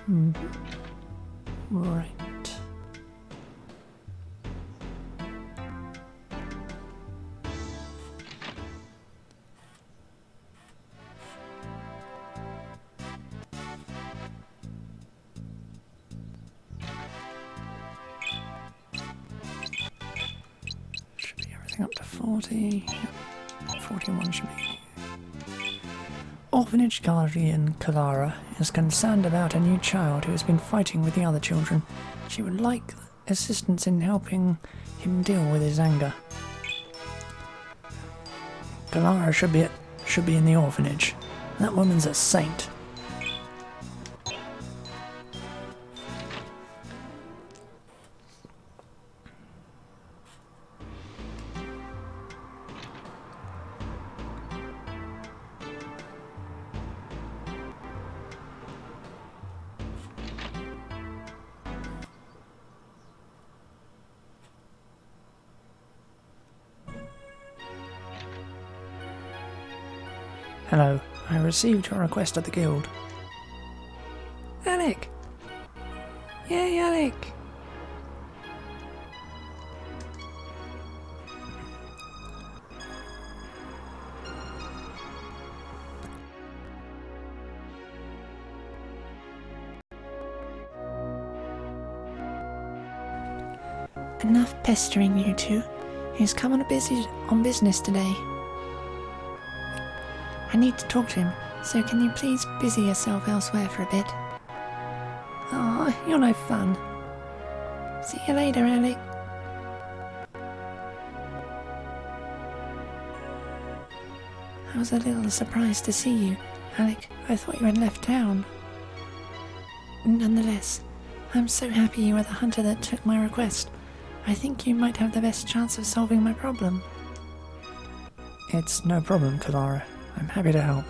Right. Should be everything up to 40. Yep. 41 should be. Orphanage guardian Clara is concerned about a new child who has been fighting with the other children. She would like assistance in helping him deal with his anger. Clara should be in the orphanage. That woman's a saint. Hello, I received your request at the guild. Alec! Yay, Alec! Enough pestering, you two. He's come on business today. I need to talk to him, so can you please busy yourself elsewhere for a bit? Aw, you're no fun. See you later, Alec. I was a little surprised to see you, Alec. I thought you had left town. Nonetheless, I'm so happy you were the hunter that took my request. I think you might have the best chance of solving my problem. It's no problem, Clara. I'm happy to help.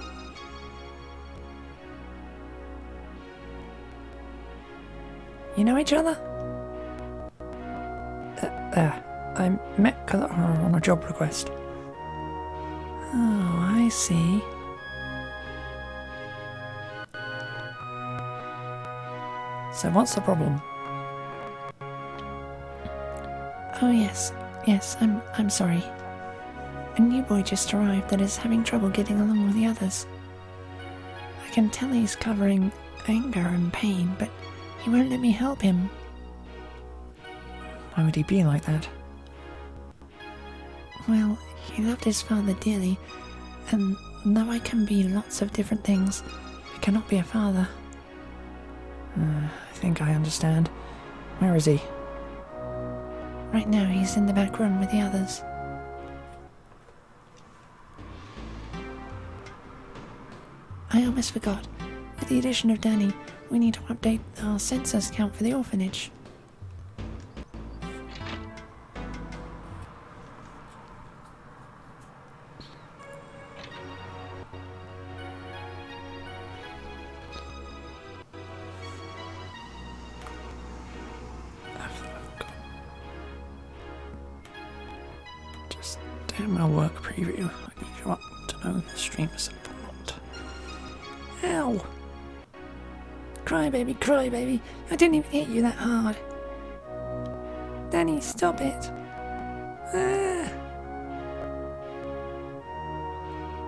You know each other? I met Clara on a job request. Oh, I see. So what's the problem? Oh yes, I'm sorry. A new boy just arrived that is having trouble getting along with the others. I can tell he's covering anger and pain, but he won't let me help him. Why would he be like that? Well, he loved his father dearly, and though I can be lots of different things, I cannot be a father. I think I understand. Where is he? Right now he's in the back room with the others. I almost forgot. With the addition of Danny, we need to update our census count for the orphanage. Just do my work preview. I need you up to know the streamer support. Ow! Cry baby, I didn't even hit you that hard. Danny, stop it. Ah.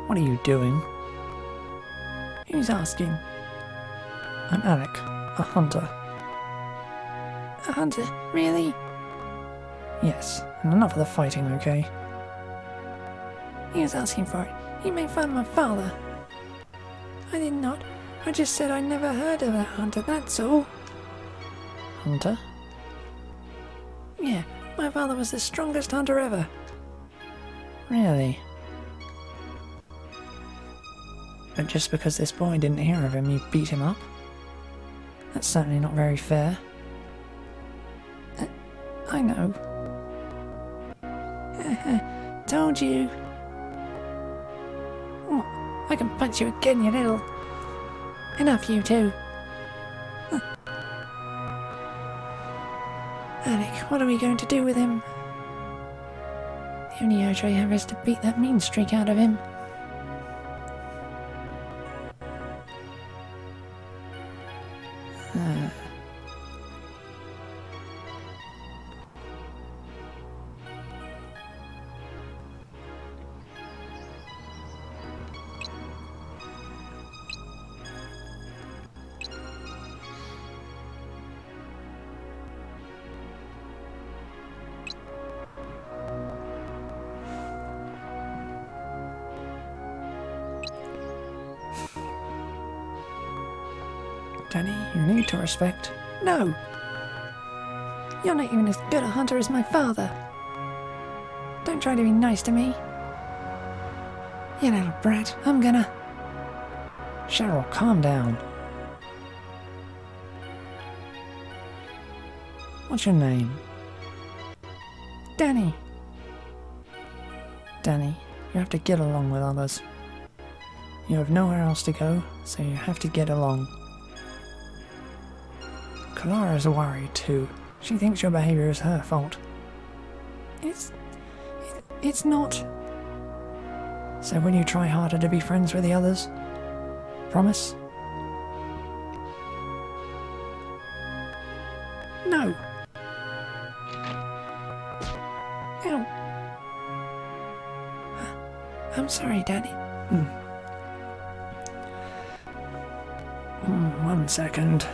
What are you doing? Who's asking? I'm Alec, a hunter. A hunter? Really? Yes, and enough of the fighting, okay? He was asking for it. He made fun of my father. I did not. I just said I never heard of that hunter, that's all. Hunter? Yeah, my father was the strongest hunter ever. Really? But just because this boy didn't hear of him, you beat him up? That's certainly not very fair. I know. Told you. Oh, I can punch you again, you little... Enough, you two. Huh. Alec, what are we going to do with him? The only urge I have is to beat that mean streak out of him. Danny, you need to respect. No! You're not even as good a hunter as my father. Don't try to be nice to me. You little brat, I'm gonna... Cheryl, calm down. What's your name? Danny. Danny, you have to get along with others. You have nowhere else to go, so you have to get along. Clara's worried too. She thinks your behavior is her fault. It's not. So will you try harder to be friends with the others? Promise? No. Ow. I'm sorry, Daddy. 1 second.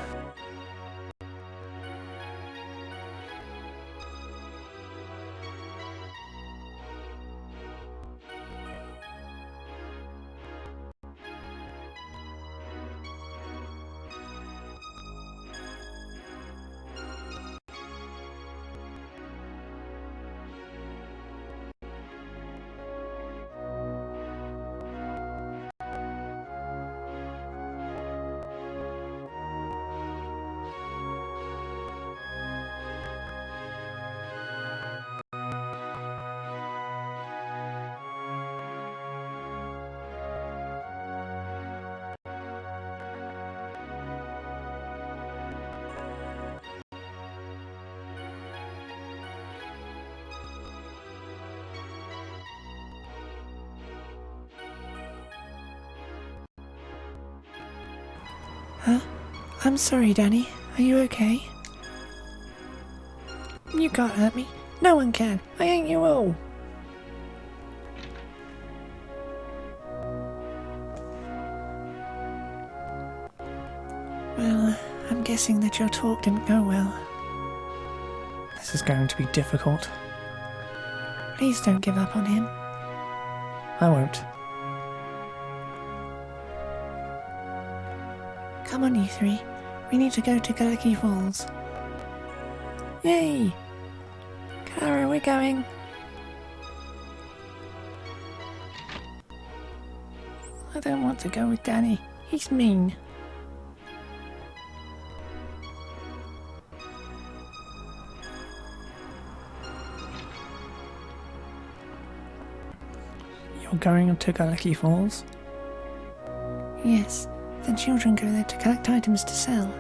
Huh? I'm sorry, Danny. Are you okay? You can't hurt me. No one can. I ain't you all. Well, I'm guessing that your talk didn't go well. This is going to be difficult. Please don't give up on him. I won't. Come on, you three. We need to go to Gullicky Falls. Yay! Clara, we're going. I don't want to go with Danny. He's mean. You're going to Gullicky Falls? Yes. The children go there to collect items to sell.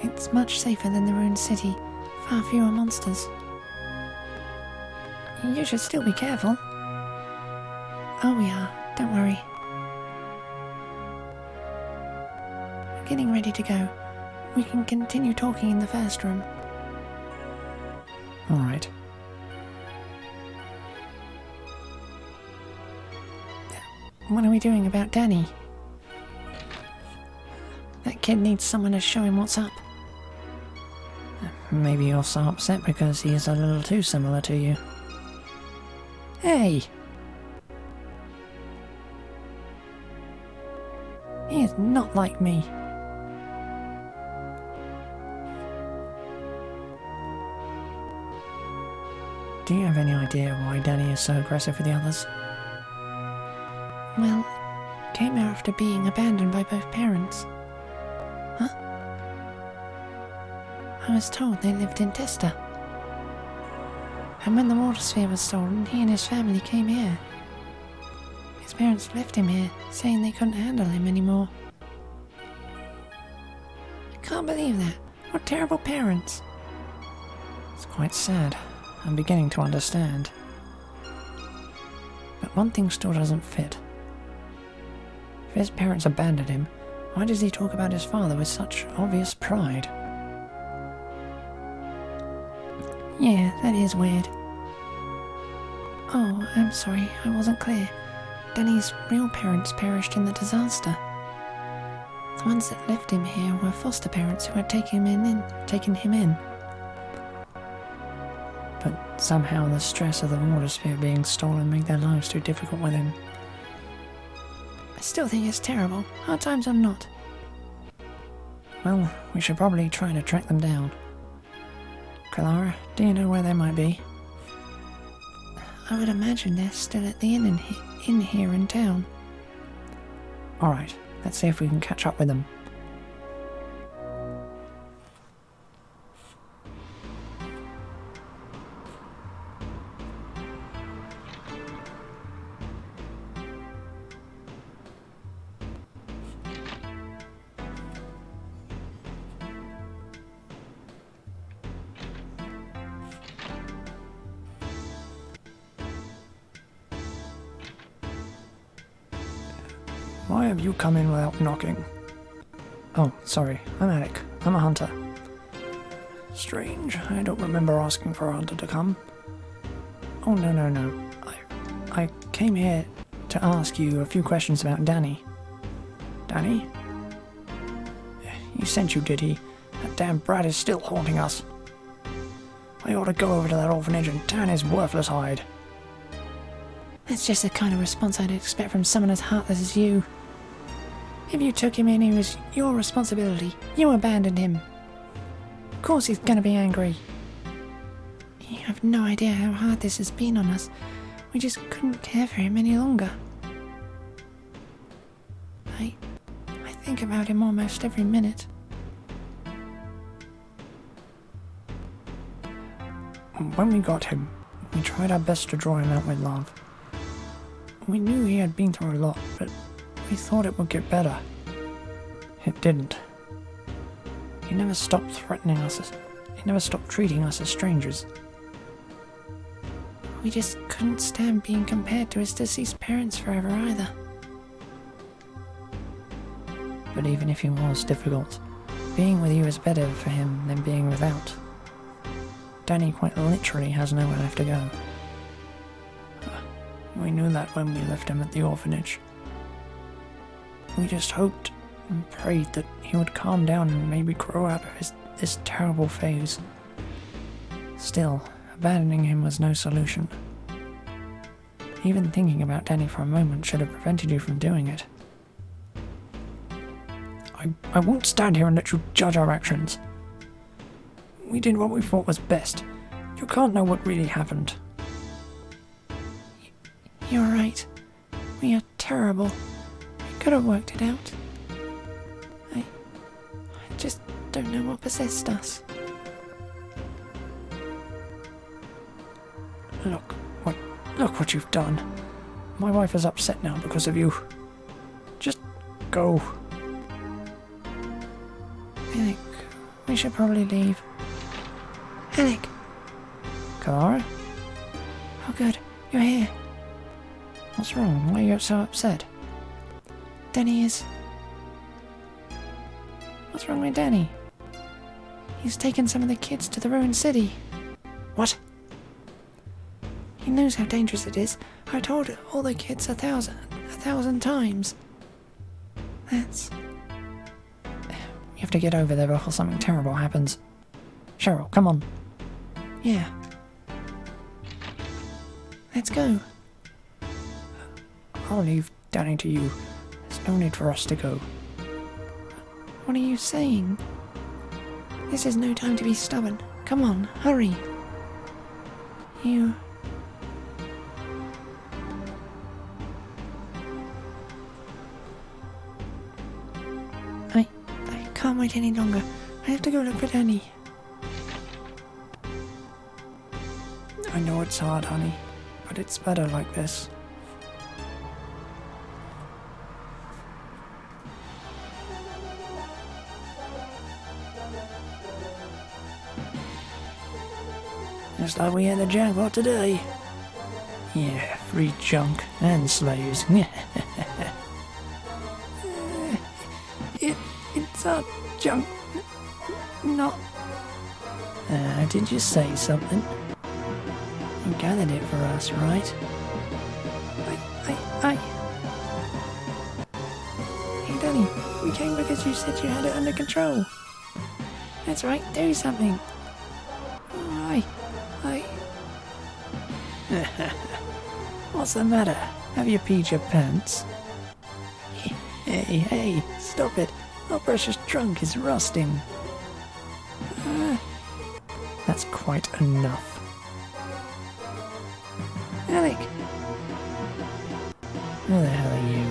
It's much safer than the ruined city, far fewer monsters. You should still be careful. Oh, we are. Don't worry. We're getting ready to go. We can continue talking in the first room. All right. What are we doing about Danny? That kid needs someone to show him what's up. Maybe you're so upset because he is a little too similar to you. Hey! He is not like me. Do you have any idea why Danny is so aggressive with the others? Well, he came here after being abandoned by both parents. Huh? I was told they lived in Testa. And when the water sphere was stolen, he and his family came here. His parents left him here, saying they couldn't handle him anymore. I can't believe that. What terrible parents. It's quite sad. I'm beginning to understand. But one thing still doesn't fit. If his parents abandoned him, why does he talk about his father with such obvious pride? Yeah, that is weird. Oh, I'm sorry, I wasn't clear. Danny's real parents perished in the disaster. The ones that left him here were foster parents who had taken him in. But somehow the stress of the water sphere being stolen made their lives too difficult with him. I still think it's terrible, hard times or not. Well, we should probably try to track them down. Clara, do you know where they might be? I would imagine they're still at the inn here in town. Alright, let's see if we can catch up with them. Why have you come in without knocking? Oh, sorry, I'm Alec. I'm a hunter. Strange, I don't remember asking for a hunter to come. Oh, no. I came here to ask you a few questions about Danny. Danny? You sent you, did he? That damn brat is still haunting us. I ought to go over to that orphanage and tan his worthless hide. That's just the kind of response I'd expect from someone as heartless as you. If you took him in, it was your responsibility. You abandoned him. Of course he's gonna be angry. You have no idea how hard this has been on us. We just couldn't care for him any longer. I think about him almost every minute. When we got him, we tried our best to draw him out with love. We knew he had been through a lot, but we thought it would get better. It didn't. He never stopped threatening us. He never stopped treating us as strangers. We just couldn't stand being compared to his deceased parents forever either. But even if he was difficult, being with you is better for him than being without. Danny quite literally has nowhere left to go. We knew that when we left him at the orphanage. We just hoped and prayed that he would calm down and maybe grow out of this terrible phase. Still, abandoning him was no solution. Even thinking about Danny for a moment should have prevented you from doing it. I won't stand here and let you judge our actions. We did what we thought was best. You can't know what really happened. You're right. We are terrible. We could have worked it out. I just don't know what possessed us. Look what you've done. My wife is upset now because of you. Just go. Alec, we should probably leave. Alec! Clara? Oh good, you're here. What's wrong? Why are you so upset? Danny is... What's wrong with Danny? He's taken some of the kids to the ruined city. What? He knows how dangerous it is. I told all the kids a thousand times. That's... You have to get over there before something terrible happens. Cheryl, come on. Yeah. Let's go. I'll leave Danny to you. There's no need for us to go. What are you saying? This is no time to be stubborn. Come on, hurry. You... I can't wait any longer. I have to go look for Danny. I know it's hard, honey, but it's better like this. Looks like we had the jackpot today. Yeah, free junk and slaves. It's our junk, not... did you say something? You gathered it for us, right? Hey Danny, we came because you said you had it under control. That's right, do something. What's the matter? Have you peed your pants? Hey, stop it. Our precious trunk is rusting. That's quite enough. Alec! Who the hell are you?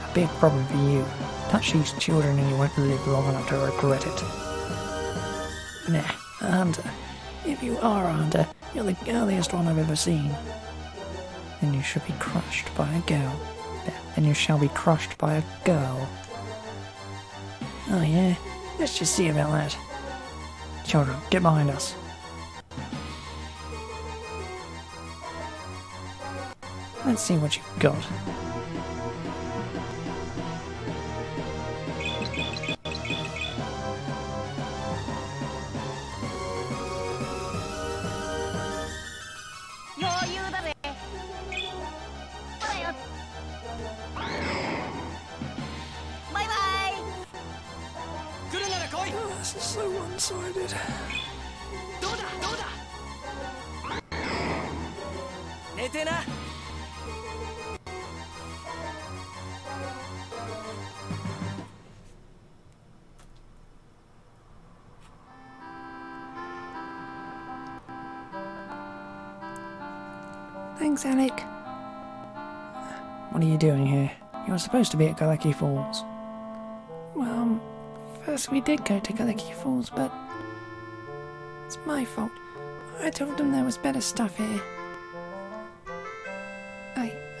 A big problem for you. Touch these children and you won't live long enough to regret it. Nah, a hunter. If you are a hunter, you're the girliest one I've ever seen. Then you should be crushed by a girl. Then you shall be crushed by a girl. Oh yeah? Let's just see about that. Children, get behind us. Let's see what you've got. Oh, this is so one-sided. Thanks, Alec. What are you doing here? You were supposed to be at Galeki Falls. Well, first we did go to Galeki Falls, but it's my fault. I told them there was better stuff here.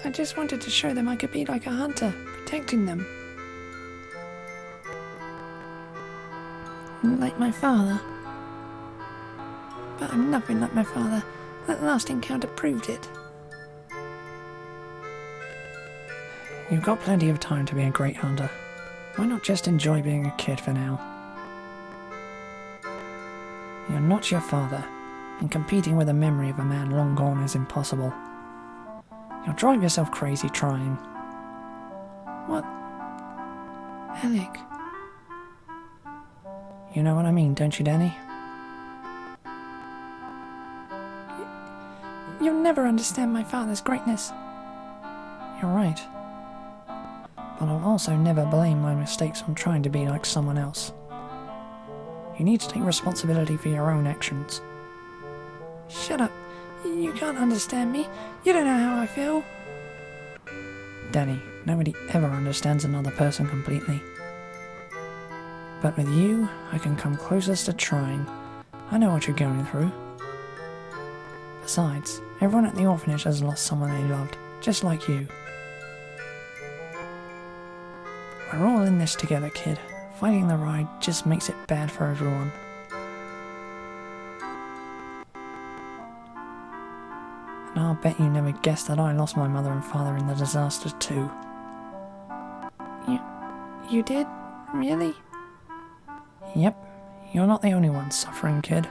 I just wanted to show them I could be like a hunter, protecting them. Like my father. But I'm nothing like my father. That last encounter proved it. You've got plenty of time to be a great hunter. Why not just enjoy being a kid for now? You're not your father, and competing with the memory of a man long gone is impossible. You'll drive yourself crazy trying. What? Alec. You know what I mean, don't you, Danny? You'll never understand my father's greatness. You're right. But I'll also never blame my mistakes on trying to be like someone else. You need to take responsibility for your own actions. Shut up. You can't understand me. You don't know how I feel. Danny, nobody ever understands another person completely. But with you, I can come closest to trying. I know what you're going through. Besides, everyone at the orphanage has lost someone they loved, just like you. We're all in this together, kid. Fighting the ride just makes it bad for everyone. And I'll bet you never guessed that I lost my mother and father in the disaster too. You did? Really? Yep. You're not the only one suffering, kid.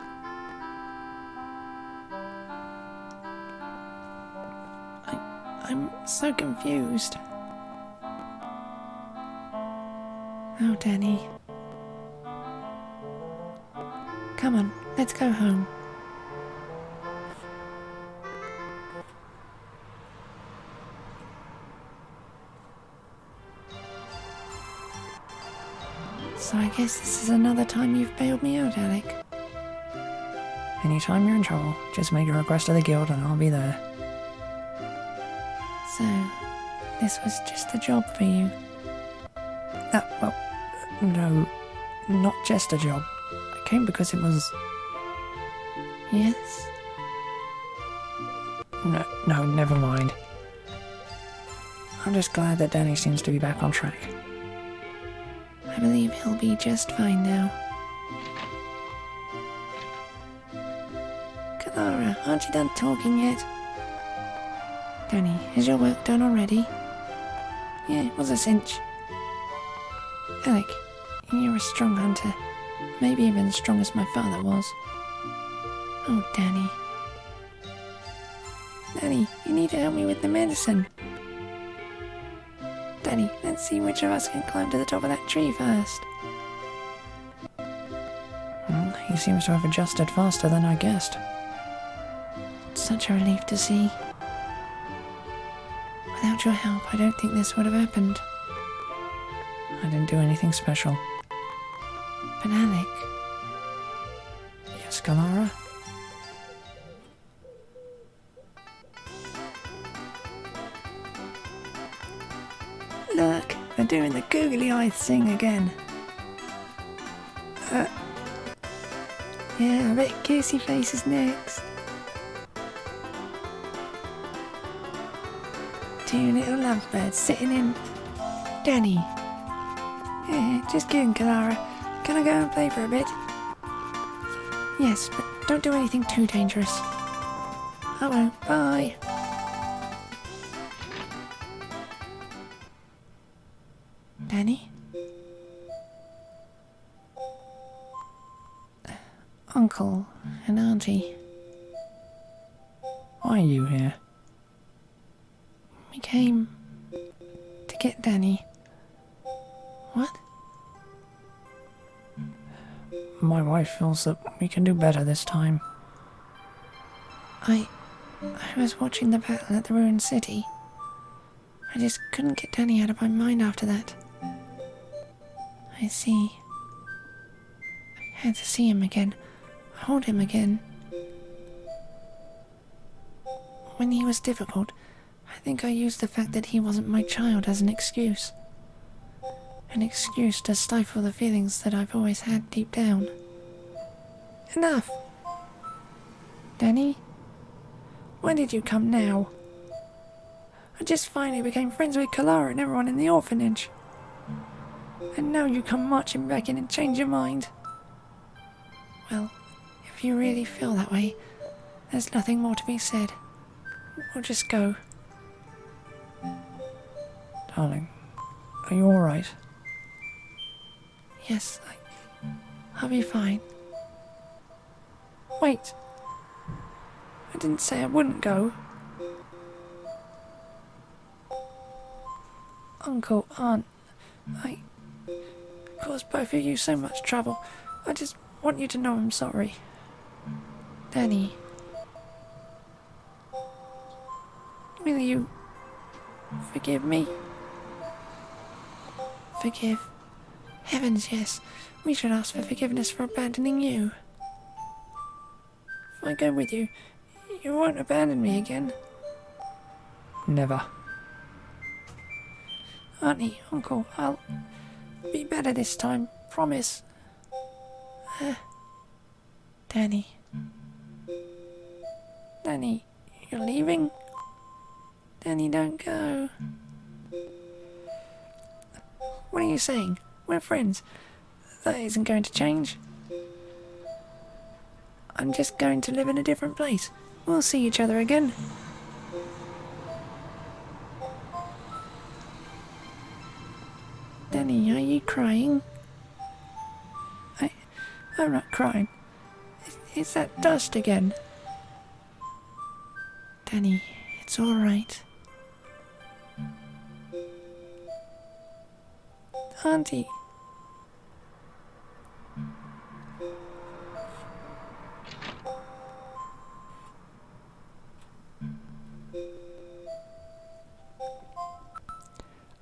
I'm so confused. Oh, Danny. Come on, let's go home. So I guess this is another time you've bailed me out, Alec. Anytime you're in trouble, just make a request to the guild and I'll be there. So, this was just a job for you? Well, no, not just a job. I came because it was... Yes? No, never mind. I'm just glad that Danny seems to be back on track. I believe he'll be just fine now. Clara, aren't you done talking yet? Danny, is your work done already? Yeah, it was a cinch. Alec, you're a strong hunter. Maybe even as strong as my father was. Oh, Danny. Danny, you need to help me with the medicine. Danny, let's see which of us can climb to the top of that tree first. Well, he seems to have adjusted faster than I guessed. It's such a relief to see. Without Without your help, I don't think this would have happened. I didn't do anything special. But Alec... Yes, Clara? Look, they're doing the googly eyes thing again. Yeah, I bet Kissy Face is next. Two little lovebirds sitting in... Danny. Yeah, just kidding, Clara. Can I go and play for a bit? Yes, but don't do anything too dangerous. I won't. Bye. Danny? Uncle and Auntie. Why are you here? We came to get Danny. What? My wife feels that we can do better this time. I was watching the battle at the ruined city. I just couldn't get Danny out of my mind after that. I see. I had to see him again. Hold him again. When he was difficult, I think I used the fact that he wasn't my child as an excuse. An excuse to stifle the feelings that I've always had deep down. Enough! Danny? When did you come now? I just finally became friends with Clara and everyone in the orphanage. And now you come marching back in and change your mind. Well, if you really feel that way, there's nothing more to be said. We'll just go. Darling, are you alright? Yes, I'll be fine. Wait. I didn't say I wouldn't go. Uncle, Aunt, I caused both of you so much trouble. I just want you to know I'm sorry. Danny. Will you forgive me? Forgive? Heavens, yes. We should ask for forgiveness for abandoning you. If I go with you, you won't abandon me again. Never. Auntie, Uncle, I'll be better this time, promise. Danny. Danny, you're leaving? Danny, don't go. What are you saying? We're friends. That isn't going to change. I'm just going to live in a different place. We'll see each other again. Danny, are you crying? I'm not crying. It's that dust again. Danny, it's all right. Auntie.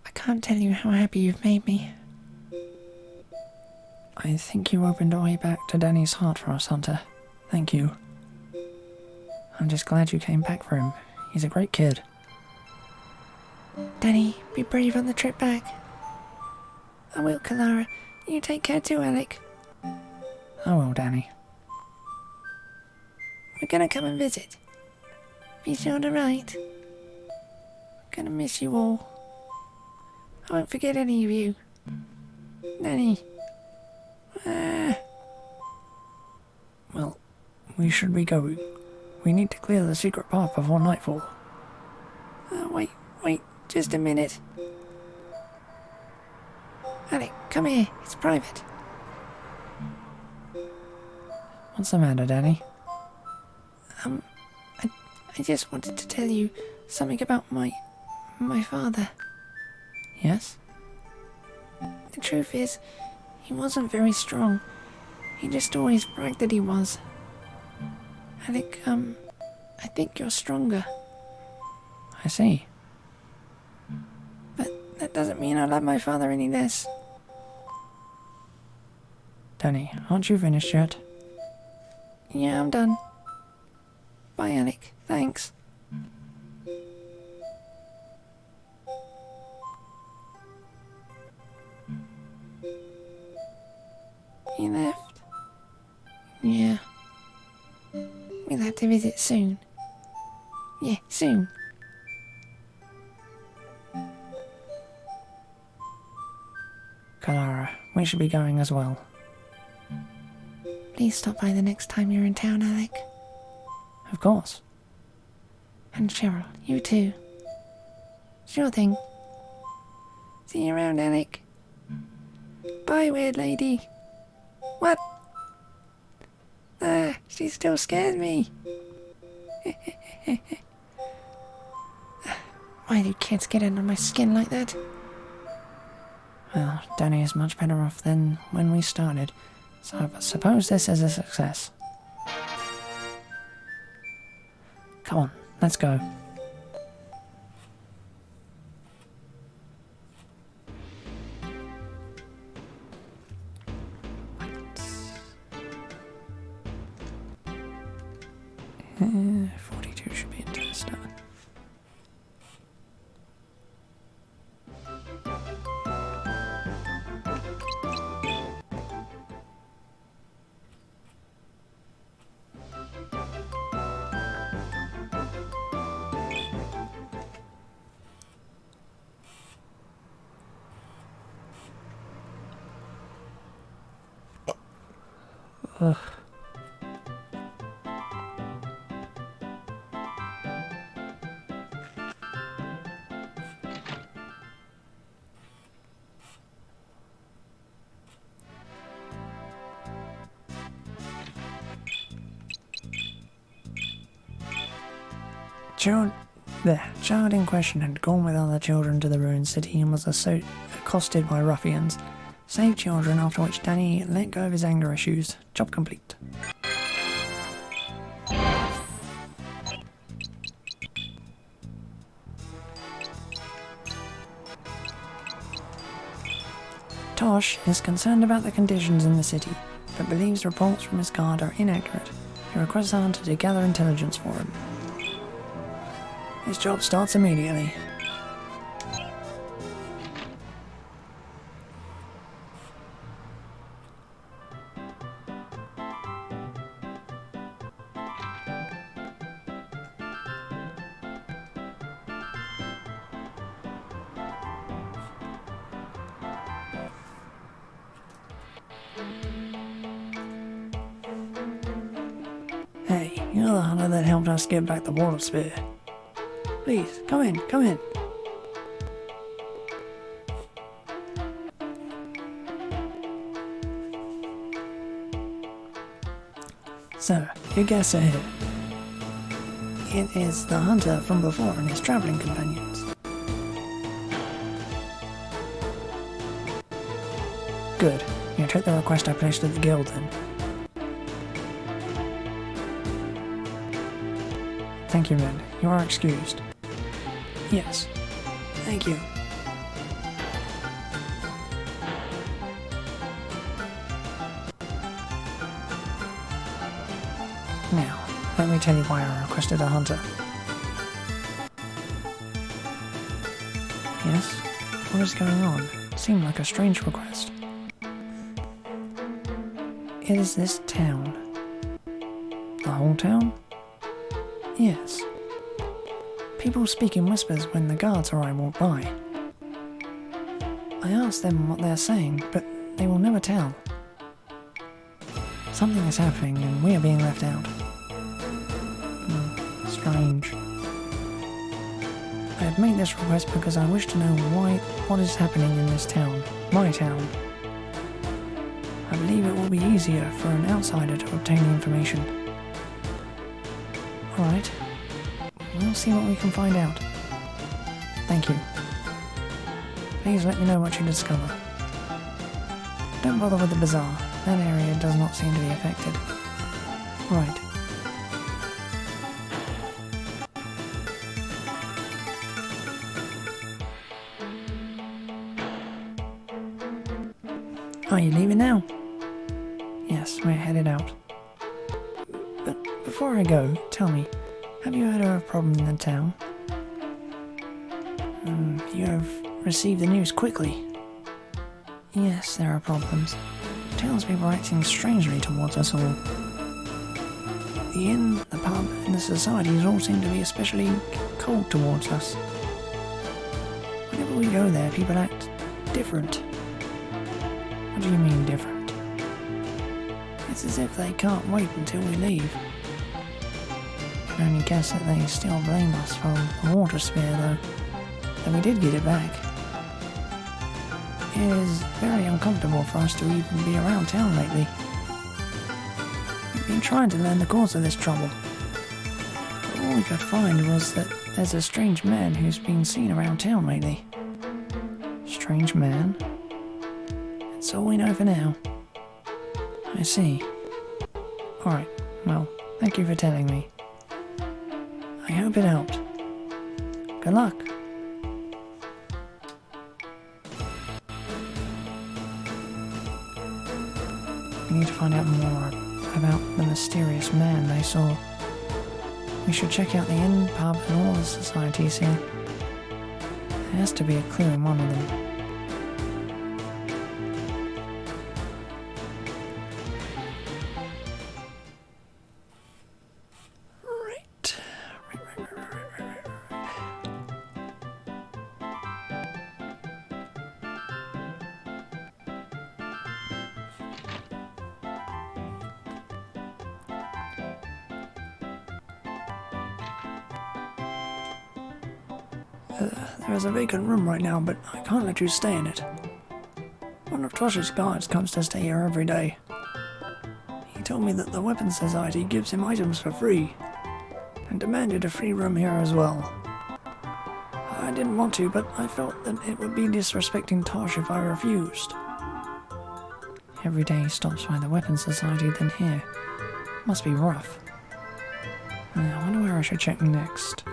I can't tell you how happy you've made me. I think you opened a way back to Danny's heart for us, Hunter. Thank you. I'm just glad you came back for him. He's a great kid. Danny, be brave on the trip back. I will, Clara. You take care too, Alec. I will, Danny. We're gonna come and visit. Be sure to write. I'm gonna miss you all. I won't forget any of you. Danny. Well, we should be going. We need to clear the secret path before nightfall. Wait, just a minute. Alec, come here. It's private. What's the matter, Danny? I just wanted to tell you something about my father. Yes? The truth is, he wasn't very strong. He just always bragged that he was. Alec, I think you're stronger. I see. That doesn't mean I love my father any less. Danny, aren't you finished yet? Yeah, I'm done. Bye, Alec. Thanks. He left. Yeah. We'll have to visit soon. Yeah, soon. Clara, we should be going as well. Please stop by the next time you're in town, Alec. Of course. And Cheryl, you too. Sure thing. See you around, Alec. Bye, weird lady. What? She still scares me. Why do kids get under my skin like that? Well, Danny is much better off than when we started, so I suppose this is a success. Come on, let's go. Uh, 42 should be into the start. Ugh. The child in question had gone with other children to the ruined city and was accosted by ruffians. Saved children, after which Danny let go of his anger issues. Job complete. Tosh is concerned about the conditions in the city, but believes reports from his guard are inaccurate. He requests a hunter to gather intelligence for him. His job starts immediately. Hey, you're the hunter that helped us get back the water spear. Please, come in, come in. So, your guests are here. It is the hunter from before and his travelling companions. Good. You took the request I placed at the guild then. Thank you, men. You are excused. Yes. Thank you. Now, let me tell you why I requested a hunter. Yes? What is going on? It seemed like a strange request. It is this town. The whole town? Yes. People speak in whispers when the guards or I walk by. I ask them what they're saying, but they will never tell. Something is happening and we are being left out. Strange. I have made this request because I wish to know what is happening in this town, my town. I believe it will be easier for an outsider to obtain the information. Alright. We'll see what we can find out. Thank you. Please let me know what you discover. Don't bother with the bazaar. That area does not seem to be affected. Right. Are you leaving now? Yes, we're headed out. But before I go, tell me, have you heard of a problem in the town? You have received the news quickly. Yes, there are problems. Townspeople are acting strangely towards us all. The inn, the pub, and the societies all seem to be especially cold towards us. Whenever we go there, people act different. What do you mean different? It's as if they can't wait until we leave. I can only guess that they still blame us for the water spear, though we did get it back. It is very uncomfortable for us to even be around town lately. We've been trying to learn the cause of this trouble, but all we could find was that there's a strange man who's been seen around town lately. Strange man? That's all we know for now. I see. Alright, well, thank you for telling me. I hope it helped. Good luck. We need to find out more about the mysterious man they saw. We should check out the inn, pub, and all the societies here. There has to be a clue in one of them. There is a vacant room right now, but I can't let you stay in it. One of Tosh's guards comes to stay here every day. He told me that the Weapons Society gives him items for free, and demanded a free room here as well. I didn't want to, but I felt that it would be disrespecting Tosh if I refused. Every day he stops by the Weapons Society, then here. Must be rough. I wonder where I should check next.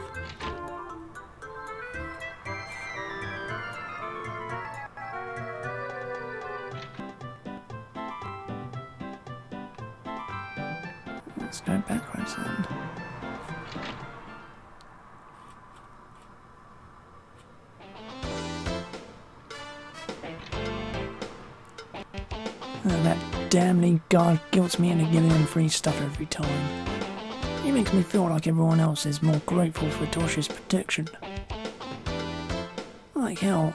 Let's go backwards then. That damn league guard guilts me into giving him free stuff every time. He makes me feel like everyone else is more grateful for Tosh's protection. Like he'll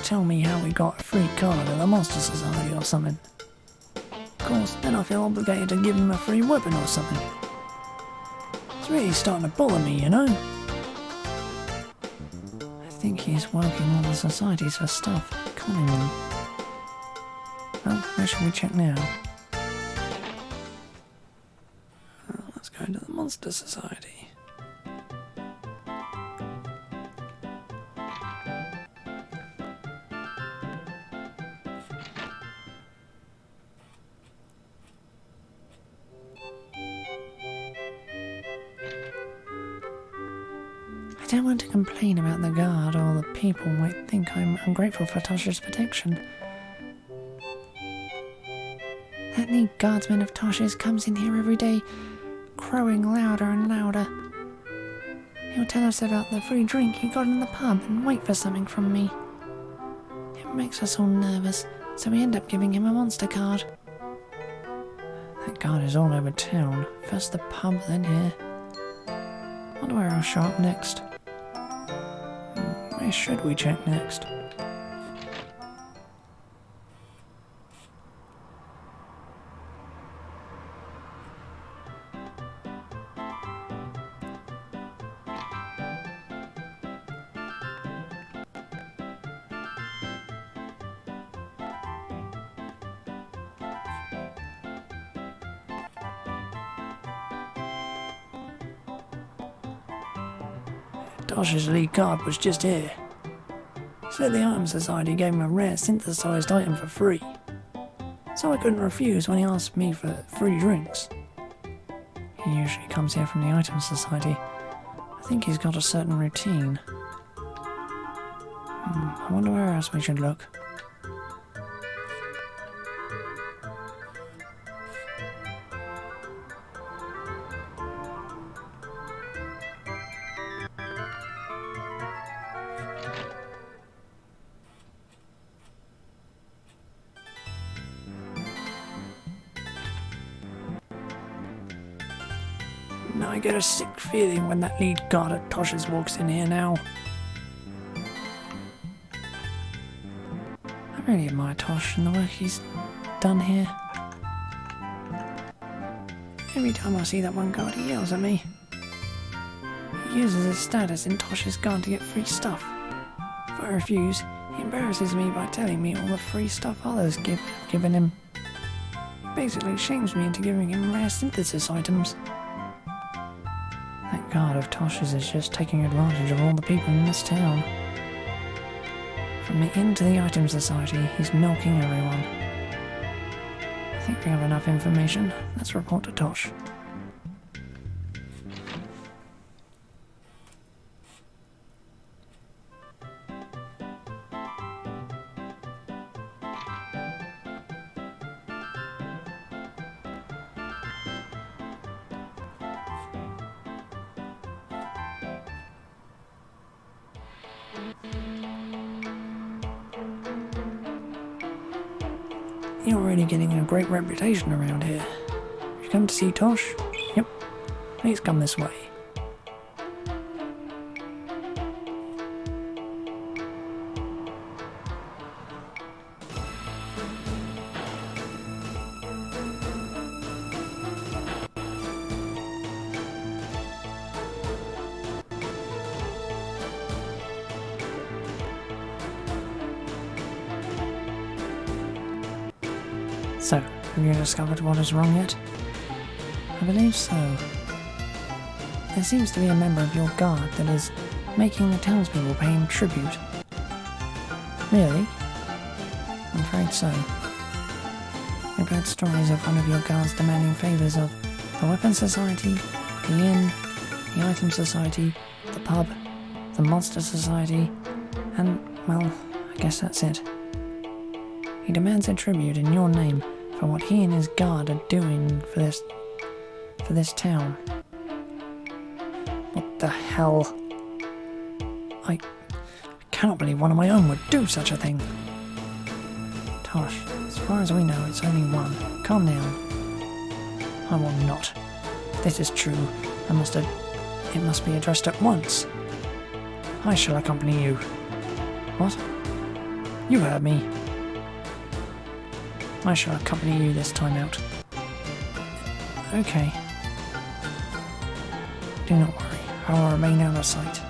tell me how we got a free card at the Monster Society or something. Of course, then I feel obligated to give him a free weapon or something. It's really starting to bother me, you know? I think he's working on the societies for stuff, conning them. Well, where should we check now? Let's go to the Monster Society. I don't want to complain about the guard, or the people might think I'm ungrateful for Tosh's protection. That new guardsman of Tosh's comes in here every day, crowing louder and louder. He'll tell us about the free drink he got in the pub and wait for something from me. It makes us all nervous, so we end up giving him a monster card. That guard is all over town, first the pub, then here. Wonder where I'll show up next. Where should we check next? Tosh's lead card was just here. Said the Item Society gave him a rare synthesized item for free, so I couldn't refuse when he asked me for free drinks. He usually comes here from the Item Society. I think he's got a certain routine. I wonder where else we should look. I get a sick feeling when that lead guard at Tosh's walks in here now. I really admire Tosh and the work he's done here. Every time I see that one guard, he yells at me. He uses his status in Tosh's guard to get free stuff. If I refuse, he embarrasses me by telling me all the free stuff others have given him. He basically shames me into giving him rare synthesis items. That guard of Tosh's is just taking advantage of all the people in this town. From the inn to the item society, he's milking everyone. I think we have enough information. Let's report to Tosh. You're already getting a great reputation around here. You come to see Tosh? Yep. Please come this way. So, have you discovered what is wrong yet? I believe so. There seems to be a member of your guard that is making the townspeople pay him tribute. Really? I'm afraid so. I've heard stories of one of your guards demanding favours of the Weapon Society, the Inn, the Item Society, the pub, the Monster Society, and, well, I guess that's it. He demands a tribute in your name for what he and his guard are doing for this town. What the hell? I cannot believe one of my own would do such a thing. Tosh, as far as we know, it's only one. Calm down. I will not. If this is true, it must be addressed at once. I shall accompany you. What? You heard me. I shall accompany you this time out. Okay. Do not worry, I will remain out of sight.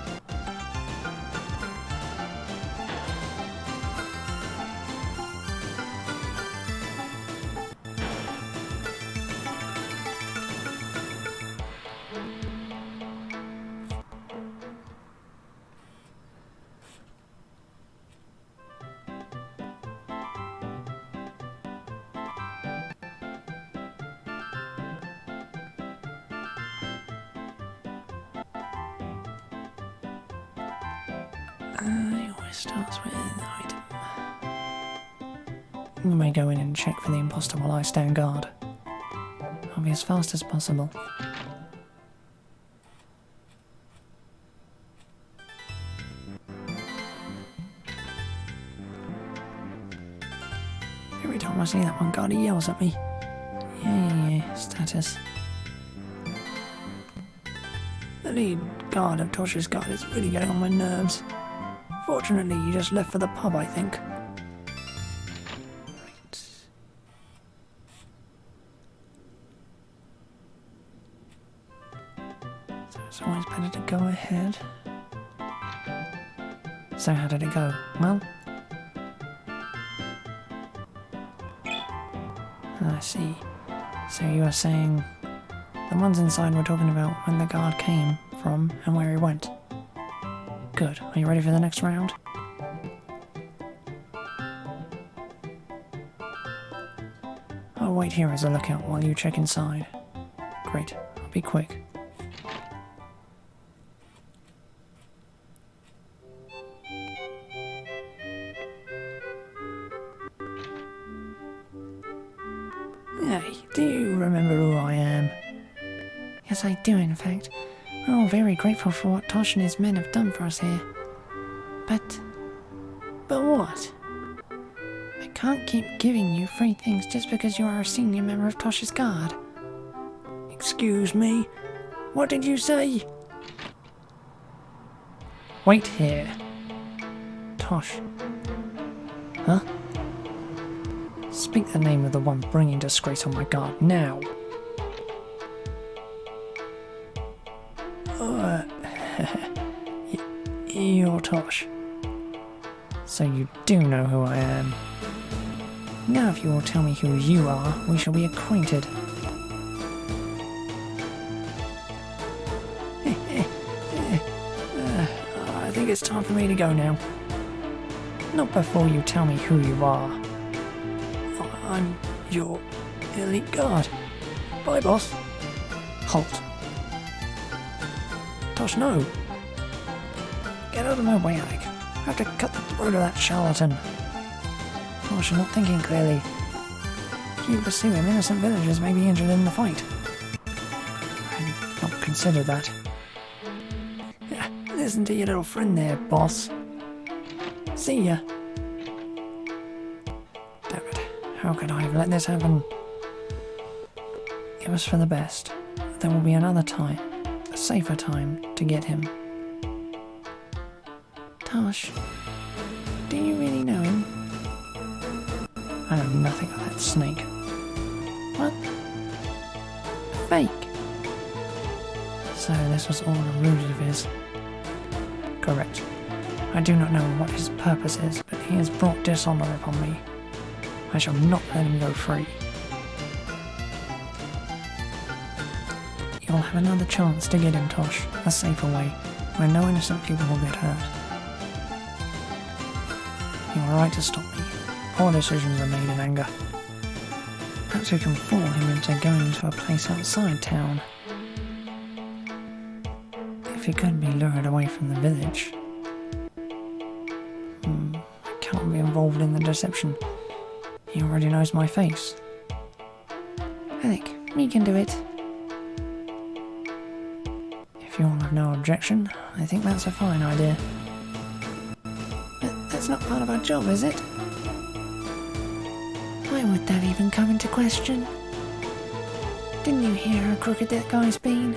It always starts with an item. You may go in and check for the imposter while I stand guard. I'll be as fast as possible. Every time I see that one guard, he yells at me. Yeah, status. The lead guard of Tosh's guard is really getting on my nerves. Fortunately, he just left for the pub, I think. Right. So it's always better to go ahead. So how did it go? Well? I see. So you are saying the ones inside were talking about when the guard came from and where he went. Good. Are you ready for the next round? I'll wait here as a lookout while you check inside. Great. I'll be quick. Hey, do you remember who I am? Yes, I do, in fact. We're all very grateful for what Tosh and his men have done for us here. But what? I can't keep giving you free things just because you are a senior member of Tosh's guard. Excuse me? What did you say? Wait here. Tosh. Huh? Speak the name of the one bringing disgrace on my guard now. You're Tosh. So you do know who I am. Now if you will tell me who you are, we shall be acquainted. I think it's time for me to go now. Not before you tell me who you are. I'm your elite guard. Bye, boss. Halt. Tosh, no. Get out of my way, Alec. I have to cut the throat of that charlatan. Tosh, you're not thinking clearly. If you pursue him, innocent villagers may be injured in the fight. I had not considered that. Listen to your little friend there, boss. See ya. Damn it. How could I have let this happen? It was for the best. There will be another time, a safer time, to get him. Tosh, do you really know him? I know nothing of that snake. What? Fake? So this was all a ruse of his. Correct. I do not know what his purpose is, but he has brought dishonor upon me. I shall not let him go free. You'll have another chance to get him, Tosh, a safer way, where no innocent people will get hurt. You are right to stop me. Poor decisions are made in anger. Perhaps we can fool him into going to a place outside town. If he could be lured away from the village. I can't be involved in the deception. He already knows my face. Alec, we can do it. If you all have no objection, I think that's a fine idea. But that's not part of our job, is it? Why would that even come into question? Didn't you hear how crooked that guy's been?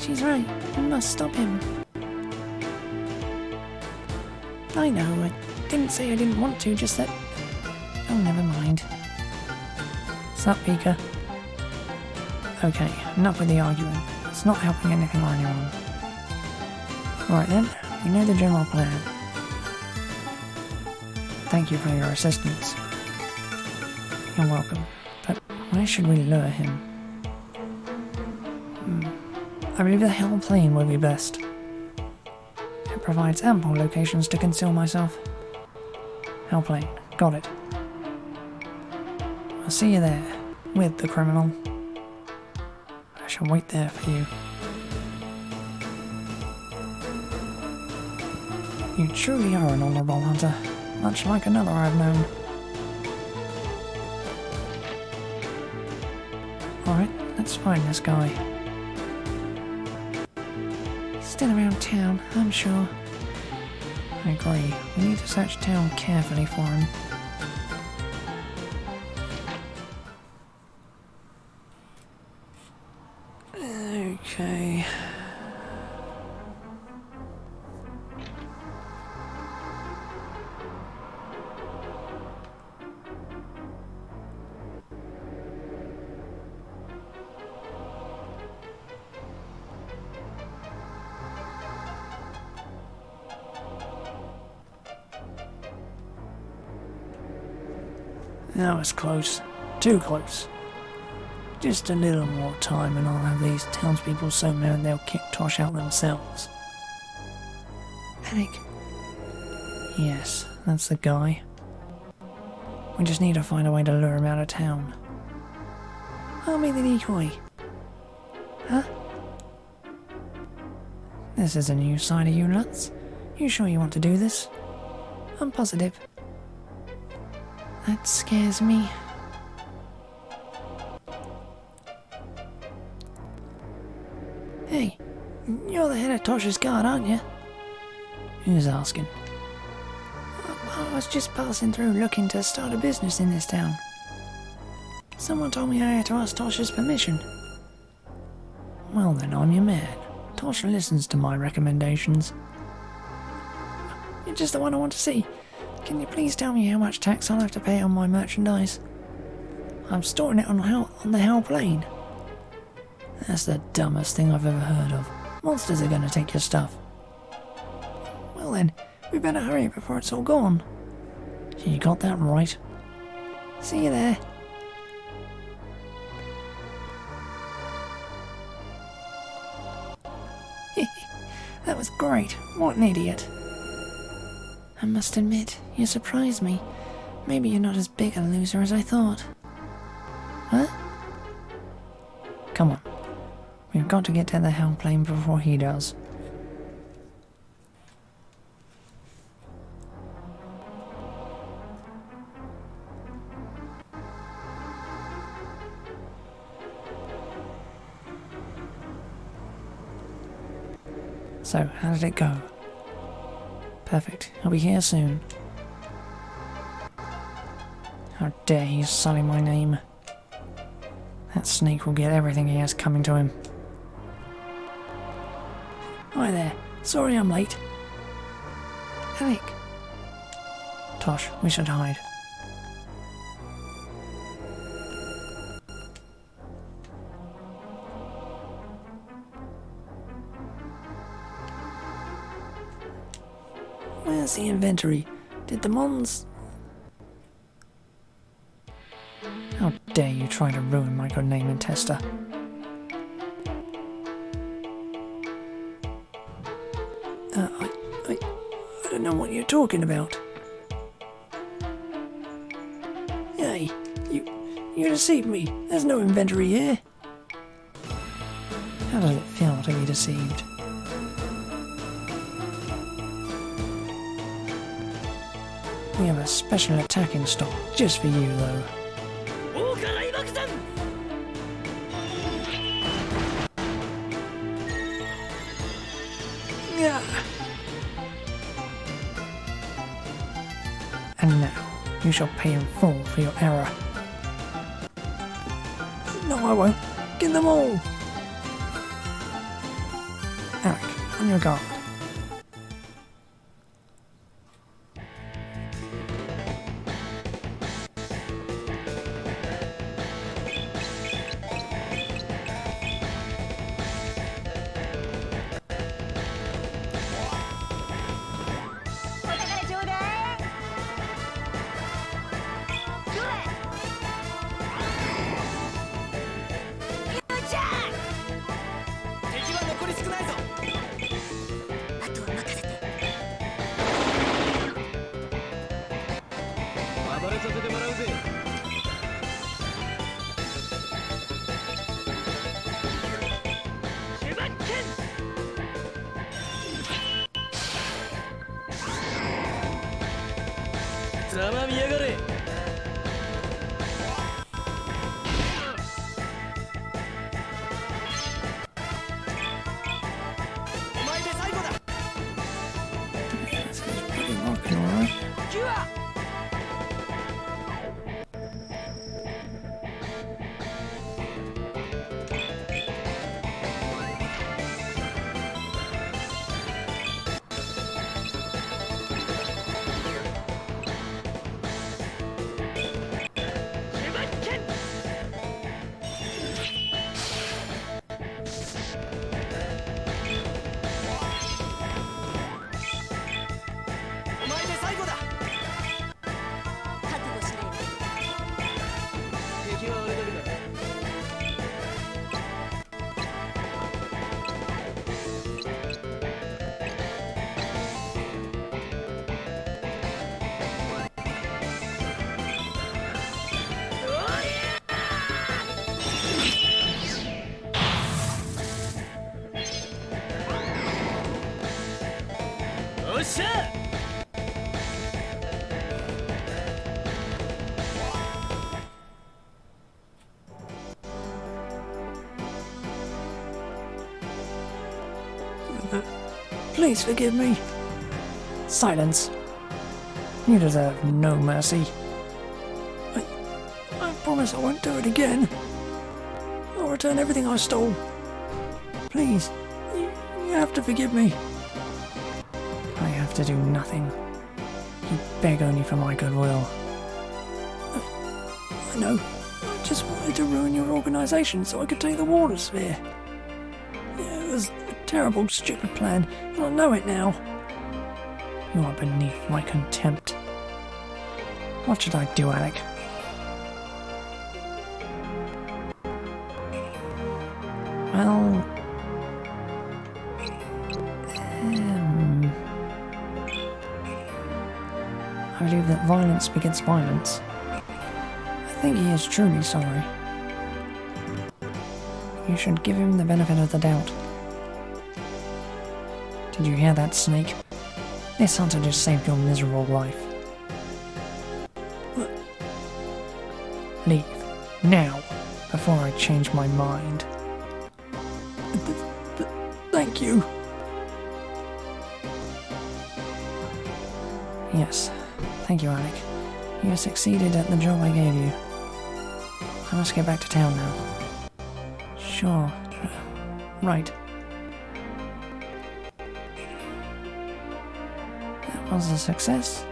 She's right, we must stop him. I know, I didn't say I didn't want to, just that... Oh, never mind. Sup, Pika? Okay, enough with the arguing. It's not helping anything or anyone. Right then, we know the general plan. Thank you for your assistance. You're welcome. But where should we lure him? I believe the Hell Plain would be best. It provides ample locations to conceal myself. Hell Plain, got it. I'll see you there, with the criminal. I shall wait there for you. You truly are an honourable hunter, much like another I've known. Alright, let's find this guy. Still around town, I'm sure. I agree. We need to search town carefully for him. Okay. That was close. Too close. Just a little more time and I'll have these townspeople so mad they'll kick Tosh out themselves. Alec. Yes, that's the guy. We just need to find a way to lure him out of town. I'll be the decoy. Huh? This is a new side of you nuts. You sure you want to do this? I'm positive. That scares me. Hey, you're the head of Tosh's guard, aren't you? Who's asking? I was just passing through looking to start a business in this town. Someone told me I had to ask Tosh's permission. Well then, I'm your man. Tosh listens to my recommendations. You're just the one I want to see. Can you please tell me how much tax I'll have to pay on my merchandise? I'm storing it on the Hell Plane. That's the dumbest thing I've ever heard of. Monsters are going to take your stuff. Well then, we better hurry before it's all gone. You got that right. See you there. That was great. What an idiot. I must admit, you surprised me. Maybe you're not as big a loser as I thought. Huh? Come on. We've got to get to the Hell Plane before he does. So, how did it go? Perfect. He'll be here soon. How dare he sully my name. That snake will get everything he has coming to him. Hi there. Sorry I'm late. Alec. Tosh, we should hide. Where's the inventory? Did the Mons... How dare you try to ruin my good name in Tester? I don't know what you're talking about. Hey, you deceived me. There's no inventory here. How does it feel to be deceived? We have a special attack in stock just for you, though. Yeah. And now, you shall pay in full for your error. No, I won't. Get them all! Alec, on your guard. Please forgive me. Silence. You deserve no mercy. I promise I won't do it again. I'll return everything I stole. please, you have to forgive me. I have to do nothing. You beg only for my goodwill. I know. I just wanted to ruin your organisation so I could take the water sphere. Yeah, it was a terrible, stupid plan, and I know it now. You are beneath my contempt. What should I do, Alec? Well... I believe that violence begets violence. I think he is truly sorry. You should give him the benefit of the doubt. Did you hear that, Snake? This hunter just saved your miserable life. Leave. Now. Before I change my mind. Thank you. Yes. Thank you, Alec. You succeeded at the job I gave you. I must get back to town now. Sure. Right. That was a success.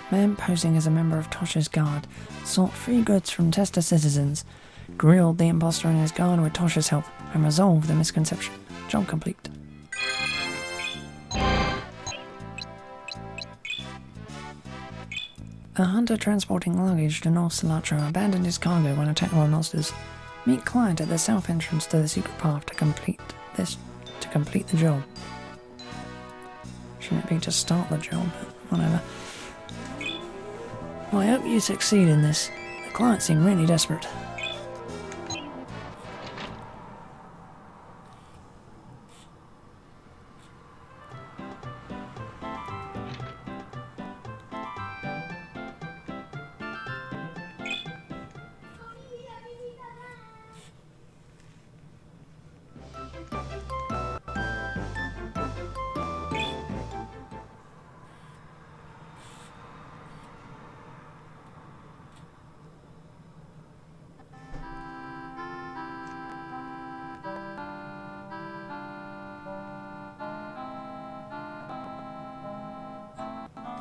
Man posing as a member of Tosh's guard sought free goods from Testa citizens, grilled the impostor and his guard with Tosh's help, and resolved the misconception. Job complete. A hunter transporting luggage to North Sinatra abandoned his cargo when attacked by monsters. Meet client at the south entrance to the secret path to complete the job. Shouldn't it be to start the job? Whatever. Well, I hope you succeed in this. The client seemed really desperate.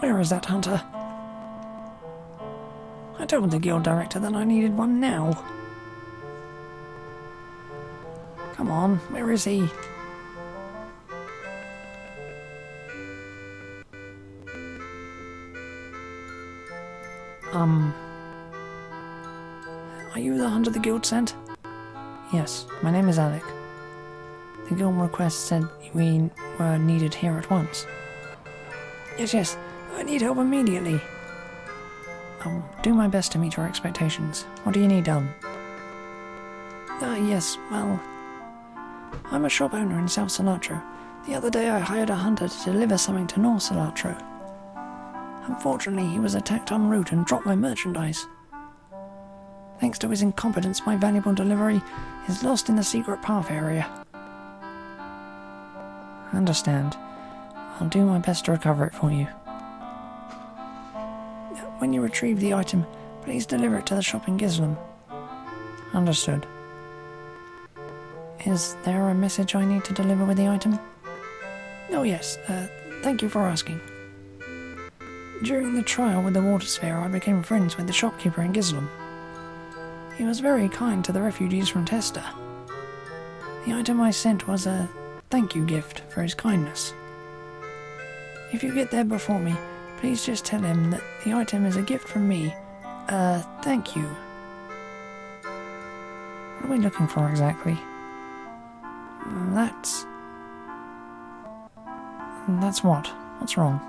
Where is that hunter? I told the guild director that I needed one now. Come on, where is he? Are you the hunter the guild sent? Yes, my name is Alec. The guild request said we were needed here at once. Yes, I need help immediately. I'll do my best to meet your expectations. What do you need done? Yes, well, I'm a shop owner in South Sinatra. The other day I hired a hunter to deliver something to North Sinatra. Unfortunately, he was attacked en route and dropped my merchandise. Thanks to his incompetence, my valuable delivery is lost in the secret path area. I understand. I'll do my best to recover it for you. When you retrieve the item, please deliver it to the shop in Gislam. Understood. Is there a message I need to deliver with the item? Oh yes, thank you for asking. During the trial with the water sphere, I became friends with the shopkeeper in Gislam. He was very kind to the refugees from Testa. The item I sent was a thank you gift for his kindness. If you get there before me, please just tell him that the item is a gift from me. Thank you. What are we looking for exactly? That's what? What's wrong?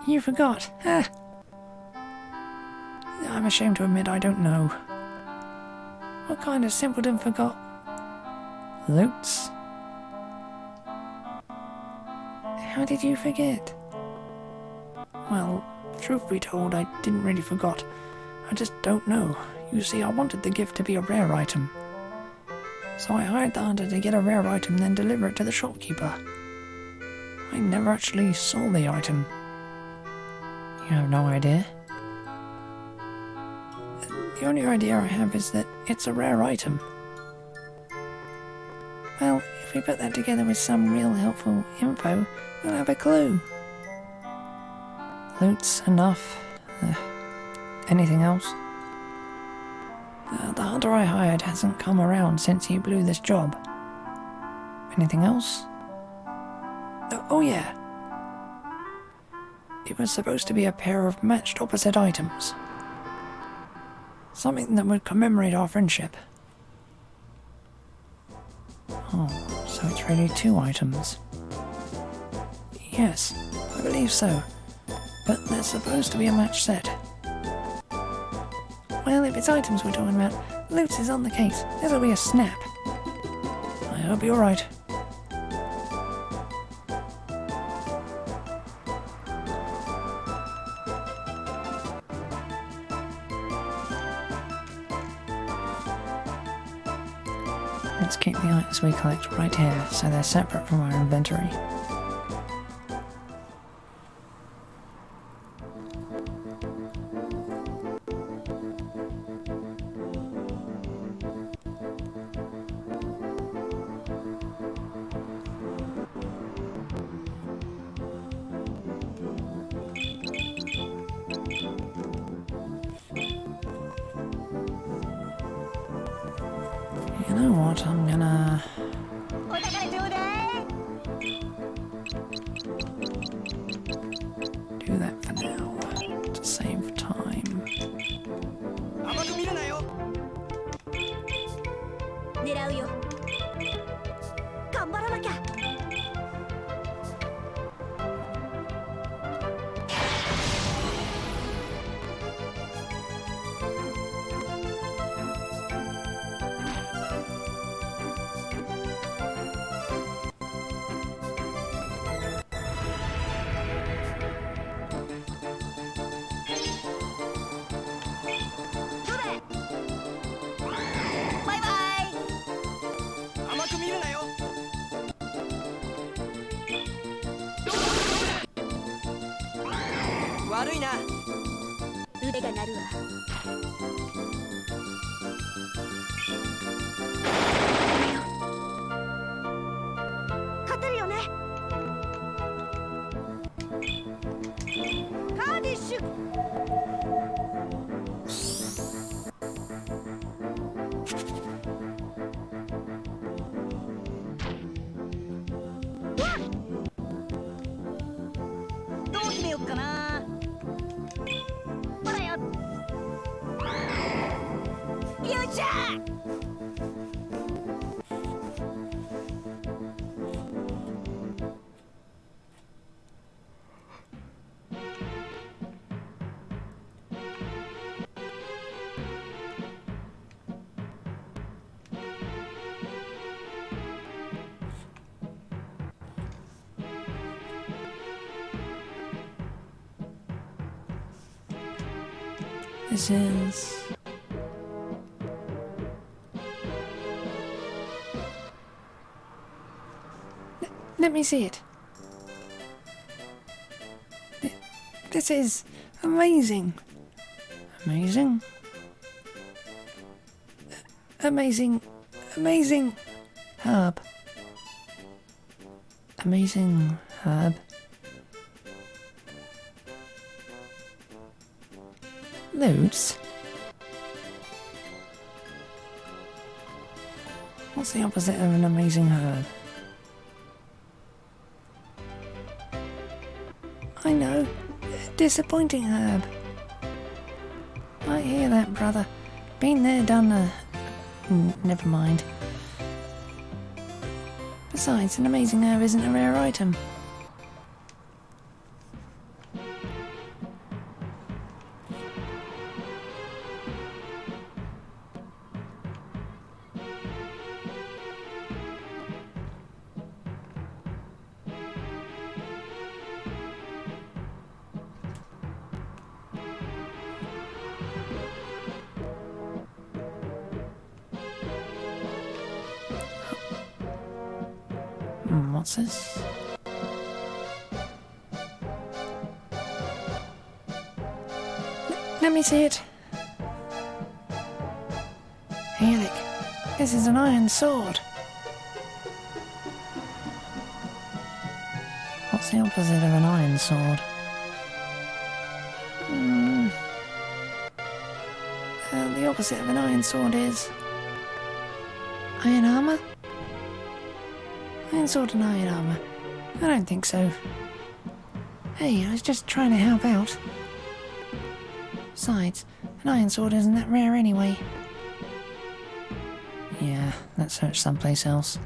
You forgot. I'm ashamed to admit I don't know. What kind of simpleton forgot? Loots? How did you forget? Well, truth be told, I didn't really forgot. I just don't know. You see, I wanted the gift to be a rare item. So I hired the hunter to get a rare item, then deliver it to the shopkeeper. I never actually saw the item. You have no idea? The only idea I have is that it's a rare item. Well, if we put that together with some real helpful info, we'll have a clue. Loot's enough. Anything else? The hunter I hired hasn't come around since he blew this job. Anything else? Oh yeah. It was supposed to be a pair of matched opposite items. Something that would commemorate our friendship. Oh, so it's really 2 items. Yes, I believe so. But they're supposed to be a match set. Well, if it's items we're talking about, Lutz is on the case. This'll be a snap. I hope you're right. Let's keep the items we collect right here, so they're separate from our inventory. You know what, I'm gonna... do that for now, to save time. This is... Let me see it. This is amazing. Amazing. Amazing. Amazing herb. Amazing herb. Loots? What's the opposite of an amazing herb? I know. Disappointing herb. I hear that, brother. Been there, done that. Never mind. Besides, an amazing herb isn't a rare item. What's this? Let me see it. Hey, Alec, this is an iron sword. What's the opposite of an iron sword? The opposite of an iron sword is... iron armour? Iron sword and iron armour? I don't think so. Hey, I was just trying to help out. Besides, an iron sword isn't that rare anyway. Yeah, let's search someplace else.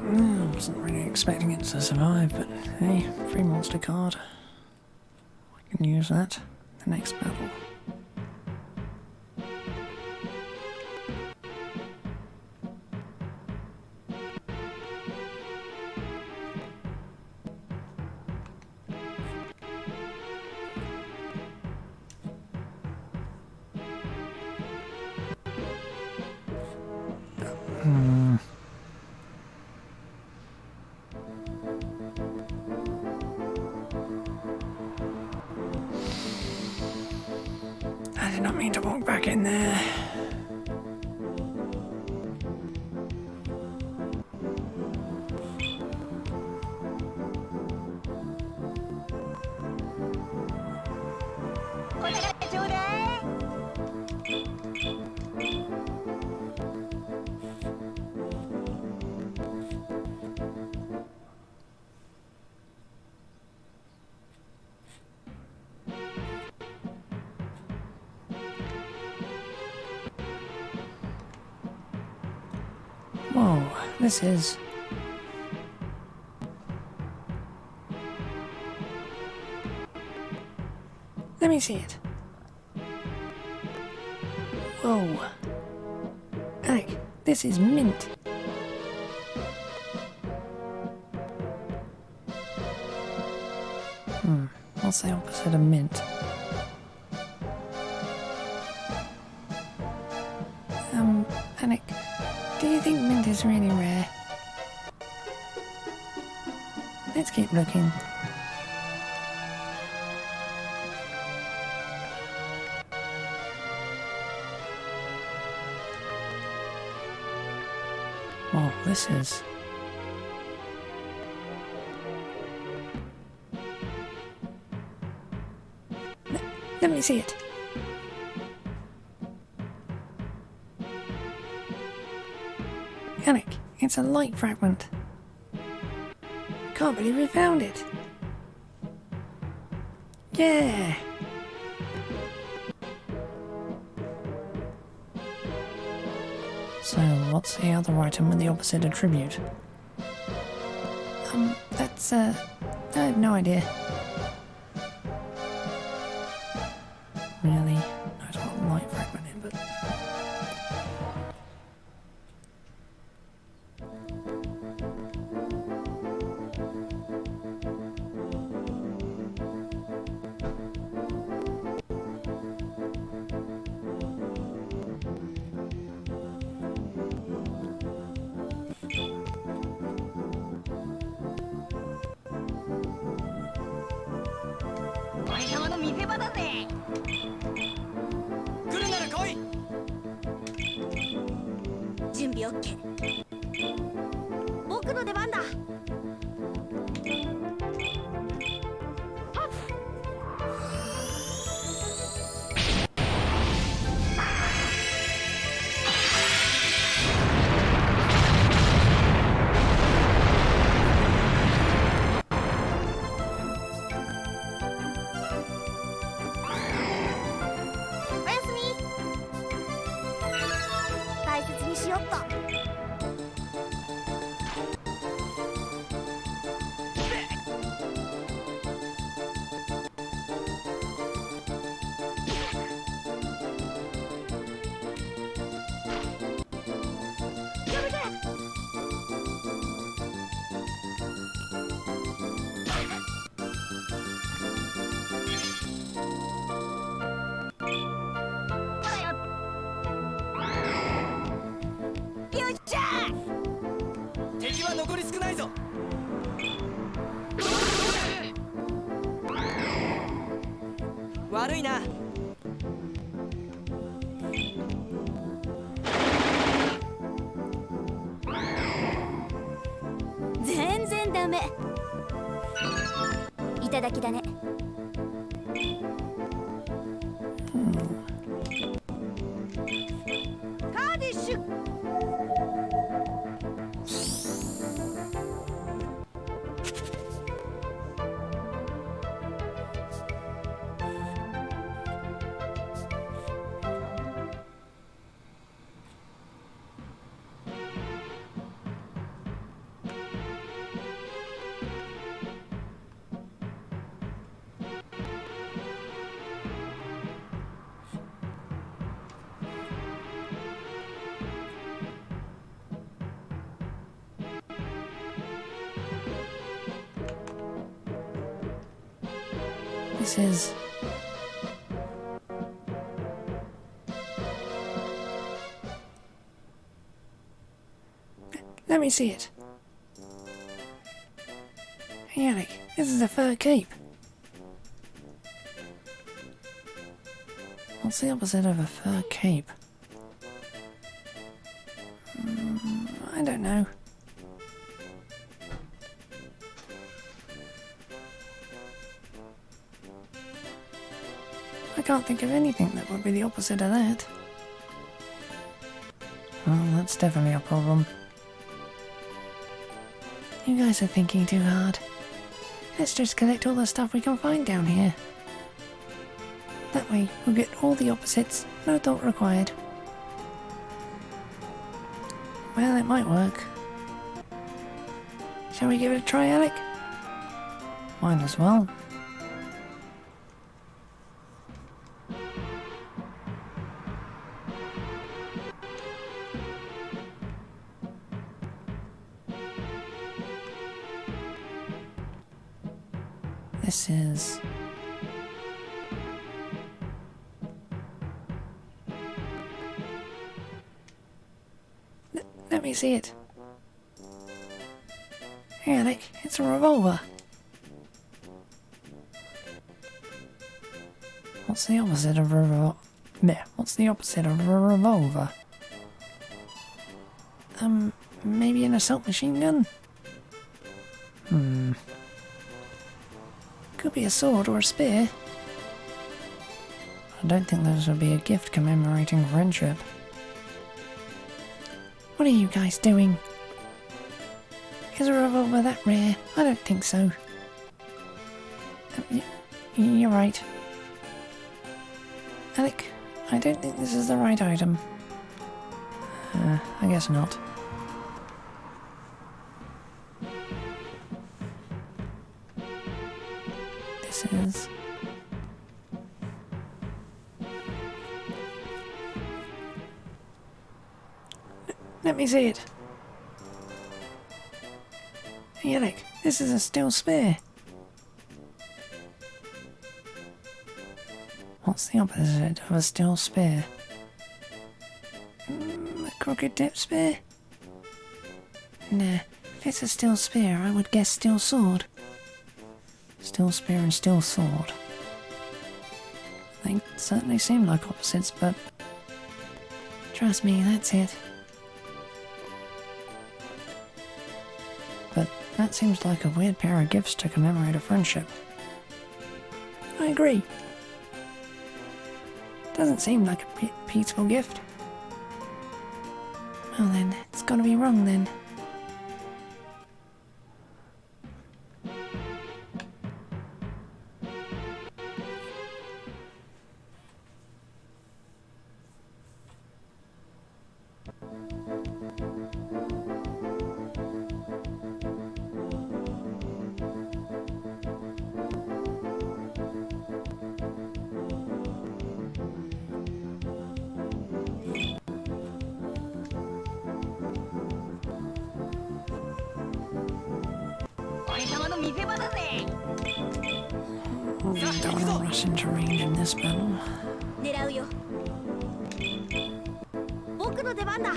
I wasn't really expecting it to survive, but hey, free monster card. I can use that in the next battle. I did not mean to walk back in there. Whoa, this is... Let me see it. Whoa. Alec, this is mint. What's the opposite of mint? Alec, do you think mint is really rare? Let's keep looking. Oh, this is... Let me see it. Alec, it's a light fragment. Can't believe we found it. Yeah. So, what's the other item with the opposite attribute? It's, I have no idea. Really? I just want light fragment in, but... This is... Let me see it. Hey Alec, this is a fur cape. What's the opposite of a fur cape? I don't know. I can't think of anything that would be the opposite of that. Well, that's definitely a problem. You guys are thinking too hard. Let's just collect all the stuff we can find down here. That way, we'll get all the opposites, no thought required. Well, it might work. Shall we give it a try, Alec? Might as well. This is... Let me see it. Hey Alec, it's a revolver. What's the opposite of a What's the opposite of a revolver? Maybe an assault machine gun? Could be a sword or a spear. I don't think those would be a gift commemorating friendship. What are you guys doing? Is a revolver that rare? I don't think so. You're right. Alec, I don't think this is the right item. I guess not. is... Let me see it. Hey, Alec, this is a steel spear. What's the opposite of a steel spear? A crooked tip spear? Nah, if it's a steel spear, I would guess steel sword. Steel spear and steel sword. They certainly seem like opposites, but... trust me, that's it. But that seems like a weird pair of gifts to commemorate a friendship. I agree. Doesn't seem like a peaceful gift. Well then, it's gotta be wrong then. Don't want to rush into range in this battle. 狙うよ。僕の出番だ。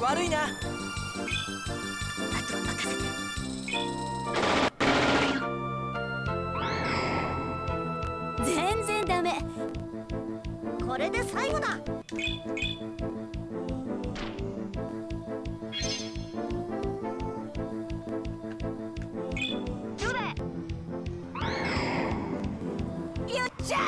悪いな。あとは任せて。全然ダメ。これで最後だ。どれ。よっしゃ。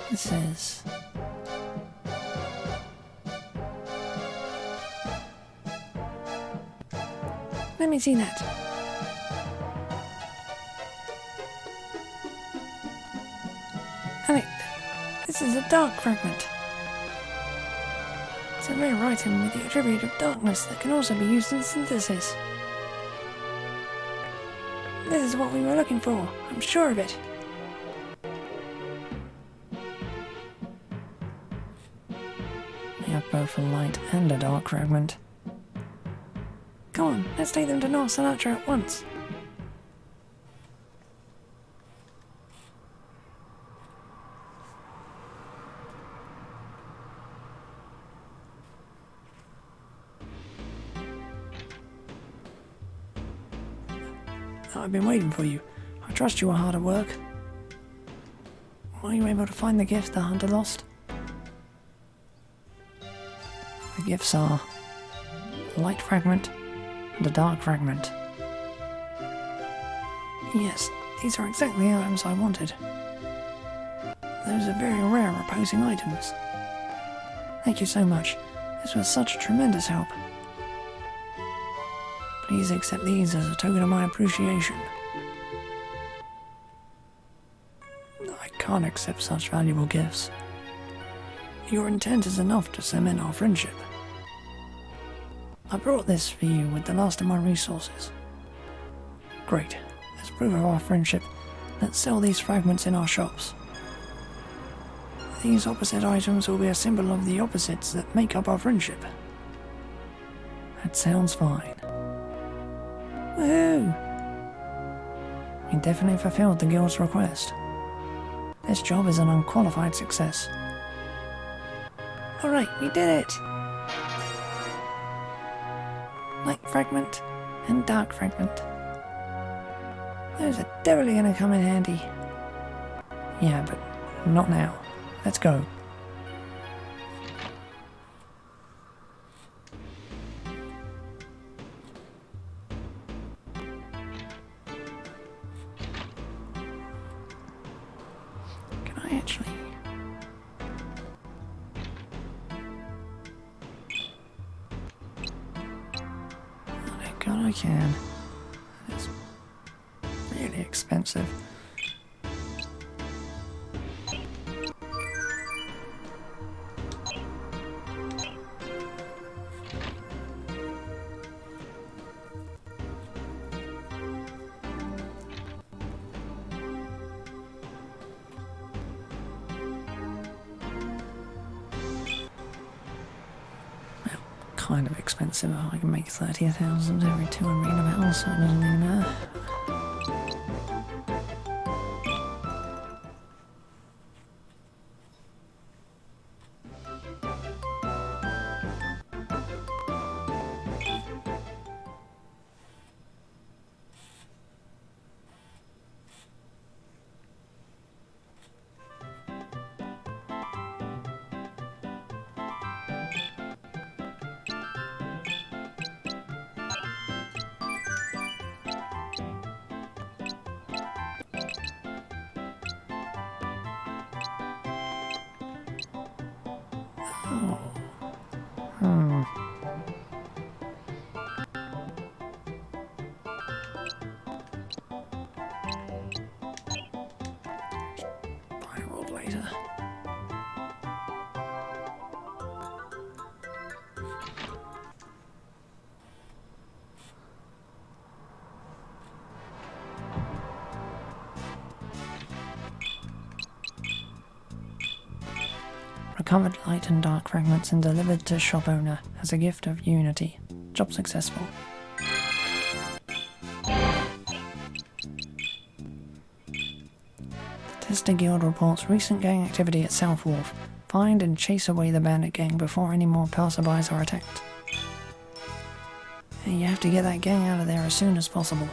This is... Let me see that. Alec, this is a dark fragment. It's a rare item with the attribute of darkness that can also be used in synthesis. This is what we were looking for, I'm sure of it. We have both a light and a dark fragment. Come on, let's take them to North Sinatra at once. I've been waiting for you. I trust you are hard at work. Were you able to find the gift the hunter lost? The gifts are a light fragment and a dark fragment. Yes, these are exactly the items I wanted. Those are very rare opposing items. Thank you so much. This was such a tremendous help. Please accept these as a token of my appreciation. I can't accept such valuable gifts. Your intent is enough to cement our friendship. I brought this for you with the last of my resources. Great. As proof of our friendship, let's sell these fragments in our shops. These opposite items will be a symbol of the opposites that make up our friendship. That sounds fine. Woohoo! We definitely fulfilled the guild's request. This job is an unqualified success. Alright, we did it! Light fragment and dark fragment. Those are definitely gonna come in handy. Yeah, but not now. Let's go. Can I actually... Oh my god, I can. It's really expensive. Kind of expensive. I can make 30,000 every 2 arena battles, so it doesn't really matter. Oh. Buy a roll later. Recovered light and dark fragments and delivered to shop owner as a gift of unity. Job successful. Tester Guild reports recent gang activity at South Wharf. Find and chase away the bandit gang before any more passerbys are attacked. And you have to get that gang out of there as soon as possible.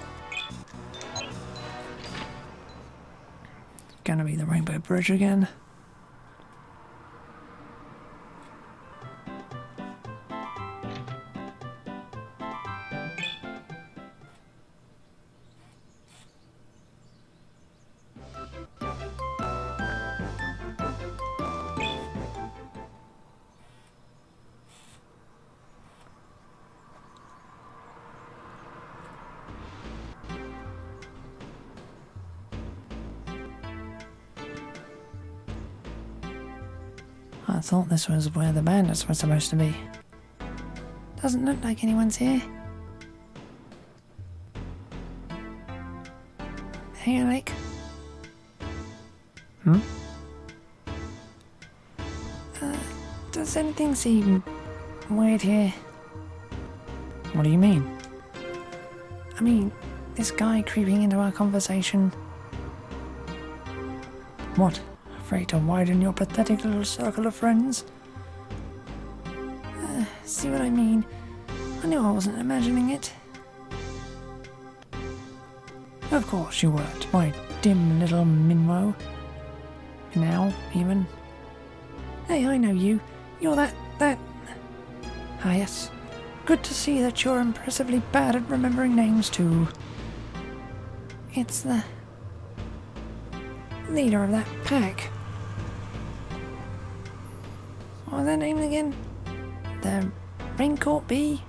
Gonna be the Rainbow Bridge again. I thought this was where the bandits were supposed to be. Doesn't look like anyone's here. Hey, Alec. Does anything seem weird here? What do you mean? I mean, this guy creeping into our conversation. What? Afraid to widen your pathetic little circle of friends? See what I mean? I knew I wasn't imagining it. Of course you weren't, my dim little Minwo. Now, even. Hey, I know you. You're that... Ah, yes. Good to see that you're impressively bad at remembering names, too. It's the... leader of that pack. What was their name again? The Raincourt Bee?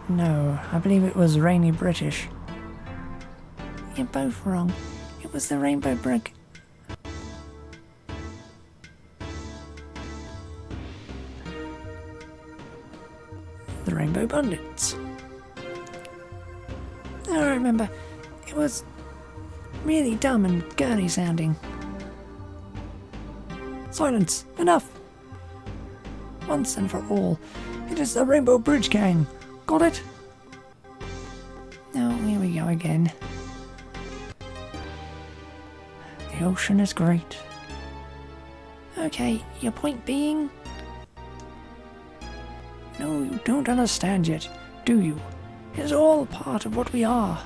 No, I believe it was Rainy British. You're both wrong. It was the Rainbow Brig. the Rainbow Bandits. I remember, it was really dumb and girly sounding. Silence! Enough! Once and for all, it is the Rainbow Bridge Gang. Got it? Oh, here we go again. The ocean is great. Okay, your point being? No, you don't understand yet, do you? It is all part of what we are.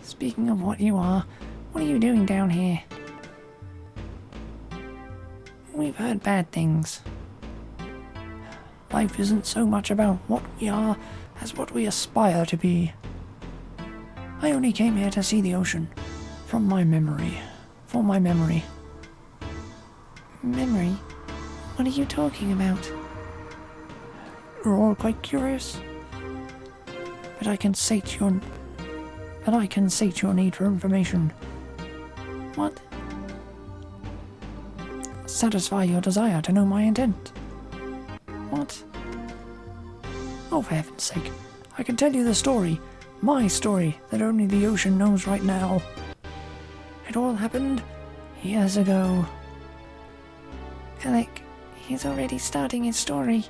Speaking of what you are, what are you doing down here? We've heard bad things. Life isn't so much about what we are as what we aspire to be. I only came here to see the ocean. From my memory. For my memory. Memory? What are you talking about? You're all quite curious. But I can sate your need for information. What? Satisfy your desire to know my intent. What? Oh, for heaven's sake. I can tell you the story. My story that only the ocean knows right now. It all happened years ago. Alec, he's already starting his story.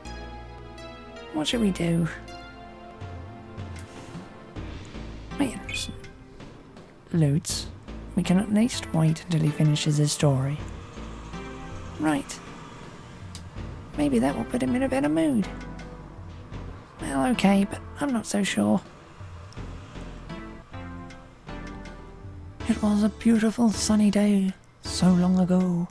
What should we do? Wait, Lutz, we can at least wait until he finishes his story. Right. Maybe that will put him in a better mood. Well, okay, but I'm not so sure. It was a beautiful sunny day so long ago.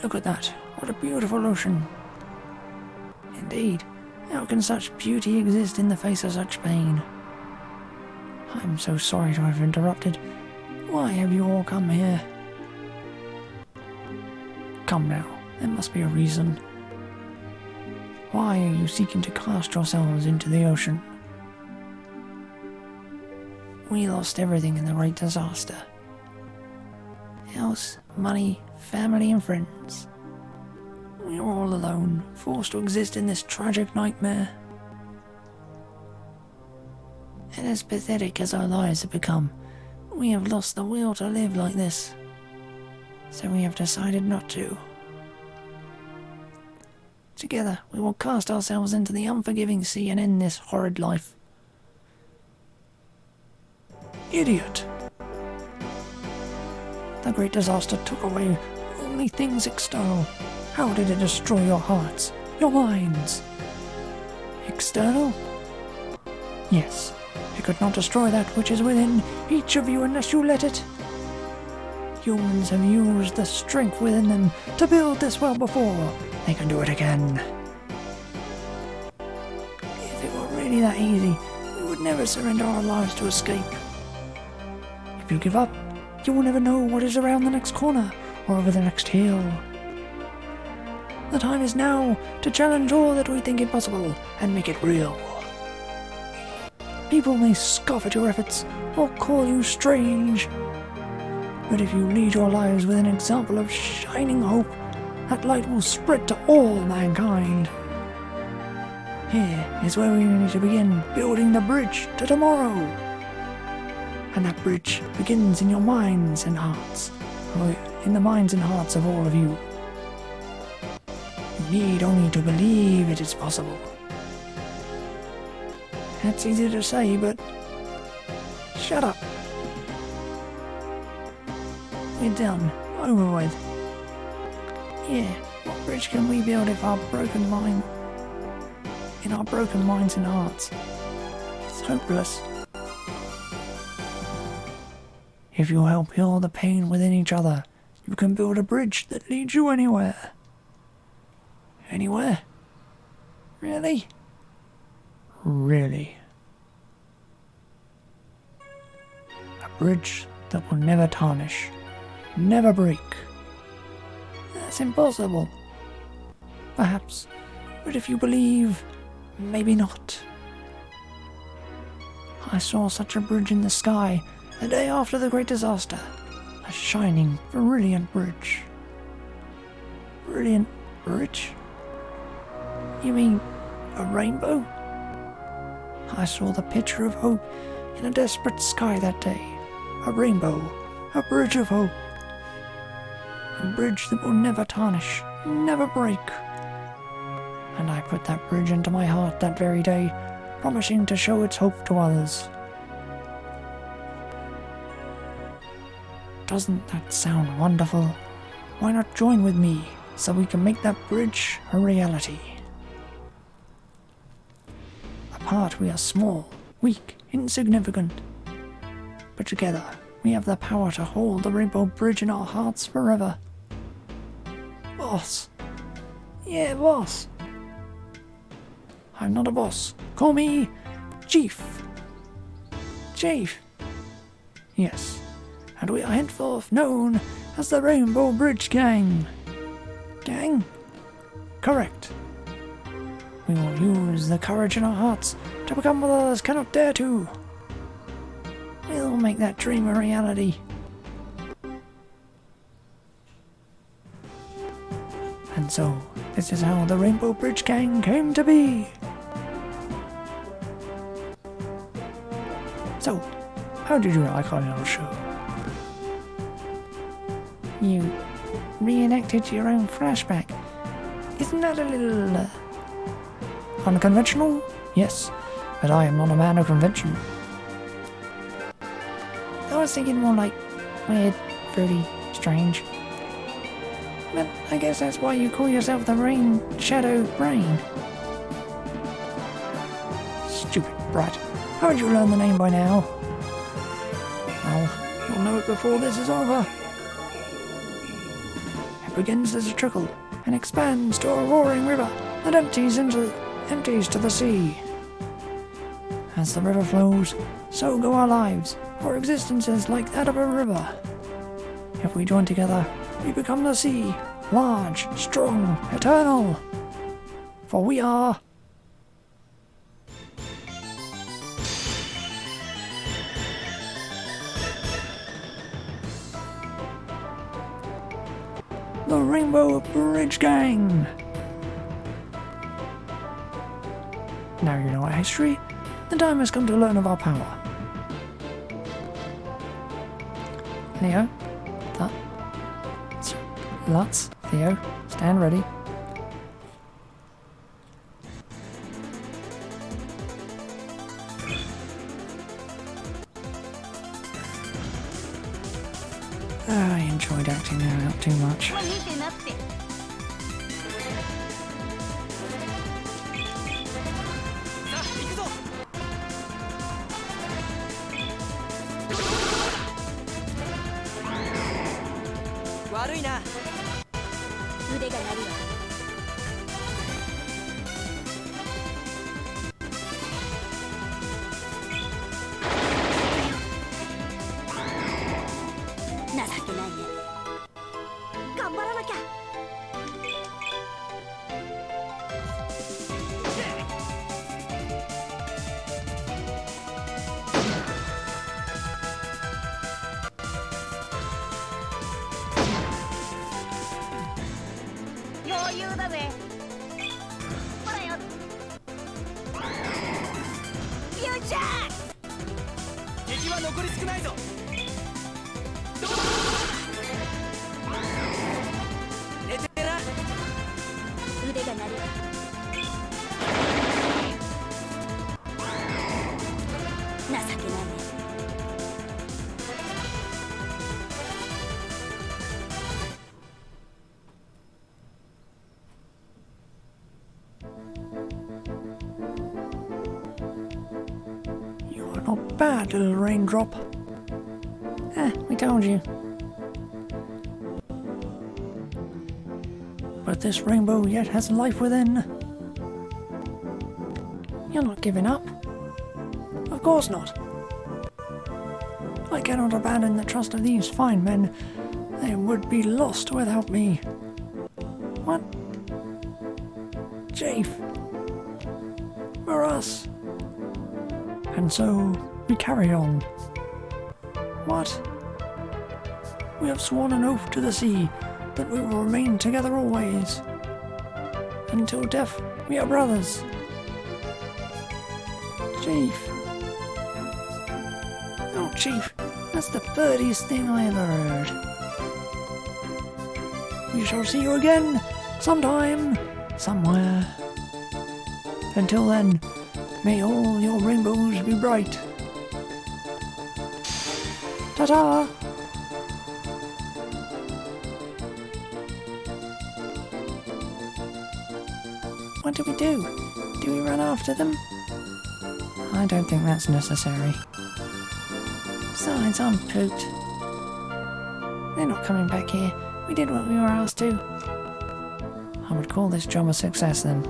Look at that. What a beautiful ocean. Indeed. How can such beauty exist in the face of such pain? I'm so sorry to have interrupted. Why have you all come here? Come now. There must be a reason. Why are you seeking to cast yourselves into the ocean? We lost everything in the Great Disaster. House, money, family and friends. We are all alone, forced to exist in this tragic nightmare. And as pathetic as our lives have become, we have lost the will to live like this. So we have decided not to. Together, we will cast ourselves into the unforgiving sea and end this horrid life. Idiot! The Great Disaster took away only things external. How did it destroy your hearts, your minds? External? Yes, it could not destroy that which is within each of you unless you let it. Humans have used the strength within them to build this world before. They can do it again. If it were really that easy, we would never surrender our lives to escape. If you give up, you will never know what is around the next corner or over the next hill. The time is now to challenge all that we think impossible and make it real. People may scoff at your efforts or call you strange, but if you lead your lives with an example of shining hope, that light will spread to all mankind. Here is where we need to begin building the bridge to tomorrow. And that bridge begins in your minds and hearts, or in the minds and hearts of all of you. You need only to believe it is possible. That's easy to say, but shut up. We're done. Over with. Yeah, what bridge can we build if our broken minds and hearts? It's hopeless. If you help heal the pain within each other, you can build a bridge that leads you anywhere. Anywhere? Really? Really. A bridge that will never tarnish, never break. That's impossible. Perhaps, but if you believe, maybe not. I saw such a bridge in the sky the day after the Great Disaster. A shining, brilliant bridge. Brilliant bridge? You mean a rainbow? I saw the picture of hope in a desperate sky that day. A rainbow, a bridge of hope. A bridge that will never tarnish, never break. And I put that bridge into my heart that very day, promising to show its hope to others. Doesn't that sound wonderful? Why not join with me so we can make that bridge a reality? Apart we are small, weak, insignificant. But together we have the power to hold the rainbow bridge in our hearts forever. Boss. Yeah, boss. I'm not a boss. Call me Chief. Chief. Yes. And we are henceforth known as the Rainbow Bridge Gang. Gang? Correct. We will use the courage in our hearts to become what others cannot dare to. We'll make that dream a reality. And so, this is how the Rainbow Bridge Gang came to be. So, how did you like our little show? You reenacted your own flashback. Isn't that a little unconventional? Yes, but I am not a man of convention. I was thinking more like weird, fruity, strange. But I guess that's why you call yourself the Rain Shadow Brain. Stupid brat. How would you learn the name by now? Well, you'll know it before this is over. It begins as a trickle and expands to a roaring river that empties to the sea. As the river flows, so go our lives, or existences like that of a river. If we join together, we become the sea, large, strong, eternal. For we are... the Rainbow Bridge Gang. Now you know our history, the time has come to learn of our power. Theo, Lutz, Theo, stand ready. I enjoyed acting that out too much. 見てなって。さあ行くぞ。悪いな。腕が鳴るわ。情けないね。頑張らなきゃ。余裕だぜ。ほらよ。フューチャー。敵は残り少ないぞ。寝てな。腕が鳴る。情けないね。You're not bad, little raindrop. We told you. But this rainbow yet has life within. You're not giving up. Of course not. I cannot abandon the trust of these fine men. They would be lost without me. What? Jafe. For us. And so we carry on. What? We have sworn an oath to the sea that we will remain together always. Until death, we are brothers. Chief. Oh, Chief, that's the birdiest thing I ever heard. We shall see you again, sometime, somewhere. Until then, may all your rainbows be bright. Ta-ta! What do we do? Do we run after them? I don't think that's necessary. Besides, I'm pooped. They're not coming back here. We did what we were asked to. I would call this job a success then.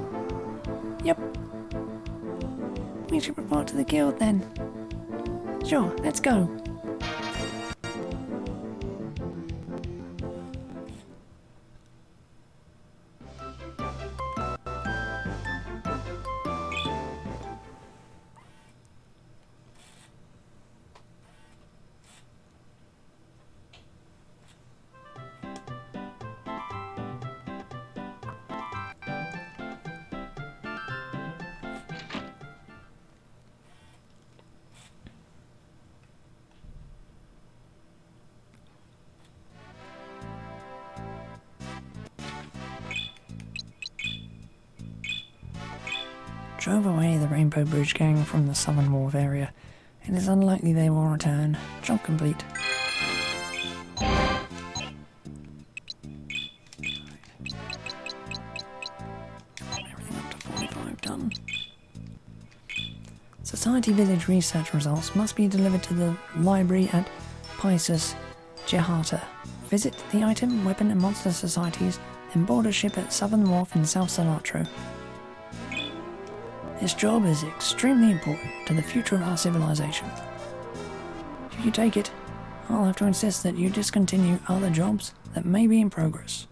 Yep. We should report to the guild then. Sure, let's go. Drove away the Rainbow Bridge gang from the Southern Wharf area. It is unlikely they will return. Job complete. Everything up to 45 done. Society Village research results must be delivered to the library at pt6 Jihata. Visit the Item, Weapon and Monster Societies, then board a ship at Southern Wharf in South Solatro. This job is extremely important to the future of our civilization. If you take it, I'll have to insist that you discontinue other jobs that may be in progress.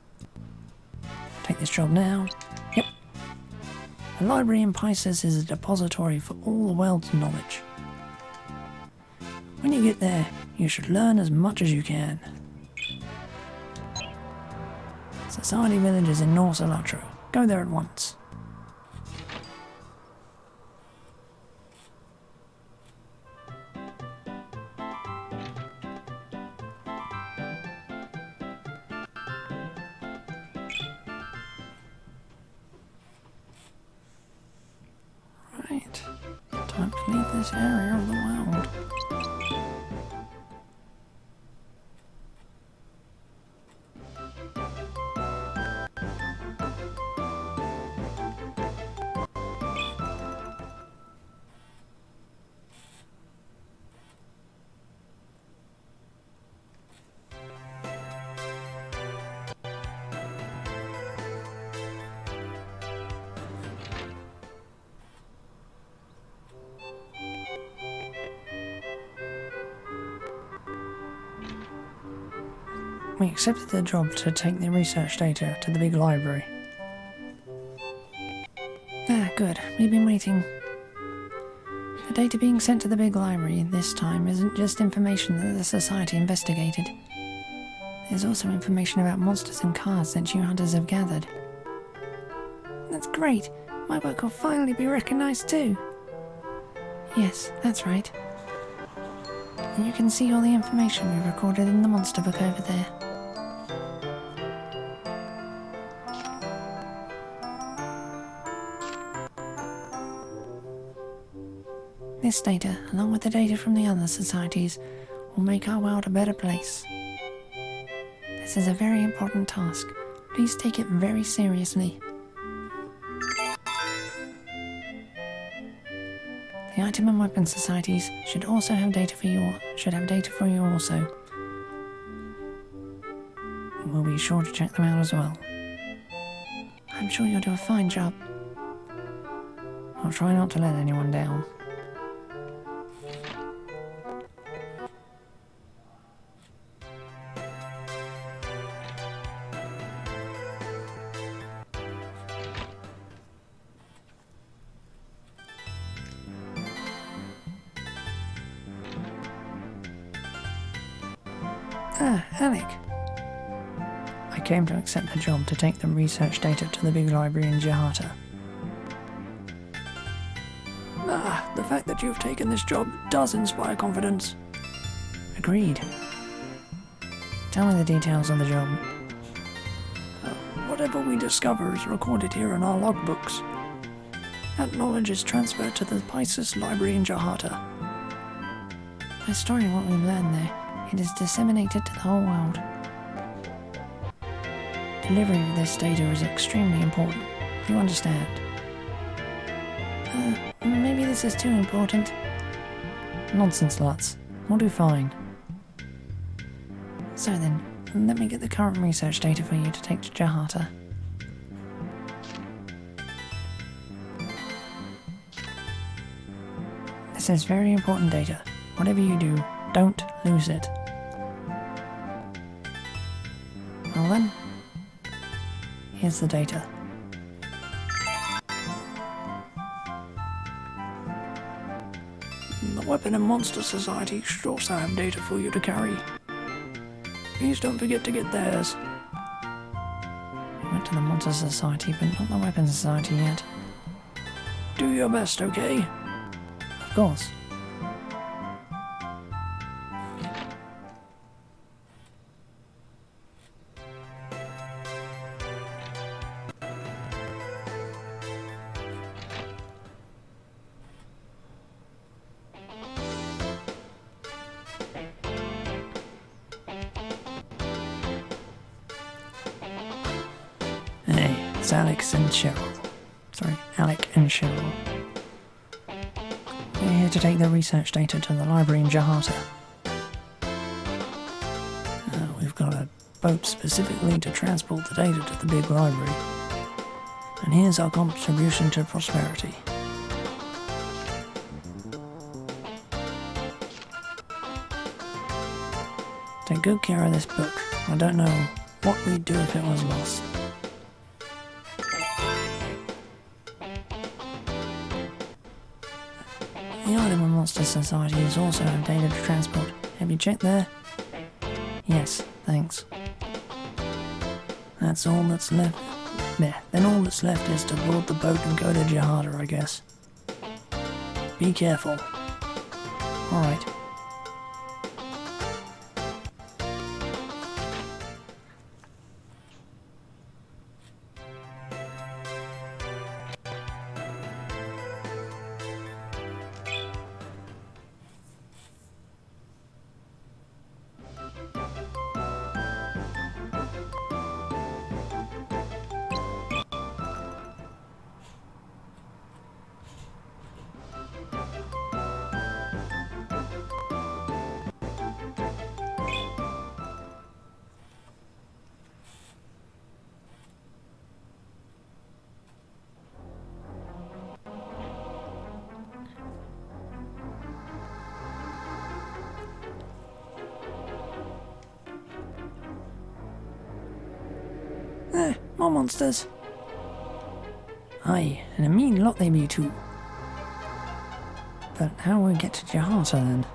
Take this job now. Yep. The library in pt6 is a depository for all the world's knowledge. When you get there, you should learn as much as you can. Society Village is in North Solatro. Go there at once. Right, time to leave this area of the world. We accepted the job to take the research data to the big library. Ah, good. We've been waiting. The data being sent to the big library this time isn't just information that the Society investigated. There's also information about monsters and cards that you hunters have gathered. That's great. My work will finally be recognized too. Yes, that's right. And you can see all the information we recorded in the monster book over there. This data, along with the data from the other societies, will make our world a better place. This is a very important task. Please take it very seriously. The Item and Weapon Societies should also have data for you also. We'll be sure to check them out as well. I'm sure you'll do a fine job. I'll try not to let anyone down. Ah, Alec. I came to accept the job to take the research data to the big library in Jahata. Ah, the fact that you've taken this job does inspire confidence. Agreed. Tell me the details of the job. Whatever we discover is recorded here in our logbooks. That knowledge is transferred to the pt6 library in Jahata. By storing what we've learned there, it is disseminated to the whole world. Delivery of this data is extremely important. You understand? Maybe this is too important. Nonsense, Lutz. We'll do fine. So then, let me get the current research data for you to take to Jahata. This is very important data. Whatever you do, don't lose it. Well then, here's the data. The Weapon and Monster Society should also have data for you to carry. Please don't forget to get theirs. We went to the Monster Society, but not the Weapon Society yet. Do your best, okay? Of course. Hey, it's Alex and Cheryl. Sorry, Alec and Cheryl. We're here to take the research data to the library in Jahata. We've got a boat specifically to transport the data to the big library. And here's our contribution to prosperity. Take good care of this book. I don't know what we'd do if it was lost. The Item and Monster Society is also have data to transport. Have you checked there? Yes, thanks. That's all that's left. Yeah, then all that's left is to board the boat and go to Jahata, I guess. Be careful. Alright. More monsters. Aye, and a mean lot they be too. But how will we get to Jahata then?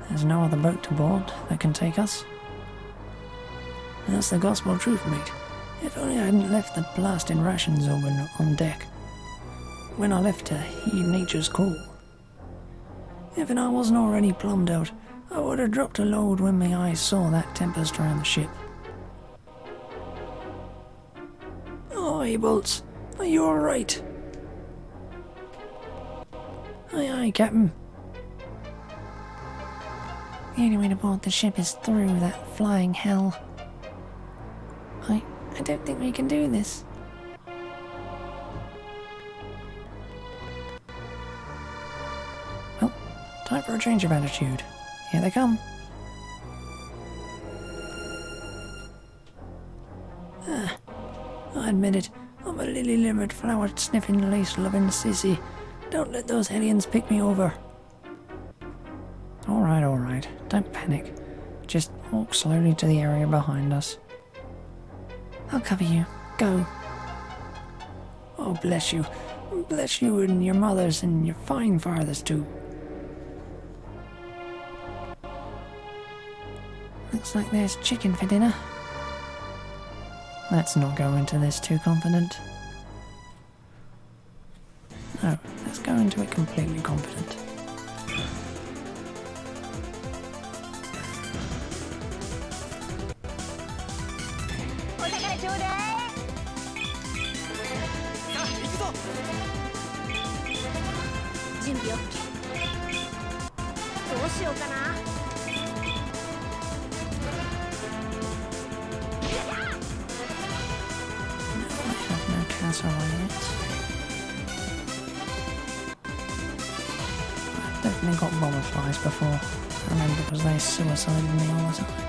There's no other boat to board that can take us. That's the gospel truth, mate. If only I hadn't left the blasted rations on deck. When I left to heed nature's call. If I wasn't already plumbed out, I would have dropped a load when my eyes saw that tempest around the ship. Oh, hey, Bolts. Are you alright? Aye, aye, Captain. The only way to board the ship is through that flying hell. I don't think we can do this. Well, time for a change of attitude. Here they come. I admit it. I'm a lily-livered, flower-sniffing, lace-loving sissy. Don't let those aliens pick me over. Alright. Don't panic. Just walk slowly to the area behind us. I'll cover you. Go. Oh, bless you. Bless you and your mothers and your fine fathers too. Looks like there's chicken for dinner. Let's not go into this too confident. No, let's go into it completely confident. I've definitely got bomber flies before. I remember because they suicided me all the time.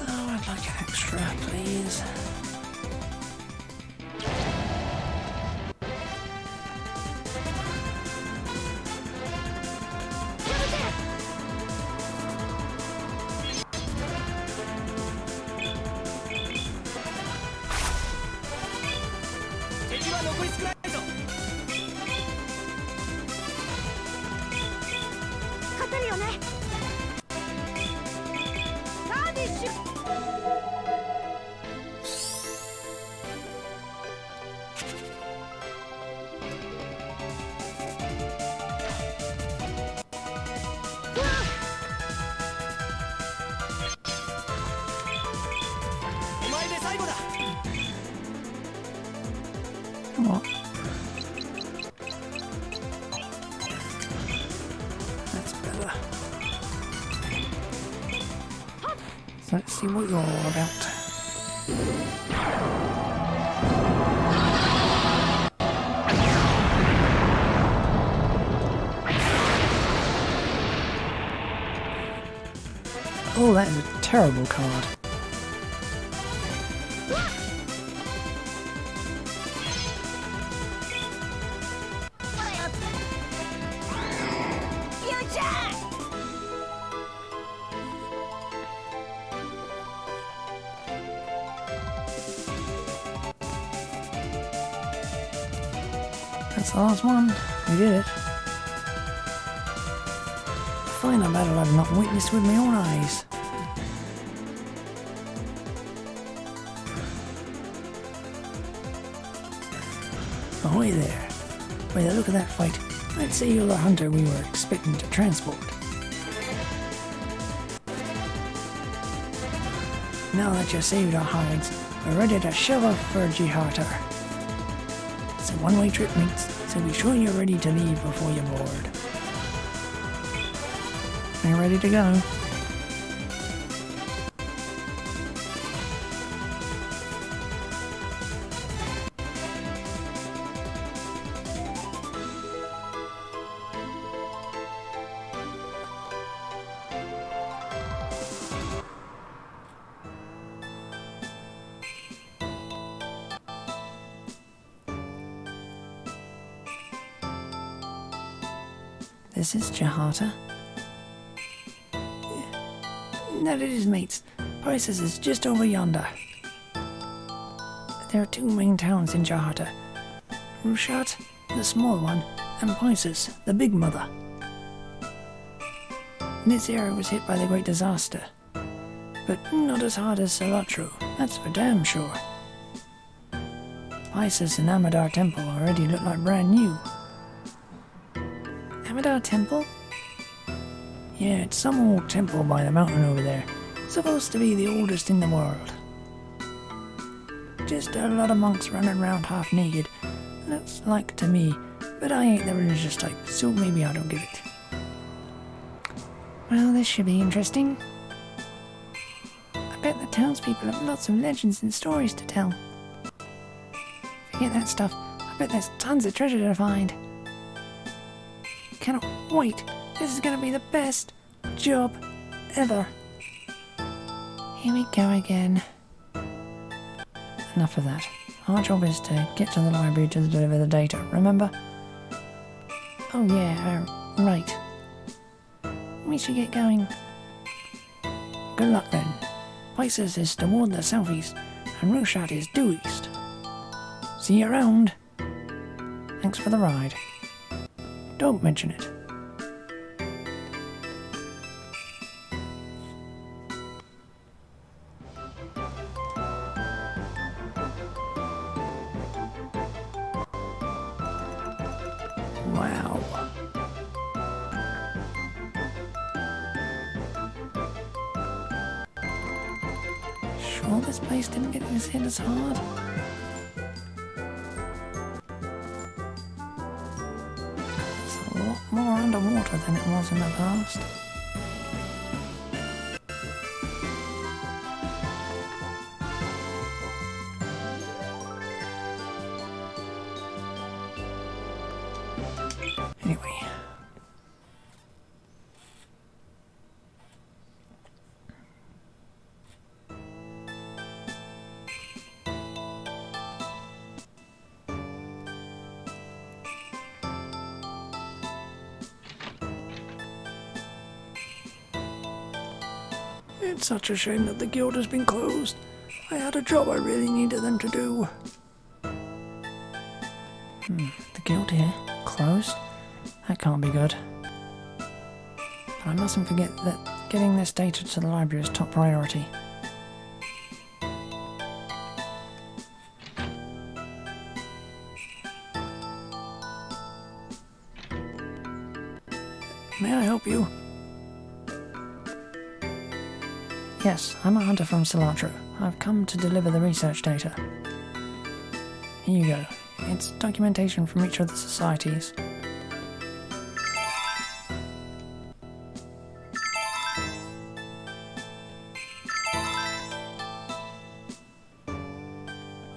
Oh, I'd like an extra, please. What? That's better. So let's see what you're all about. Oh, that is a terrible card. That's the last one. We did it. Fine, a battle I've not witnessed with my own eyes. Ahoy there. By the look of that fight, I'd say you're the hunter we were expecting to transport. Now that you've saved our hides, we're ready to shove off for Jihata. It's a one-way trip, mates, so be sure you're ready to leave before you're bored. Are you ready to go? This is Jihata. That it is, mates. Prices is just over yonder. There are two main towns in Jihata. Rushat, the small one, and Pisces, the big mother. This area was hit by the Great Disaster, but not as hard as Salatro, that's for damn sure. Pisces and Amadar Temple already look like brand new. Amadar Temple? Yeah, it's some old temple by the mountain over there. Supposed to be the oldest in the world. Just a lot of monks running around half naked. Looks like to me, but I ain't the religious type, so maybe I don't get it. Well, this should be interesting. I bet the townspeople have lots of legends and stories to tell. Forget that stuff. I bet there's tons of treasure to find. Cannot wait. This is going to be the best job ever. Here we go again. Enough of that. Our job is to get to the library to deliver the data, remember? Oh yeah, right. We should get going. Good luck then. Pisces is toward the southeast, and Roshat is due east. See you around. Thanks for the ride. Don't mention it. Wow. Sure this place didn't get his hit as hard? It's a lot more underwater than it was in the past. Anyway. It's such a shame that the guild has been closed. I had a job I really needed them to do. The guild here? Closed? That can't be good. But I mustn't forget that getting this data to the library is top priority. May I help you? Yes, I'm a hunter from Salatro. I've come to deliver the research data. Here you go. It's documentation from each of the societies.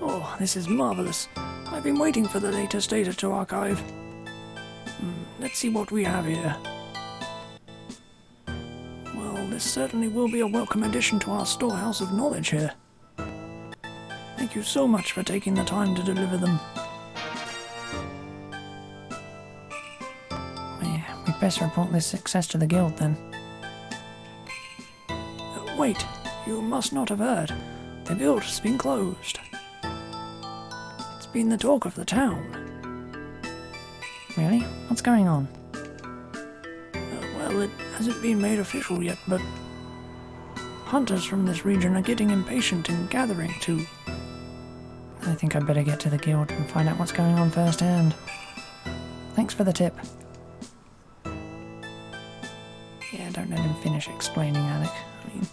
Oh, this is marvelous. I've been waiting for the latest data to archive. Let's see what we have here. Well, this certainly will be a welcome addition to our storehouse of knowledge here. Thank you so much for taking the time to deliver them. We'd best report this success to the guild then. Wait, you must not have heard. The guild has been closed. It's been the talk of the town. Really? What's going on? Well, it hasn't been made official yet, but hunters from this region are getting impatient in gathering too. I think I'd better get to the guild and find out what's going on firsthand. Thanks for the tip. Yeah, don't let him finish explaining, Alec. I mean,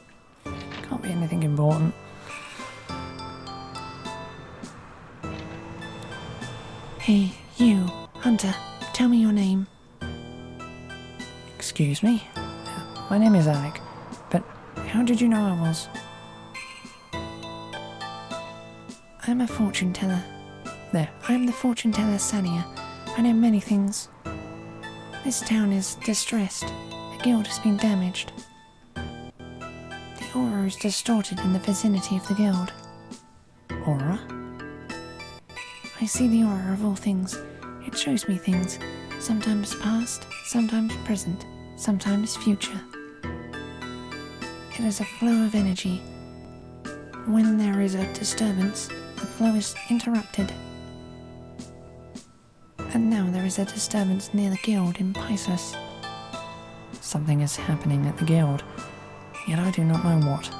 can't be anything important. Hey, you, Hunter, tell me your name. Excuse me? My name is Alec, but how did you know I was? I'm a fortune teller. There, I'm the fortune teller Sania. I know many things. This town is distressed. The guild has been damaged. The aura is distorted in the vicinity of the guild. Aura? I see the aura of all things. It shows me things, sometimes past, sometimes present, sometimes future. It is a flow of energy. When there is a disturbance, the flow is interrupted. there is a disturbance near the guild in Pisces. Something is happening at the guild, yet I do not know what.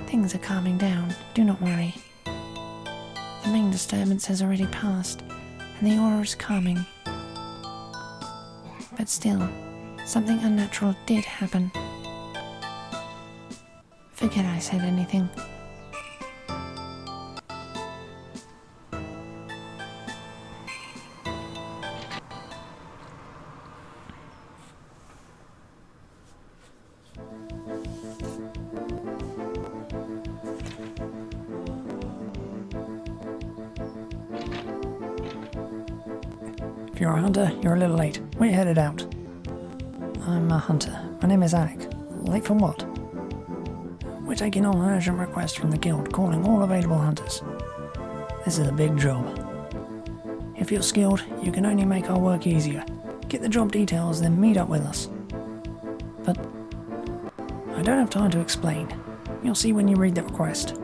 Things are calming down, do not worry. The main disturbance has already passed, and the aura is calming. But still, something unnatural did happen. Forget I said anything. If you're a hunter, you're a little late. We're headed out. I'm a hunter. My name is Alec. Late for what? We're taking on an urgent request from the guild, calling all available hunters. This is a big job. If you're skilled, you can only make our work easier. Get the job details, then meet up with us. But I don't have time to explain. You'll see when you read the request.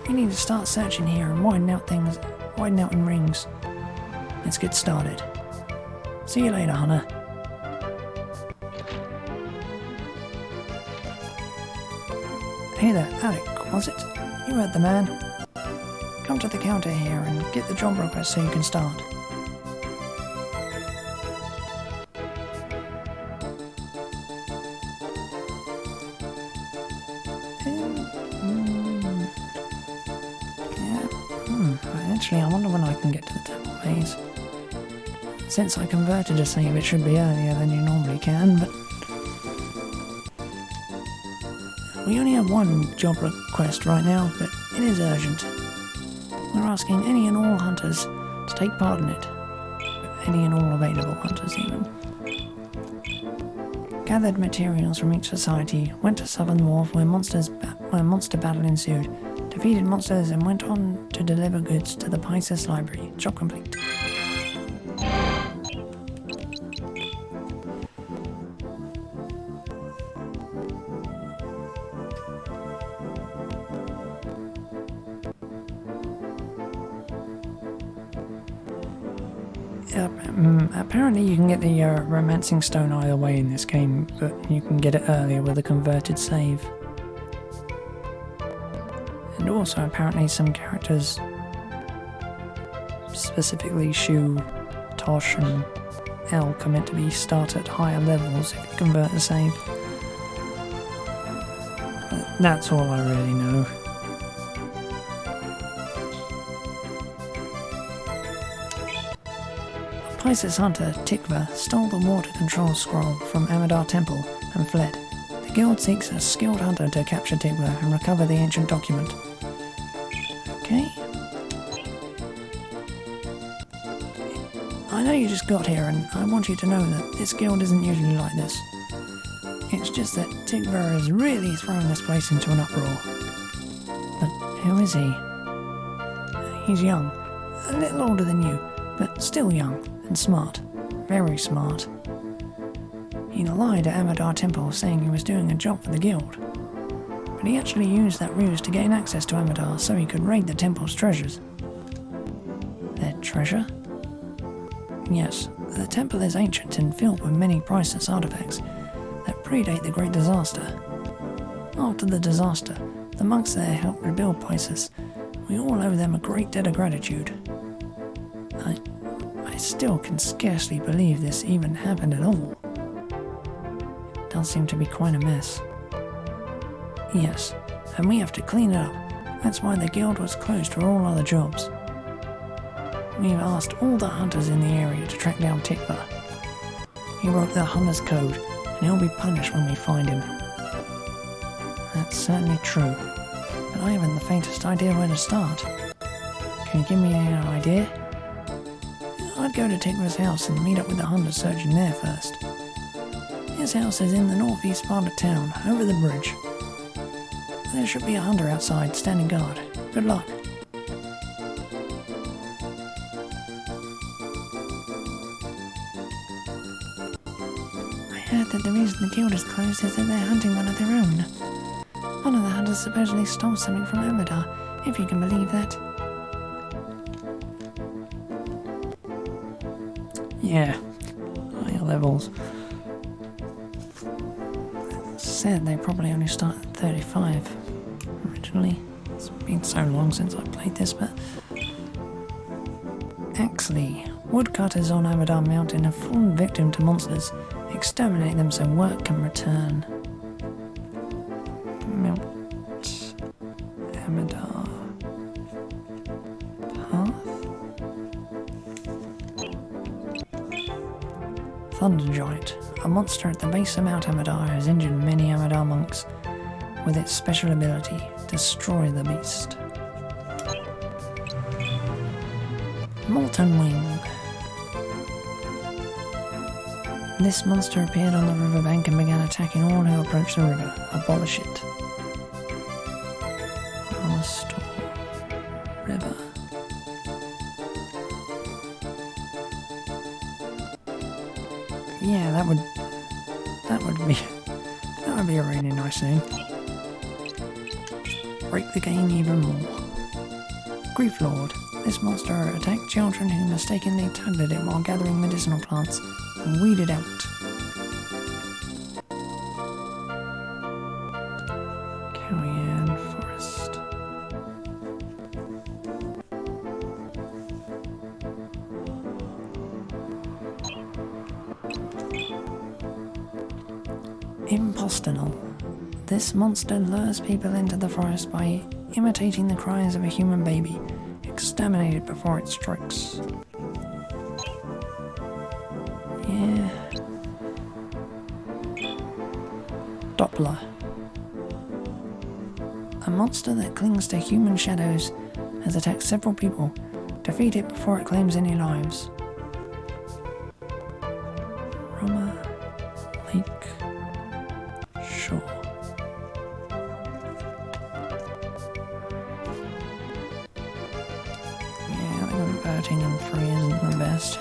We need to start searching here and widen out in rings. Let's get started. See you later, Hunter. Hey there, Alec, was it? You heard the man. Come to the counter here and get the job request so you can start. Actually, I wonder when I can get to the temple maze. Since I converted to save, it should be earlier than you normally can, but we only have one job request right now, but it is urgent. We're asking any and all hunters to take part in it. Any and all available hunters, even. Gathered materials from each society, went to Southern Wharf where monster battle ensued, defeated monsters and went on to deliver goods to the Pisces Library. Job complete. Apparently you can get the romancing stone either way in this game, but you can get it earlier with a converted save. And also apparently some characters, specifically Shu, Tosh and Elk, are meant to be start at higher levels if you convert a save. But that's all I really know. Pisces hunter Tikva stole the water control scroll from Amadar Temple and fled. The guild seeks a skilled hunter to capture Tikva and recover the ancient document. Okay. I know you just got here and I want you to know that this guild isn't usually like this. It's just that Tikva has really thrown this place into an uproar. But who is he? He's young, a little older than you, but still young. And smart. Very smart. He lied at Amadar Temple saying he was doing a job for the guild. But he actually used that ruse to gain access to Amadar so he could raid the temple's treasures. Their treasure? Yes, the temple is ancient and filled with many priceless artifacts that predate the Great Disaster. After the disaster, the monks there helped rebuild Pisces. We all owe them a great debt of gratitude. I still can scarcely believe this even happened at all. It does seem to be quite a mess. Yes, and we have to clean it up. That's why the guild was closed for all other jobs. We've asked all the hunters in the area to track down Tikva. He broke the hunter's code, and he'll be punished when we find him. That's certainly true, but I haven't the faintest idea where to start. Can you give me an idea? I'd go to Tikva's house and meet up with the hunters searching there first. His house is in the northeast part of town, over the bridge. There should be a hunter outside, standing guard. Good luck. I heard that the reason the guild is closed is that they're hunting one of their own. One of the hunters supposedly stole something from Amadar, if you can believe that. Yeah, higher levels. Said they probably only started at 35 originally. It's been so long since I played this, but... Axley. Woodcutters on Amadar Mountain have fallen victim to monsters. Exterminate them so work can return. Mount Amadar Path? Thunder Giant. A monster at the base of Mount Amadar has injured many Amadar monks with its special ability, Destroy the Beast. Molten Wing. This monster appeared on the riverbank and began attacking all who approached the river. Abolish it. Restore river. Yeah, that would be a really nice thing. Break the game even more. Grief Lord. This monster attacked children who mistakenly tugged at it while gathering medicinal plants and weeded out. Carian Forest. Impostinal. This monster lures people into the forest by imitating the cries of a human baby. Exterminate it before it strikes. Yeah. Doppler. A monster that clings to human shadows has attacked several people. Defeat it before it claims any lives. Roma Lake Shore. Yeah, the converting and free isn't the best.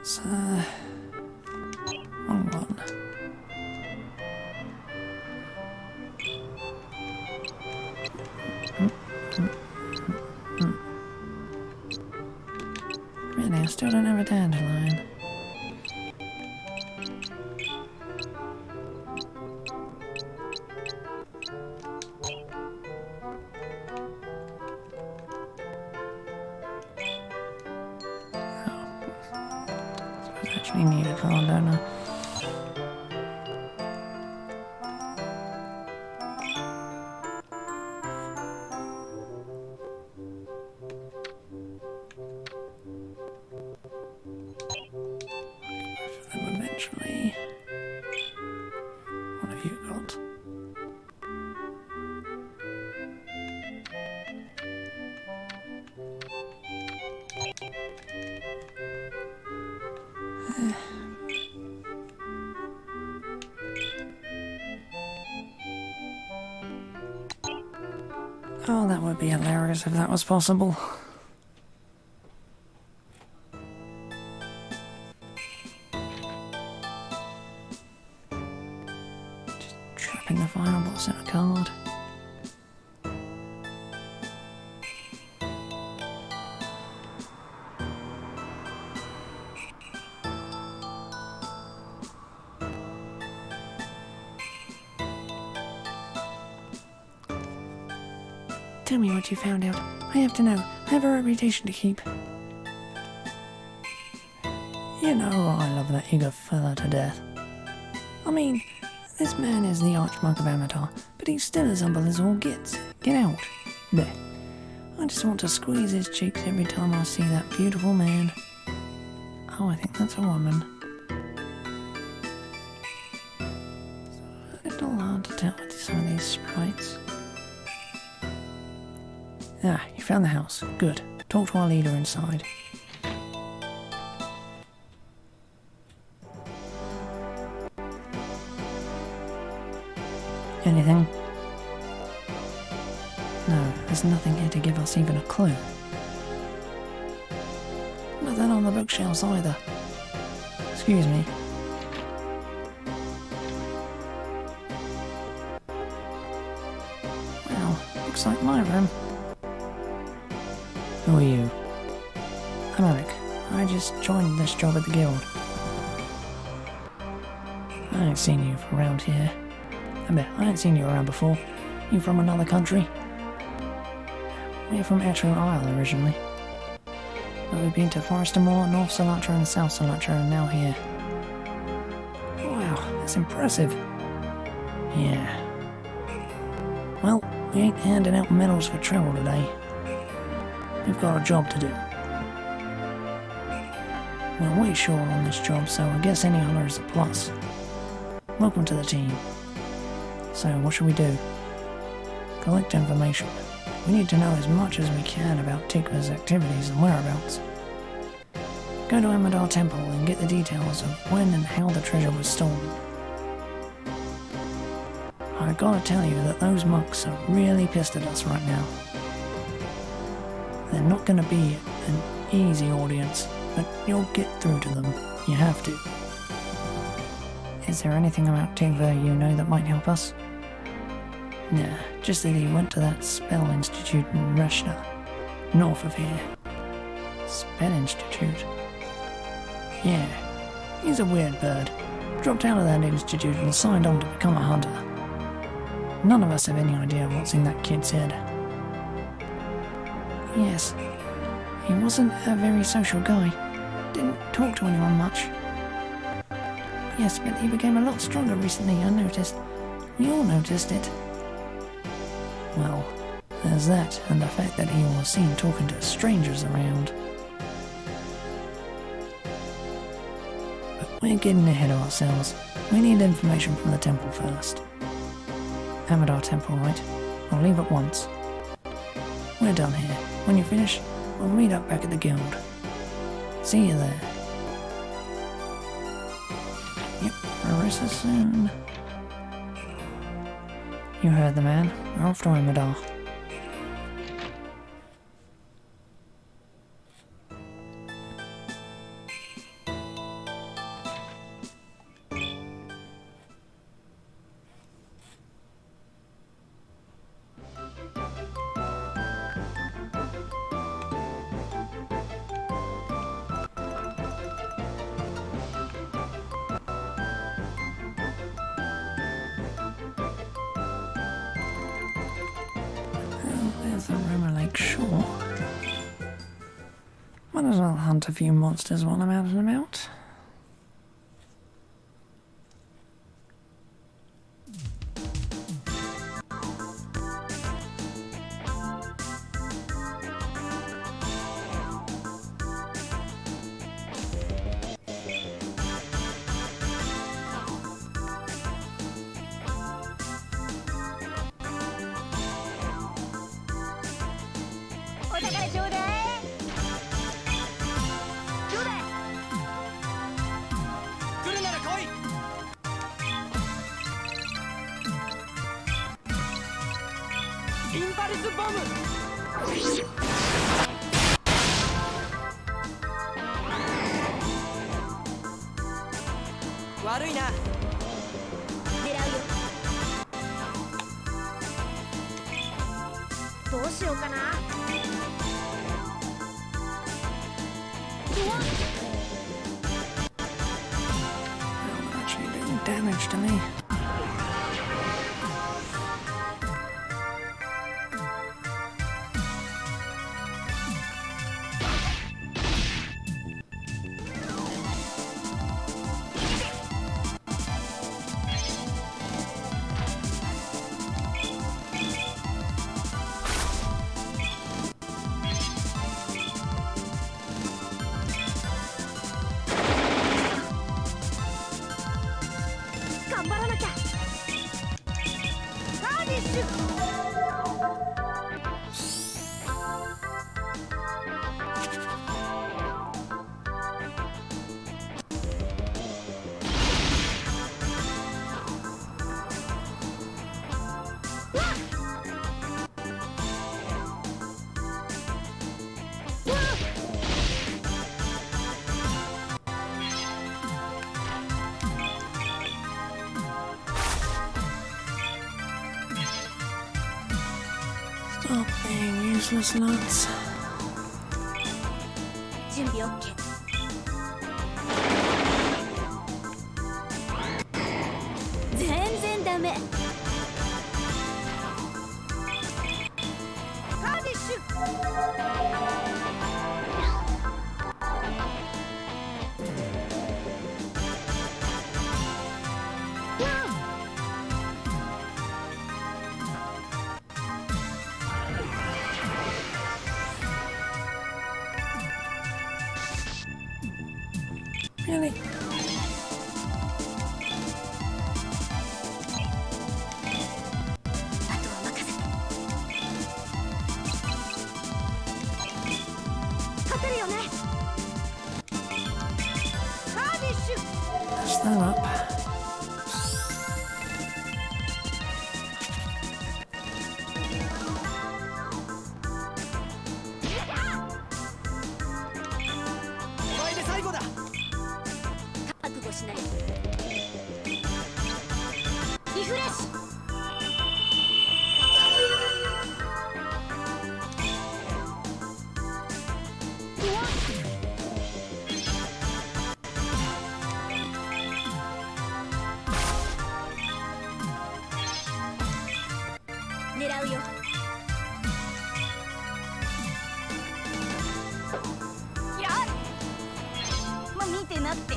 So, wrong one. Really, I still don't have a dandelion. Actually need a card, don't I? For them eventually. What have you got? Oh, that would be hilarious if that was possible. Just trapping the final boss in a card. Tell me what you found out. I have to know. I have a reputation to keep. You know, I love that eager fella to death. I mean, this man is the Archmonk of Amatar, but he's still as humble as all gets. Get out. There. I just want to squeeze his cheeks every time I see that beautiful man. Oh, I think that's a woman. It's a little hard to tell with some of these sprites. Ah, you found the house. Good. Talk to our leader inside. Anything? No, there's nothing here to give us even a clue. Nothing on the bookshelves either. Excuse me. Well, looks like my room. Who are you? I'm Alec. I just joined this job at the guild. I ain't seen you around here. I ain't seen you around before. You from another country? We're from Etro Isle originally. But we've been to Forester Moor, North Sumatra and South Sumatra and now here. Wow, that's impressive. Yeah. Well, we ain't handing out medals for travel today. We've got a job to do. We're way short on this job, so I guess any honour is a plus. Welcome to the team. So, what should we do? Collect information. We need to know as much as we can about Tikva's activities and whereabouts. Go to Amadar Temple and get the details of when and how the treasure was stolen. I gotta tell you that those monks are really pissed at us right now. They're not gonna be an easy audience, but you'll get through to them. You have to. Is there anything about Tikva you know that might help us? Nah, just that he went to that spell institute in Reshta, north of here. Spell institute? Yeah, he's a weird bird. Dropped out of that institute and signed on to become a hunter. None of us have any idea what's in that kid's head. Yes, he wasn't a very social guy. Didn't talk to anyone much. Yes, but he became a lot stronger recently, I noticed. We all noticed it. Well, there's that, and the fact that he was seen talking to strangers around. But we're getting ahead of ourselves. We need information from the temple first. Amadar Temple, right? I'll leave at once. We're done here. When you finish, we'll meet up back at the guild. See you there. Yep, Marissa soon. You heard the man. We're off to Amadar. There's the Roma Lake shore. Might as well hunt a few monsters while I'm out and about.悪いな。狙うよ。どうしようかな。Actually doing damage to me. useless, lads. 準備 OK。 全然ダメ。カーディッシュ。 Really? あとは任せて。勝てるよね。カーディッシュ。 Push that up. お前で最後だ。覚悟しないと。リフレッシュ。 狙うよ。やっ、まあ、見てなって。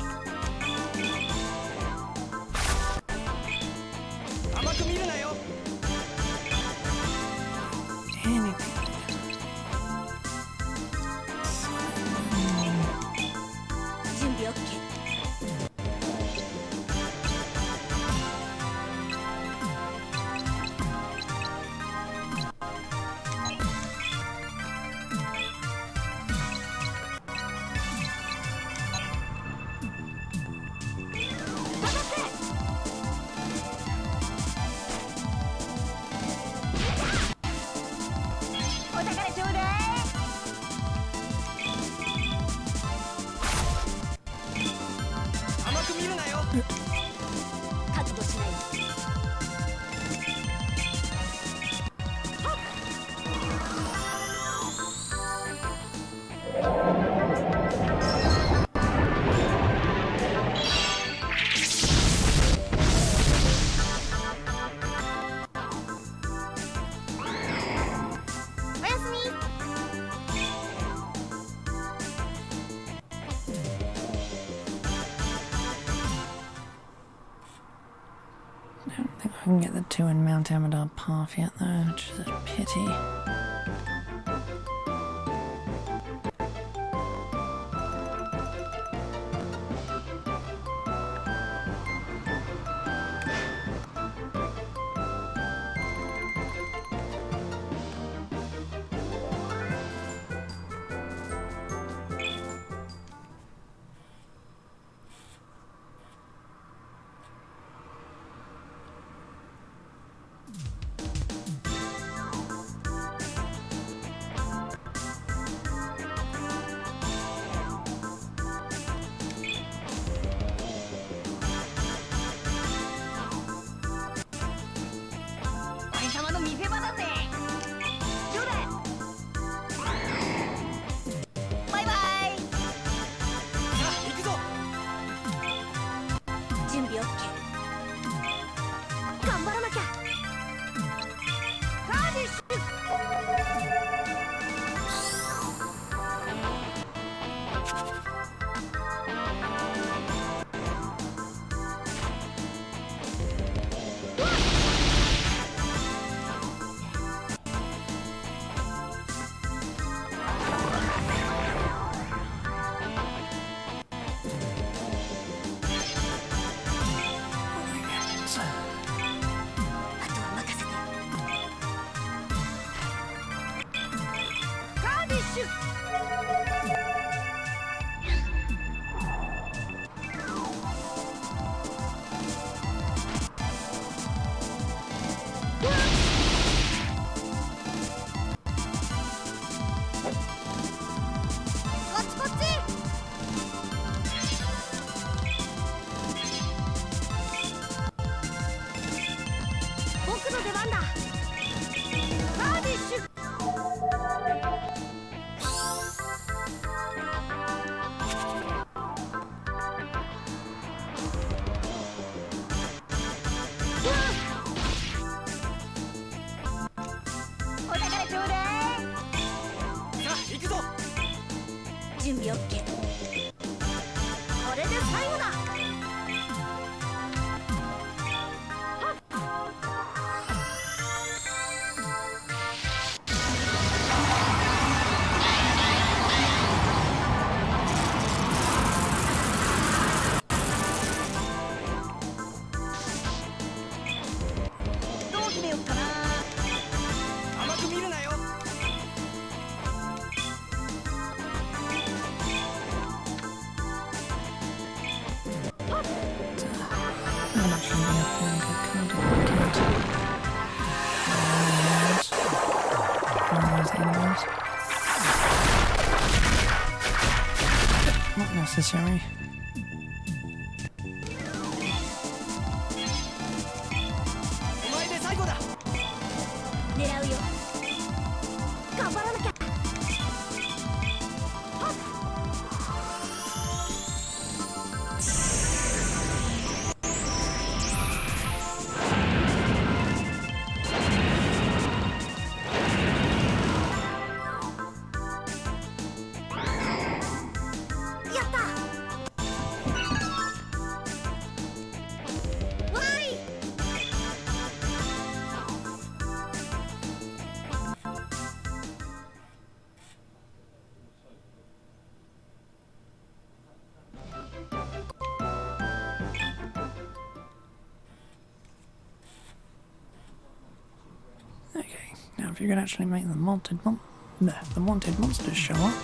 甘く見るなよ。 Anything. 準備 OK。 お宝ちょうだい。甘く見るなよ。覚悟しないと。 おやすみ。 I don't think I can get the two in Mount Amadar path yet, though, which is a pity. 準備 OK。 これで最後だ。どう決めよっかな。甘く見るなよ。That actually be a very good card if we could. Animals. Not necessary. お前で最後だ。狙うよ。頑張らなきゃ。やった。わい。Okay, now if you could actually make the wanted monsters show up.「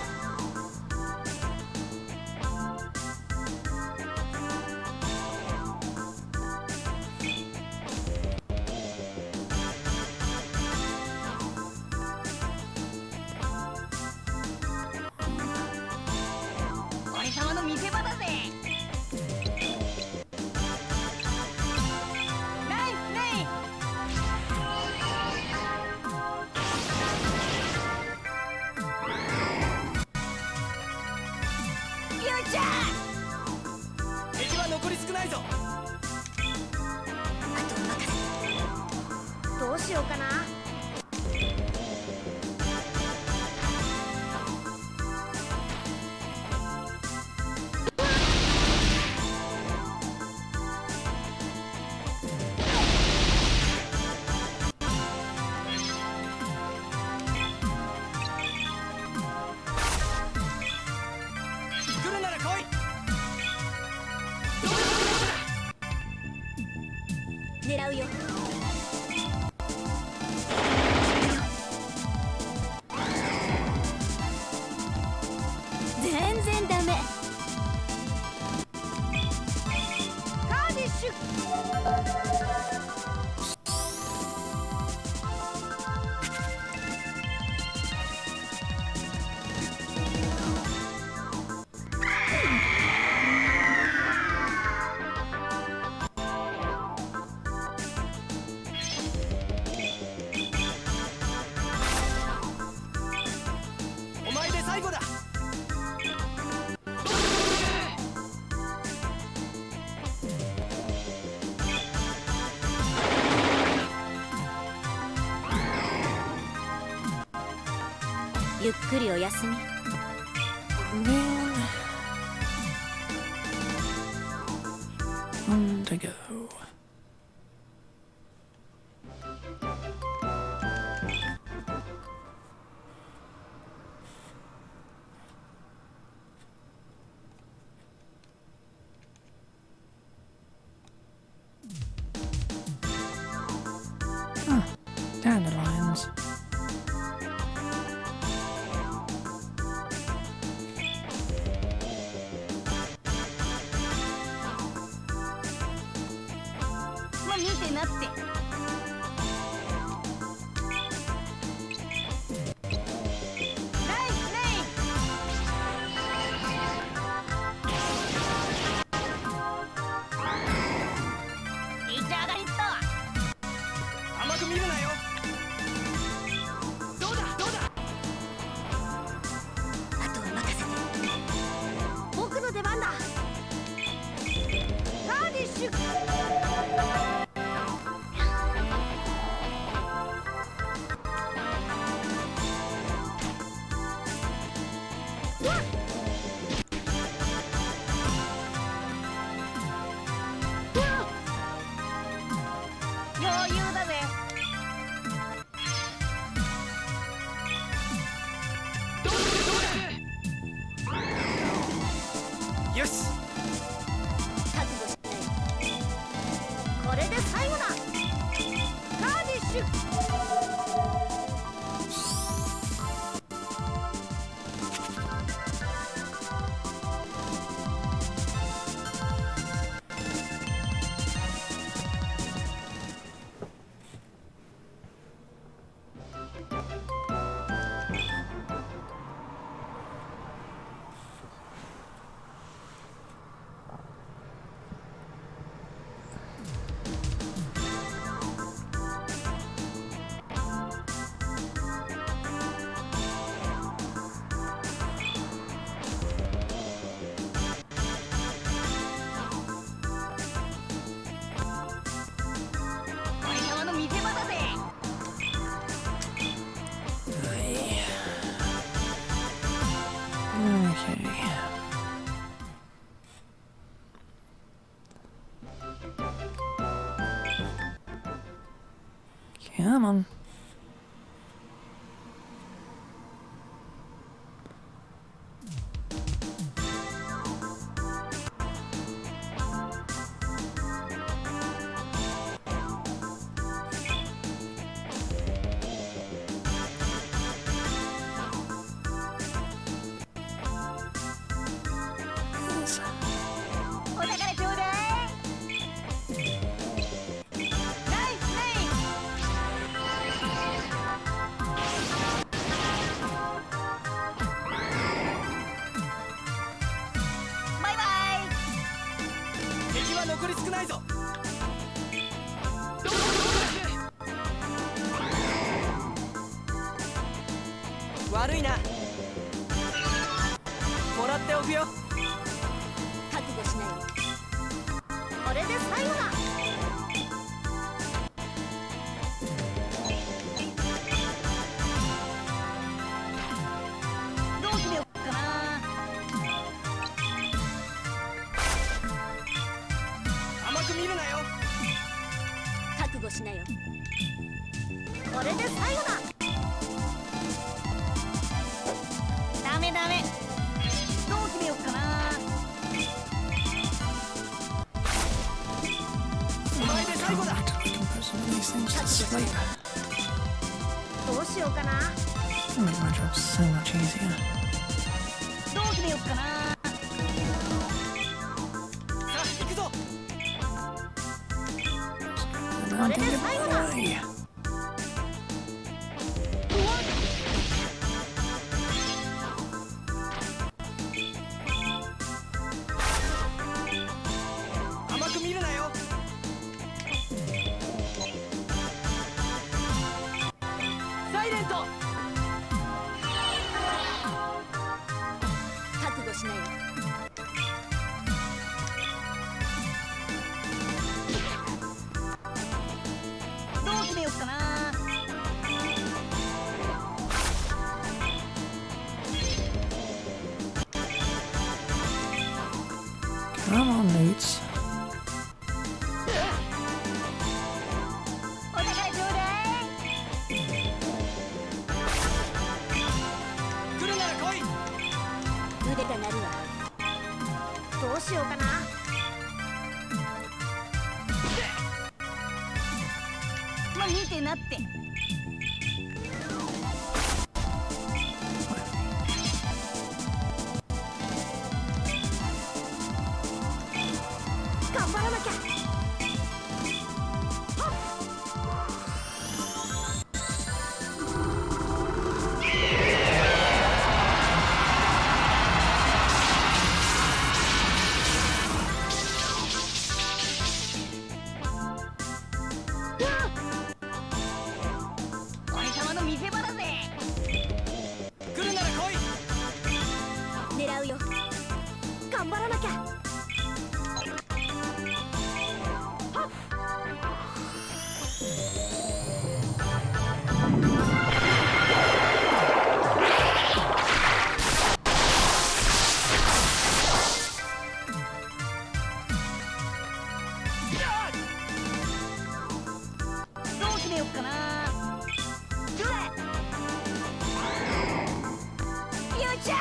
俺様の見せ場だぜ」。ナイスナイス。フューチャー。敵は残り少ないぞ。あと任せ。どうしようかな。来るなら来い。狙うよ。全然ダメ。カーディッシュ。お前で最後だ。ゆっくりお休み。 One to go. Ah, dandelions. Come on. Yes. お宝ちょうだい。ナイスナイス。バイバイ。敵は残り少ないぞ。悪いな。もらっておくよ。覚悟しなよ。これで最後だ。どう決めよっかな。甘く見るなよ。覚悟しなよ。これで最後だ。ダメダメ。どう決めよっかな。お前で最後だ。 I can put some of these things to sleep. どうしようかな。 It'll make my job so much easier. どう決めよっかな。さあ行くぞ。 And I'll What get is it my away. 甘く見るなよ。サイレント。覚悟しなよ。どう決めよっかな。 Come on, Newts. お宝ちょうだい。来るなら来い。腕が鳴るわ。どうしようかな。まあ見てなって。頑張らなきゃ。俺様の見せ場だぜ。来るなら来い。狙うよ。頑張らなきゃ。 どう決めよっかな。どれ。よっしゃ。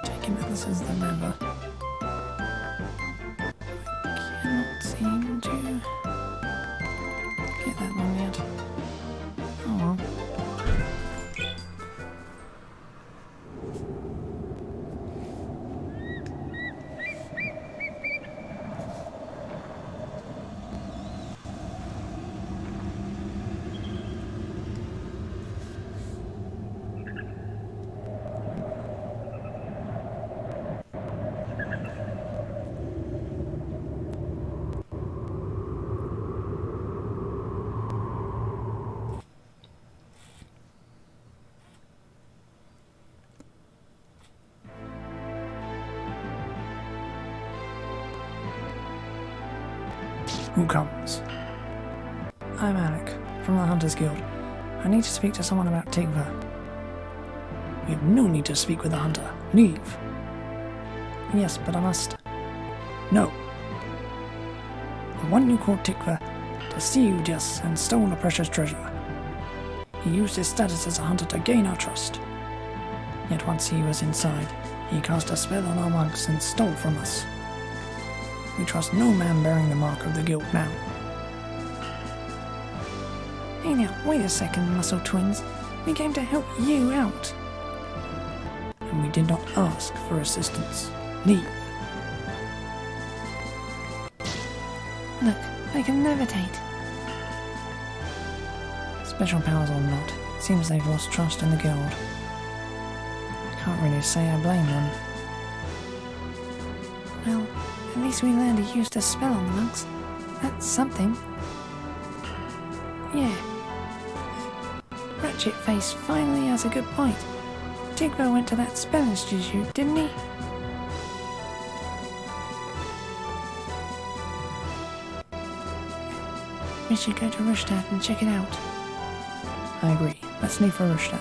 Taking this as the river. Cannot seem to get that one yet. Oh well. Who comes? I'm Alec, from the Hunters Guild. I need to speak to someone about Tigva. We have no need to speak with the hunter. Leave. Yes, but I must. No. The one you called Tigva deceived us and stole a precious treasure. He used his status as a hunter to gain our trust. Yet once he was inside, he cast a spell on our monks and stole from us. We trust no man bearing the mark of the guild now. Hey now, wait a second, muscle twins. We came to help you out. And we did not ask for assistance. Leave. Look, they can levitate. Special powers or not, seems they've lost trust in the guild. Can't really say I blame them. Well, at least we learned to use the spell on the monks. That's something. Yeah. Ratchet Face finally has a good point. Tigvo went to that spell institute, didn't he? We should go to Rustad and check it out. I agree. Let's leave for Rustad.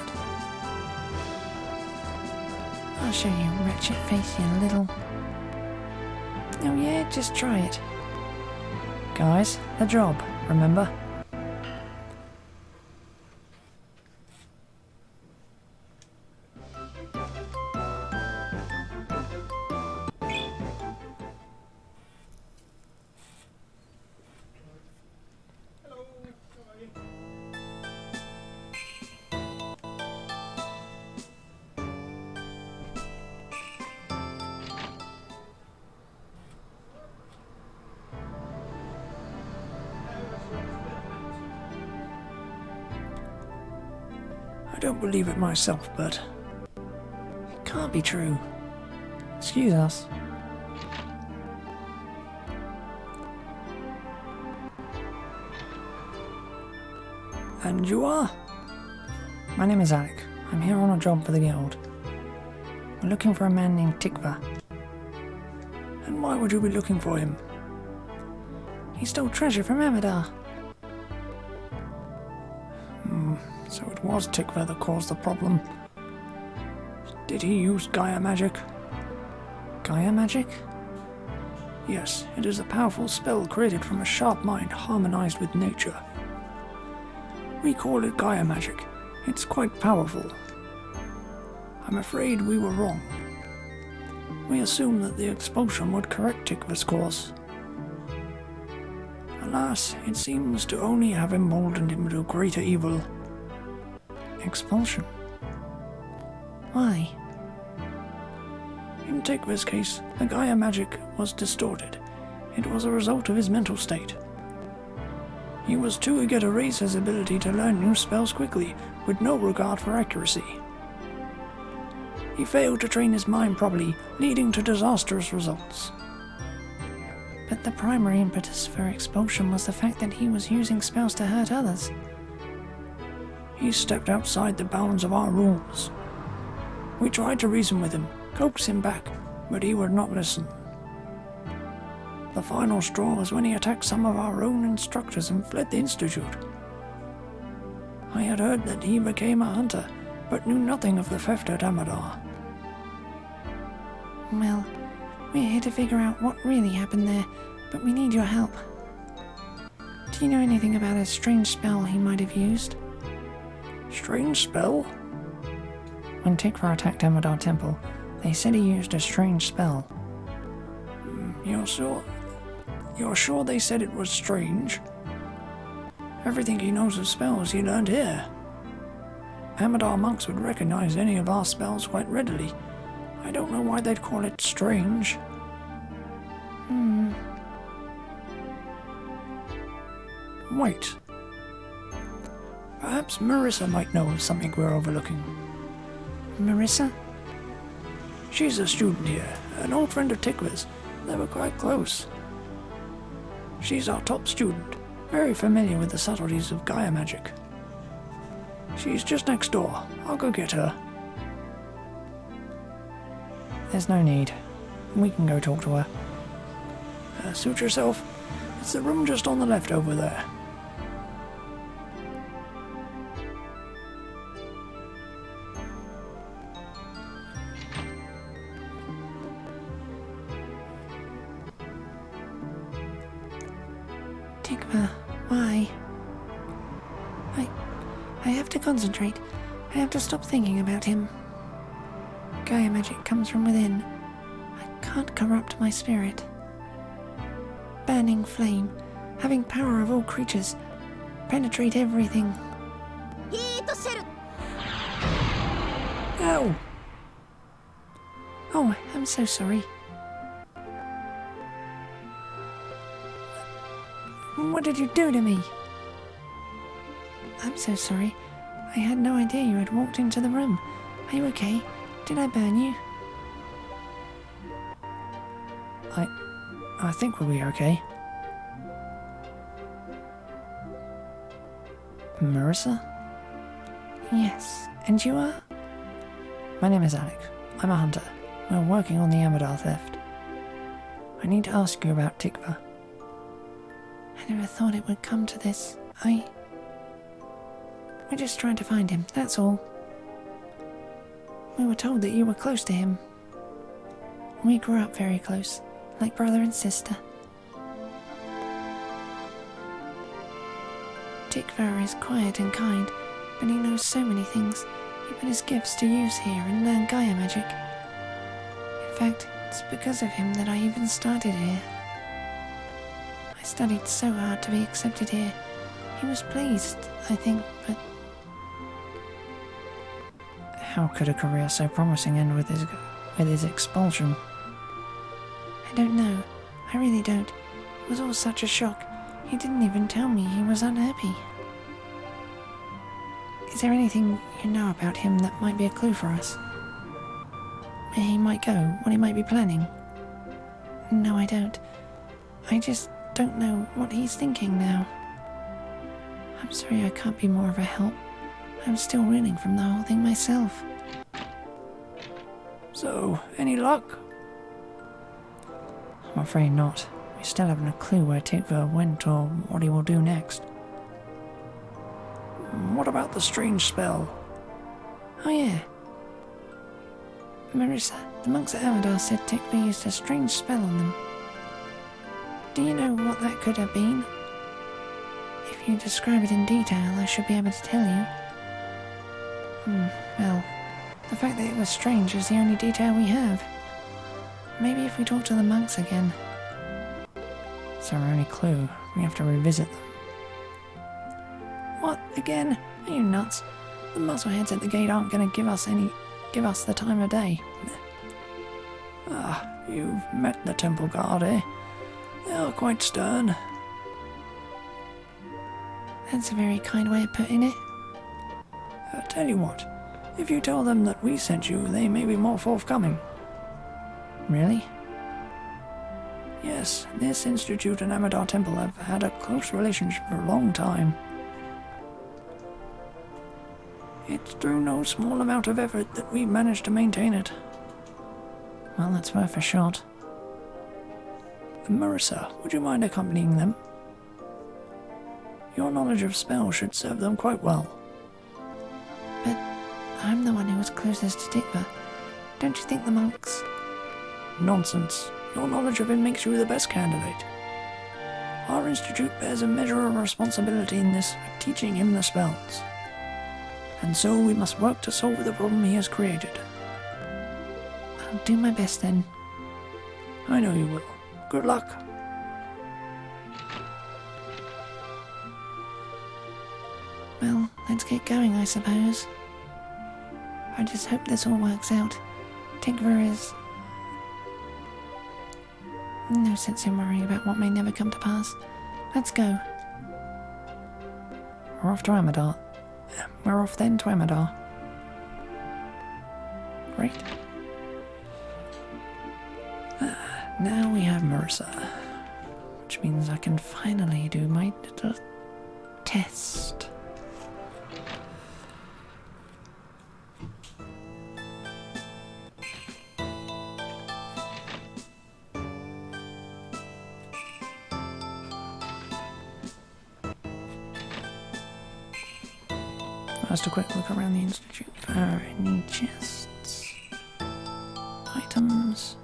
I'll show you, Ratchet Face, you little... Oh yeah, just try it. Guys, the job, remember? I don't believe it myself, but it can't be true. Excuse us. And you are? My name is Alec. I'm here on a job for the guild. We're looking for a man named Tigva. And why would you be looking for him? He stole treasure from Amadar. So it was Tigva that caused the problem. Did he use Gaia magic? Gaia magic? Yes, it is a powerful spell created from a sharp mind harmonized with nature. We call it Gaia magic. It's quite powerful. I'm afraid we were wrong. We assumed that the expulsion would correct Tigva's course. Alas, it seems to only have emboldened him to greater evil. Expulsion? Why? In Tigva's case, the Gaia magic was distorted. It was a result of his mental state. He was too eager to raise his ability to learn new spells quickly, with no regard for accuracy. He failed to train his mind properly, leading to disastrous results. But the primary impetus for expulsion was the fact that he was using spells to hurt others. He stepped outside the bounds of our rules. We tried to reason with him, coax him back, but he would not listen. The final straw was when he attacked some of our own instructors and fled the institute. I had heard that he became a hunter, but knew nothing of the theft at Amadar. Well, we're here to figure out what really happened there, but we need your help. Do you know anything about a strange spell he might have used? Strange spell? When Tigva attacked Amadar Temple, they said he used a strange spell. You're sure they said it was strange? Everything he knows of spells he learned here. Amadar monks would recognize any of our spells quite readily. I don't know why they'd call it strange. Wait. Perhaps Marissa might know of something we're overlooking. Marissa? She's a student here, an old friend of Tigva's. They were quite close. She's our top student, very familiar with the subtleties of Gaia magic. She's just next door. I'll go get her. There's no need. We can go talk to her. Suit yourself. It's the room just on the left over there. Tikva, why? I have to concentrate. I have to stop thinking about him. Gaia magic comes from within. I can't corrupt my spirit. Burning flame, having power of all creatures, penetrate everything. ヒートシェル Ow! Oh, I'm so sorry. What did you do to me? I'm so sorry. I had no idea you had walked into the room. Are you okay? Did I burn you? I think we'll be okay. Marissa? Yes, and you are? My name is Alec. I'm a hunter. We're working on the Amadar theft. I need to ask you about Tikva. I never thought it would come to this. We're just trying to find him, that's all. We were told that you were close to him. We grew up very close, like brother and sister. Tikva is quiet and kind, but he knows so many things. He put his gifts to use here and learned Gaia magic. In fact, it's because of him that I even started here. I studied so hard to be accepted here. He was pleased, I think, but... How could a career so promising end with his expulsion? I don't know. I really don't. It was all such a shock. He didn't even tell me he was unhappy. Is there anything you know about him that might be a clue for us? Where he might go, what he might be planning? No, I don't. I just don't know what he's thinking now. I'm sorry I can't be more of a help. I'm still reeling from the whole thing myself. So, any luck? I'm afraid not. We still haven't a clue where Tikva went or what he will do next. What about the strange spell? Oh yeah. Marissa, the monks at Amadar said Tikva used a strange spell on them. Do you know what that could have been? If you describe it in detail, I should be able to tell you. Well, the fact that it was strange is the only detail we have. Maybe if we talk to the monks again. It's our only clue. We have to revisit them. What? Again? Are you nuts? The muscleheads at the gate aren't going to give us the time of day. Ah, you've met the temple guard, eh? They are quite stern. That's a very kind way of putting it. Tell you what, if you tell them that we sent you, they may be more forthcoming. Really? Yes, this institute and Amadar Temple have had a close relationship for a long time. It's through no small amount of effort that we've managed to maintain it. Well, that's worth a shot. Marissa, would you mind accompanying them? Your knowledge of spells should serve them quite well. But I'm the one who was closest to Tikva. Don't you think the monks... Nonsense. Your knowledge of him makes you the best candidate. Our institute bears a measure of responsibility in this for teaching him the spells. And so we must work to solve the problem he has created. I'll do my best then. I know you will. Good luck. Well, let's get going, I suppose. I just hope this all works out. Tikva is... no sense in worrying about what may never come to pass. Let's go. We're off to Amadar. We're off then to Amadar. Great. Now we have Marissa, which means I can finally do my little test. First, a quick look around the institute for any chests, items.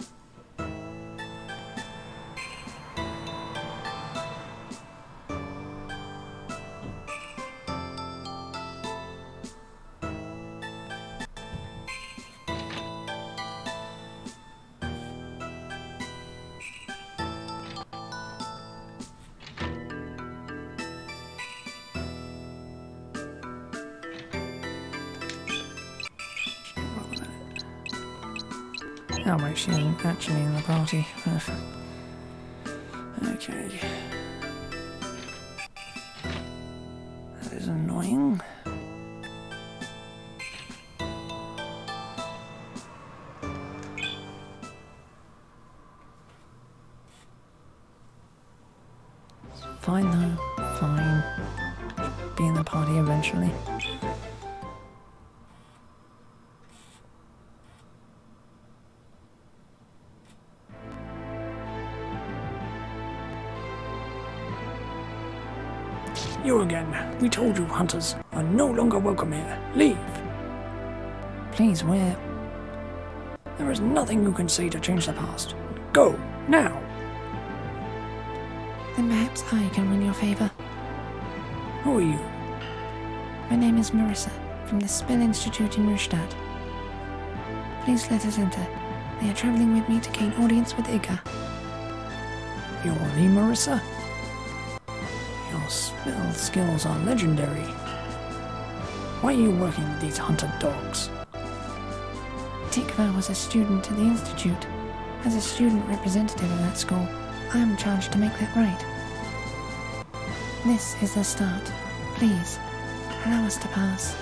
Oh wait, she isn't actually in the party. Okay. That is annoying. Fine though, fine. Be in the party eventually. You again. We told you, hunters are no longer welcome here. Leave. Please, where? There is nothing you can say to change the past. Go, now. Then perhaps I can win your favor. Who are you? My name is Marissa, from the Spell Institute in Rustad. Please let us enter. They are traveling with me to gain audience with Iga. You're the Marissa? Your spell skills are legendary. Why are you working with these hunted dogs? Tikva was a student at the Institute. As a student representative of that school, I am charged to make that right. This is the start. Please, allow us to pass.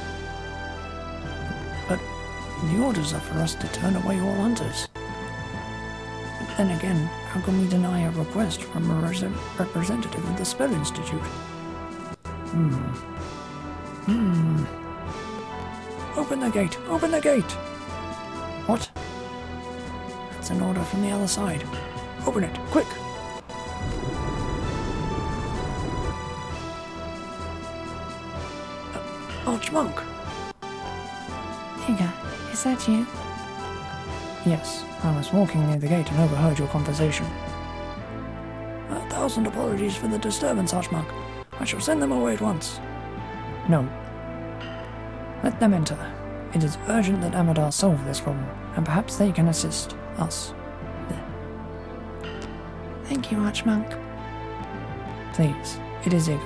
But the orders are for us to turn away all hunters. But then again, how can we deny a request from a representative of the Spell Institute? Open the gate! Open the gate! What? That's an order from the other side. Open it, quick! Archmonk! Iga, is that you? Yes, I was walking near the gate and overheard your conversation. 1,000 apologies for the disturbance, Archmonk. I shall send them away at once. No. Let them enter. It is urgent that Amadar solve this problem, and perhaps they can assist us. Thank you, Archmonk. Please, it is Iga.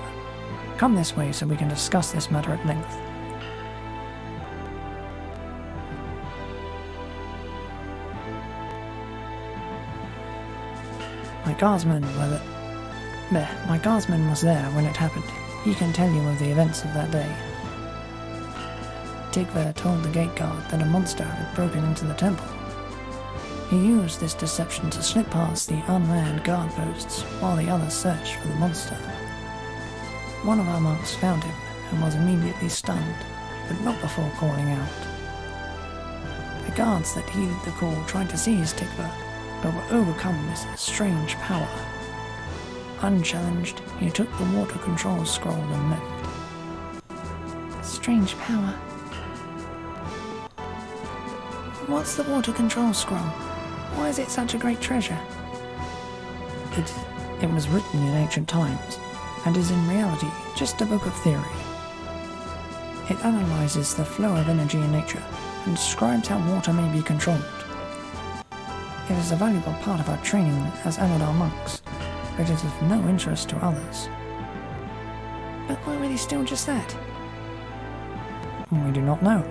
Come this way so we can discuss this matter at length. My guardsman was there when it happened. He can tell you of the events of that day. Tigver told the gate guard that a monster had broken into the temple. He used this deception to slip past the unmanned guard posts while the others searched for the monster. One of our monks found him and was immediately stunned, but not before calling out. The guards that heeded the call tried to seize Tigver, but were overcome with a strange power. Unchallenged, he took the water control scroll and left. Strange power. What's the water control scroll? Why is it such a great treasure? It was written in ancient times, and is in reality just a book of theory. It analyzes the flow of energy in nature, and describes how water may be controlled. It is a valuable part of our training as Amadar monks, but it is of no interest to others. But why would he steal just that? We do not know.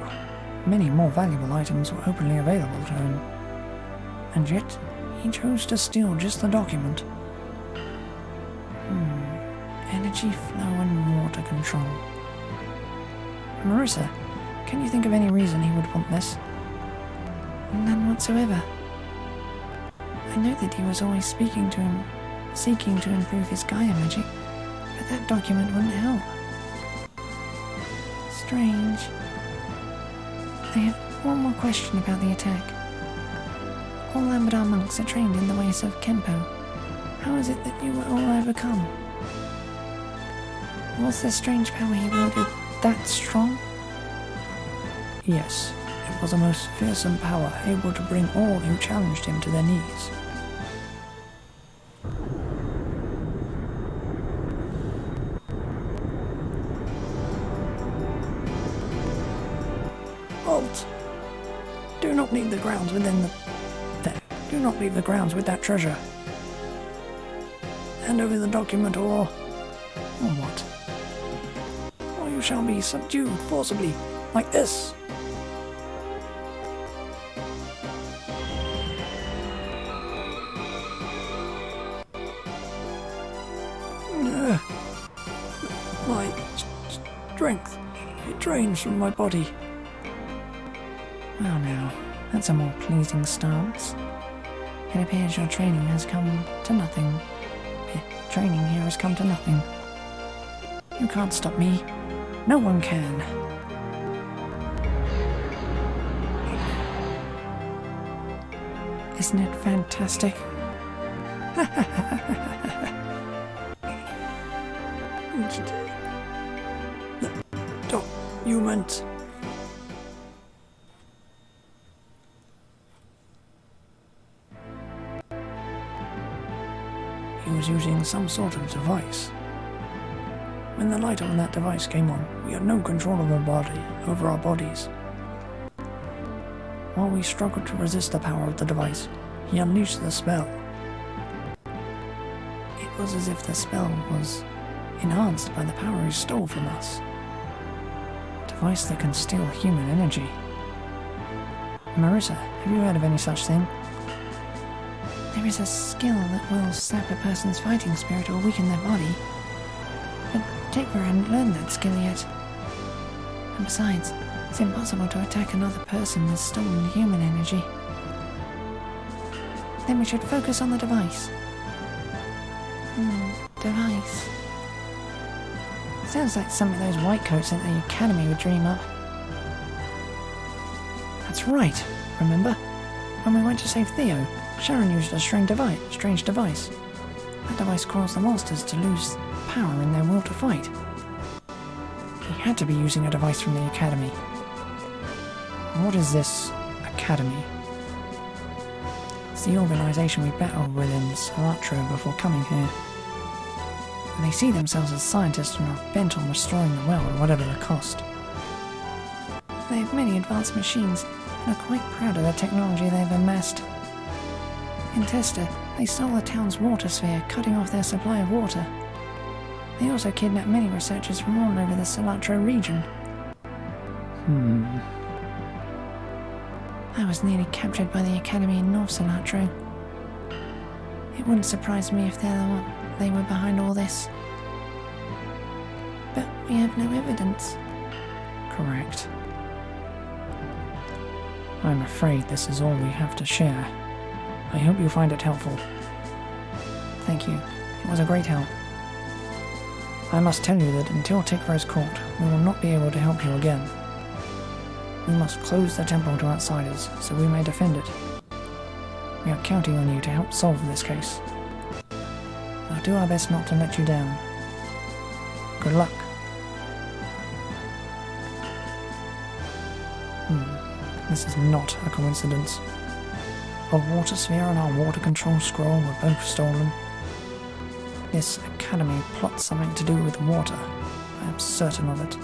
Many more valuable items were openly available to him. And yet, he chose to steal just the document. Energy flow and water control. Marissa, can you think of any reason he would want this? None whatsoever. I know that he was always speaking to him, seeking to improve his Gaia magic, but that document wouldn't help. Strange. I have one more question about the attack. All Amadar monks are trained in the ways of Kempo. How is it that you were all overcome? Was the strange power he wielded that strong? Yes, it was a most fearsome power, able to bring all who challenged him to their knees. Halt! Do not leave the grounds within the... There. Do not leave the grounds with that treasure. Hand over the document or what? Or you shall be subdued forcibly, like this. strength. It drains from my body. Well now, that's a more pleasing stance. It appears your training has come to nothing. Training here has come to nothing. You can't stop me. No one can. Isn't it fantastic? Humans. He was using some sort of device. When the light on that device came on, we had no control over our bodies. While we struggled to resist the power of the device, he unleashed the spell. It was as if the spell was enhanced by the power he stole from us. A device that can steal human energy. Marissa, have you heard of any such thing? There is a skill that will sap a person's fighting spirit or weaken their body. But Tikva hadn't learned that skill yet. And besides, it's impossible to attack another person with stolen human energy. Then we should focus on the device. Device. Sounds like something those white coats at the academy would dream up. That's right, remember? When we went to save Theo, Sharon used a strange device. That device caused the monsters to lose power in their will to fight. He had to be using a device from the academy. What is this academy? It's the organisation we battled with in Salatro before coming here. And they see themselves as scientists and are bent on restoring the world at whatever the cost. They have many advanced machines and are quite proud of the technology they've amassed. In Testa, they stole the town's water sphere, cutting off their supply of water. They also kidnapped many researchers from all over the Salatro region. I was nearly captured by the Academy in North Salatro. It wouldn't surprise me if they were behind all this. But we have no evidence. Correct. I'm afraid this is all we have to share. I hope you find it helpful. Thank you. It was a great help. I must tell you that until Tikva is caught, we will not be able to help you again. We must close the temple to outsiders, so we may defend it. We are counting on you to help solve this case. We'll do our best not to let you down. Good luck. This is not a coincidence. A water sphere and our water control scroll were both stolen. This academy plots something to do with water. I am certain of it.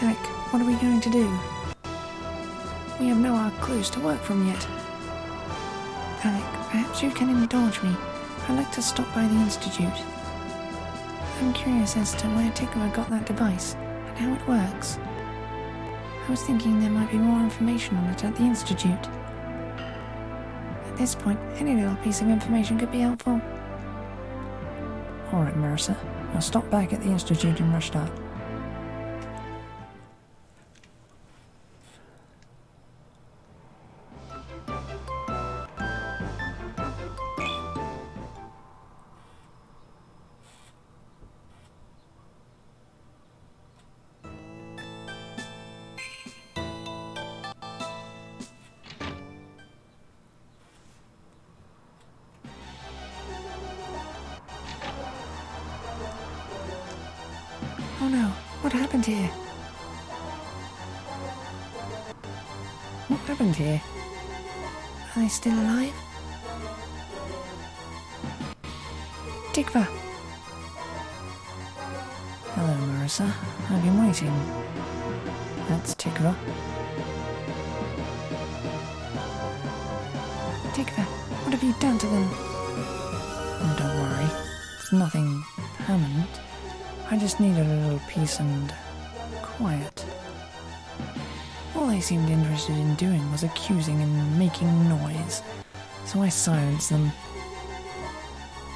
Eric, what are we going to do? We have no clues to work from yet. Alec, perhaps you can indulge me. I'd like to stop by the Institute. I'm curious as to where Tikva got that device and how it works. I was thinking there might be more information on it at the Institute. At this point, any little piece of information could be helpful. Alright, Marissa. I'll stop back at the Institute in Rashtat. Oh no, what happened here? What happened here? Are they still alive? Tikva! Hello, Marissa. I've been waiting. That's Tikva. Tikva, what have you done to them? Oh, don't worry. It's nothing permanent. I just need a little peace and quiet. All they seemed interested in doing was accusing and making noise, so I silenced them.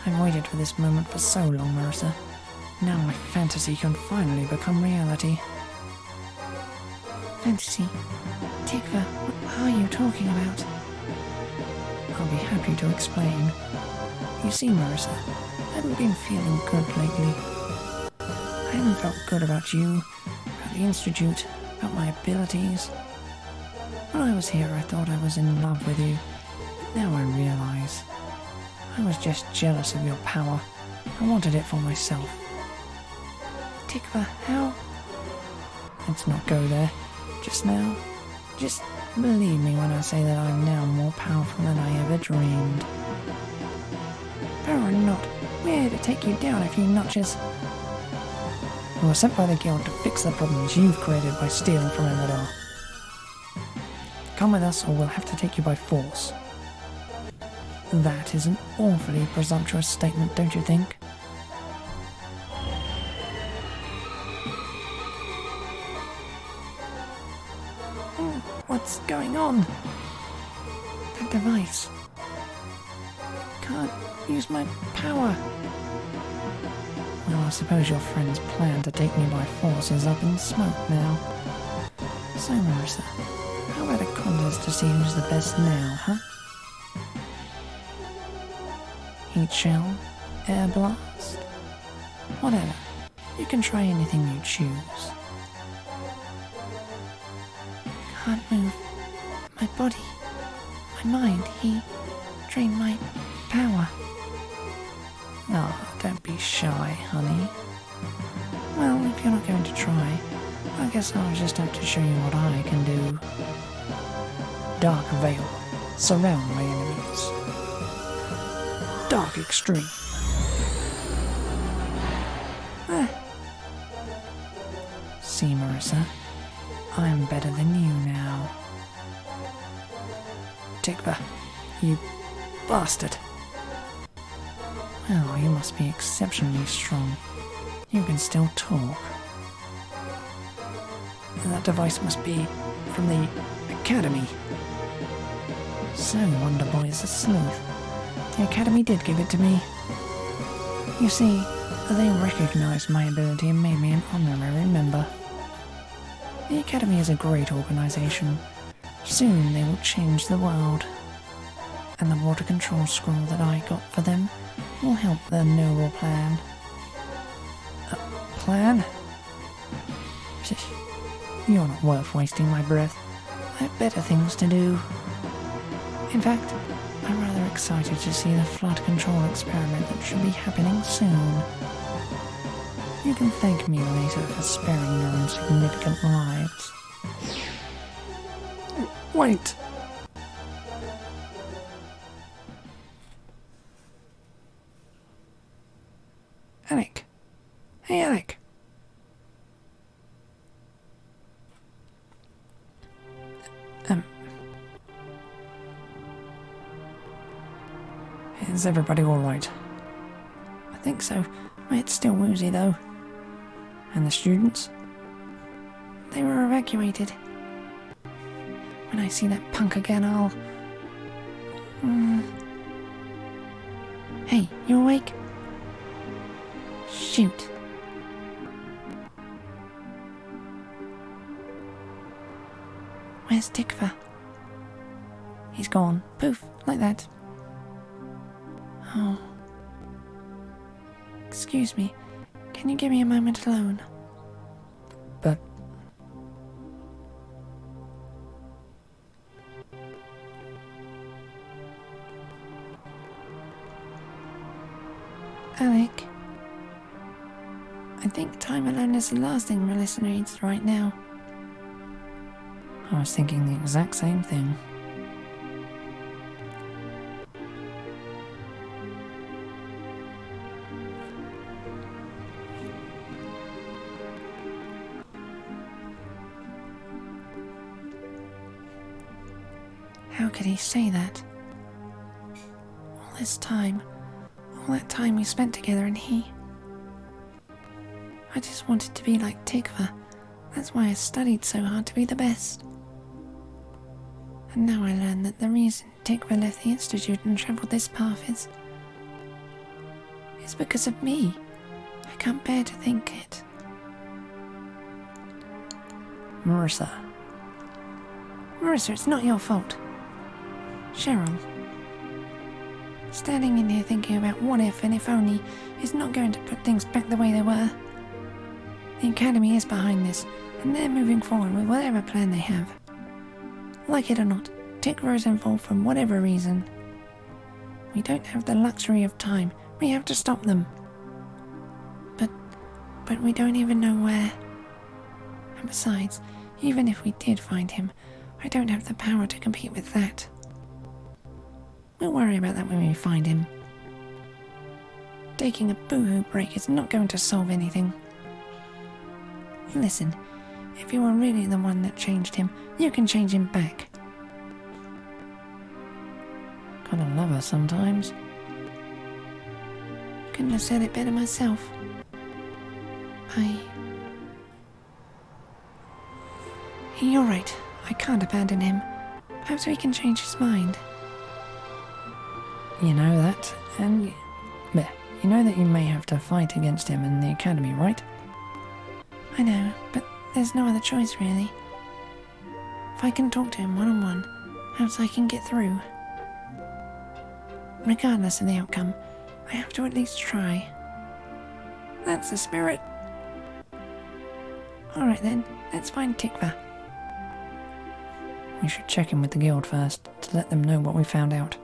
I've waited for this moment for so long, Marissa. Now my fantasy can finally become reality. Fantasy? Tikva, what are you talking about? I'll be happy to explain. You see, Marissa, I haven't been feeling good lately. I haven't felt good about you, about the Institute, about my abilities. When I was here, I thought I was in love with you. Now I realize I was just jealous of your power. I wanted it for myself. Tikva, how? Let's not go there. Just now. Just believe me when I say that I'm now more powerful than I ever dreamed. Power or not, we're here to take you down if you notches. We were sent by the guild to fix the problems you've created by stealing from Emadar. Come with us or we'll have to take you by force. That is an awfully presumptuous statement, don't you think? What's going on? That device. Can't use my power. Well, I suppose your friend's plan to take me by force is up in smoke now. So, Marissa, how about a contest to see who's the best now, huh? Heat shell? Air blast? Whatever. You can try anything you choose. Can't move. My body. My mind. He drained my power. Oh, don't be shy, honey. Well, if you're not going to try, I guess I'll just have to show you what I can do. Dark Veil. Surround my enemies. Dark Extreme. See, Marissa, I'm better than you now. Tikva, you bastard. Well, you must be exceptionally strong. You can still talk. That device must be from the Academy. So, Wonder Boy is a sleuth. The Academy did give it to me. You see, they recognized my ability and made me an honorary member. The Academy is a great organization. Soon they will change the world. And the water control scroll that I got for them will help their noble plan. Plan? You're not worth wasting my breath. I have better things to do. In fact, I'm rather excited to see the flood control experiment that should be happening soon. You can thank me later for sparing your insignificant lives. Wait! Alec. Hey, Alec. Is everybody alright? I think so. My head's still woozy though. And the students? They were evacuated. When I see that punk again, I'll... Hey, you awake? Shoot. Where's Tikva? He's gone. Poof, like that. Oh. Excuse me. Can you give me a moment alone? But... Alec? I think time alone is the last thing Melissa needs right now. I was thinking the exact same thing. How could he say that? All this time, all that time we spent together and he... I just wanted to be like Tikva. That's why I studied so hard to be the best. And now I learn that the reason Tikva left the Institute and travelled this path is because of me. I can't bear to think it. Marissa, it's not your fault. Cheryl. Standing in here thinking about what if and if only is not going to put things back the way they were. The Academy is behind this, and they're moving forward with whatever plan they have. Like it or not, Tikva is involved for whatever reason. We don't have the luxury of time. We have to stop them. But we don't even know where. And besides, even if we did find him, I don't have the power to compete with that. We'll worry about that when we find him. Taking a boohoo break is not going to solve anything. Listen, if you are really the one that changed him, you can change him back. Kinda love her sometimes. Couldn't have said it better myself. You're right, I can't abandon him. Perhaps we can change his mind. You know that, and you know that you may have to fight against him in the Academy, right? I know, but there's no other choice really. If I can talk to him one-on-one, perhaps I can get through. Regardless of the outcome, I have to at least try. That's the spirit. Alright then, let's find Tikva. We should check in with the guild first, to let them know what we found out.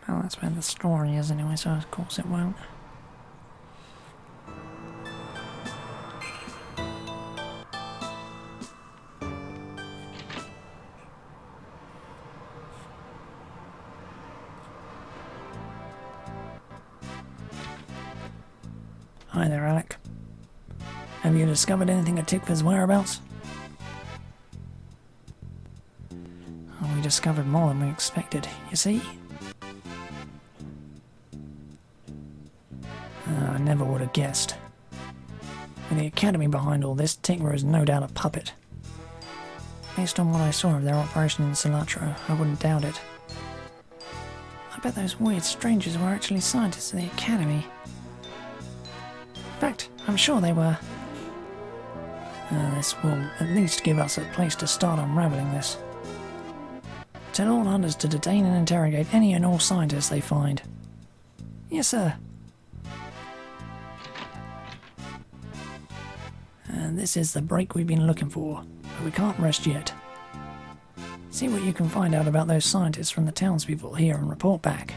Well, that's where the story is anyway, so of course it won't. Hi there, Alec. Have you discovered anything of Tikva's whereabouts? Oh, we discovered more than we expected, you see? I never would have guessed. With the Academy behind all this, Tikva is no doubt a puppet. Based on what I saw of their operation in Cilantro, I wouldn't doubt it. I bet those weird strangers were actually scientists of the Academy. In fact, I'm sure they were. This will at least give us a place to start unravelling this. Tell all hunters to detain and interrogate any and all scientists they find. Yes, sir. And this is the break we've been looking for, but we can't rest yet. See what you can find out about those scientists from the townspeople here and report back.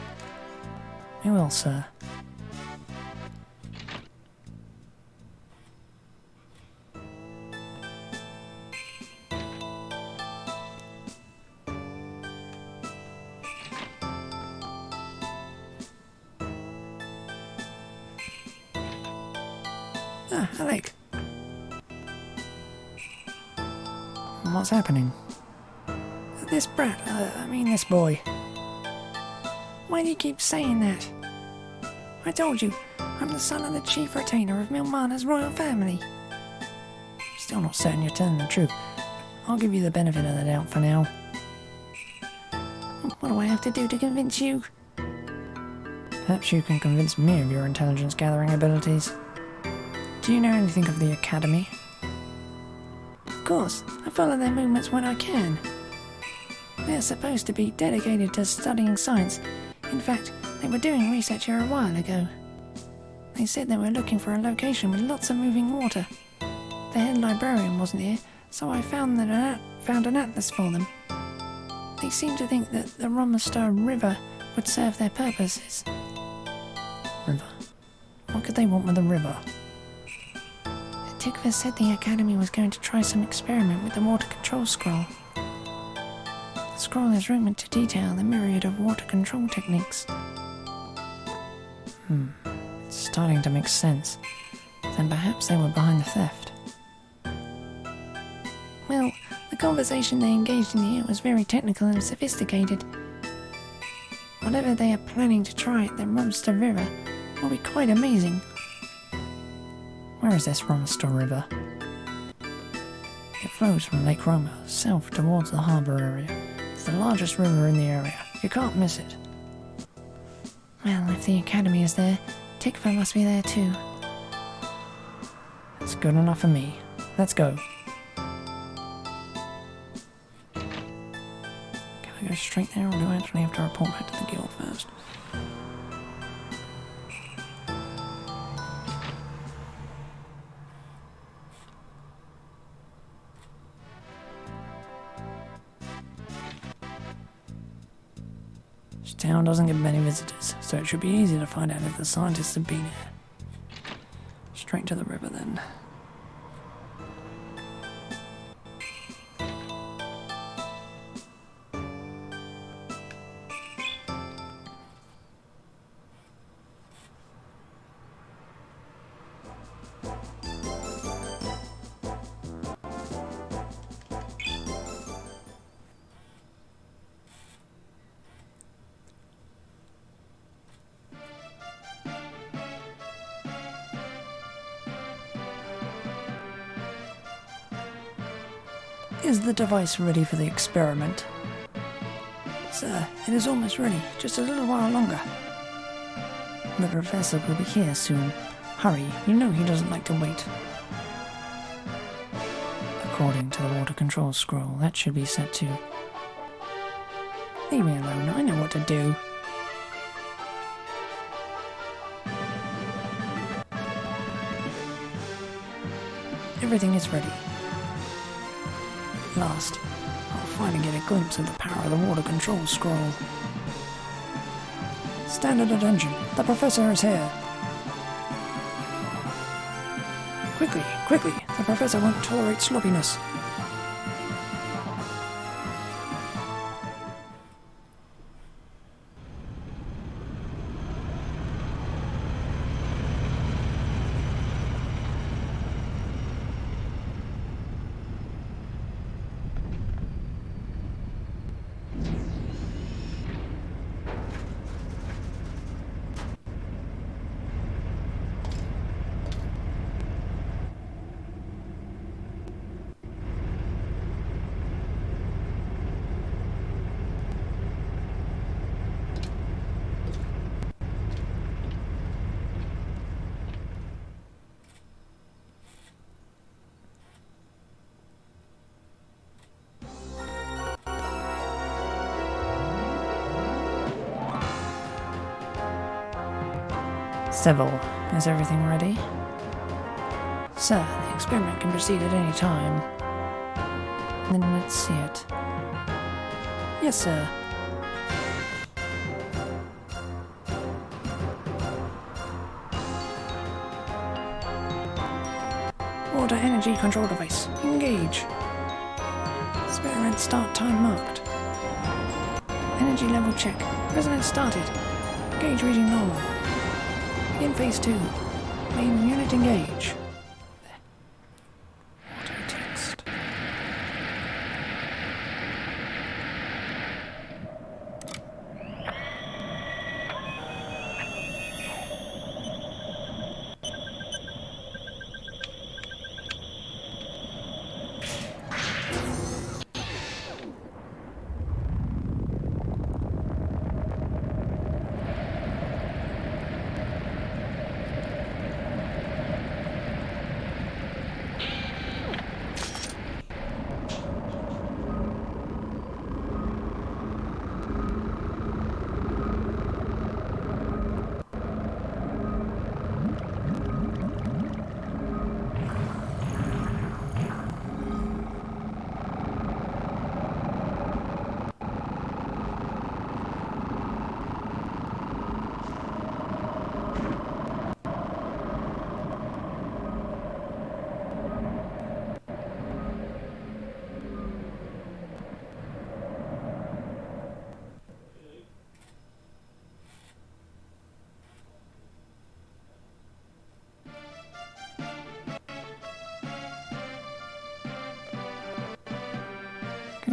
We will, sir. Ah, Alec. What's happening? This brat, this boy. Why do you keep saying that? I told you, I'm the son of the chief retainer of Milmana's royal family. Still not certain you're telling the truth. I'll give you the benefit of the doubt for now. What do I have to do to convince you? Perhaps you can convince me of your intelligence gathering abilities. Do you know anything of the Academy? Of course, I follow their movements when I can. They're supposed to be dedicated to studying science. In fact, they were doing research here a while ago. They said they were looking for a location with lots of moving water. The head librarian wasn't here, so I found an atlas for them. They seemed to think that the Romaster River would serve their purposes. River? What could they want with a river? Tikva said the Academy was going to try some experiment with the water control scroll. The scroll is rumored to detail the myriad of water control techniques. It's starting to make sense. Then perhaps they were behind the theft. Well, the conversation they engaged in here was very technical and sophisticated. Whatever they are planning to try at the Monster River will be quite amazing. Where is this Monster River? It flows from Lake Roma, south towards the harbour area. It's the largest river in the area. You can't miss it. Well, if the Academy is there, Tikva must be there too. That's good enough for me. Let's go. Can I go straight there, or do I actually have to report back to the guild first? This town doesn't get many visitors, so it should be easy to find out if the scientists have been here. Straight to the river then. Is the device ready for the experiment? Sir, it is almost ready. Just a little while longer. The professor will be here soon. Hurry, you know he doesn't like to wait. According to the water control scroll, that should be set to... Leave me alone, I know what to do. Everything is ready. Last, I'll finally get a glimpse of the power of the water control scroll. Stand at attention, the professor is here. Quickly, quickly, the professor won't tolerate sloppiness. Seville, is everything ready? Sir, the experiment can proceed at any time. Then let's see it. Yes, sir. Water energy control device, engage. Experiment start time marked. Energy level check. Resonance started. Gauge reading normal. Begin phase 2. Main unit engage. Auto text.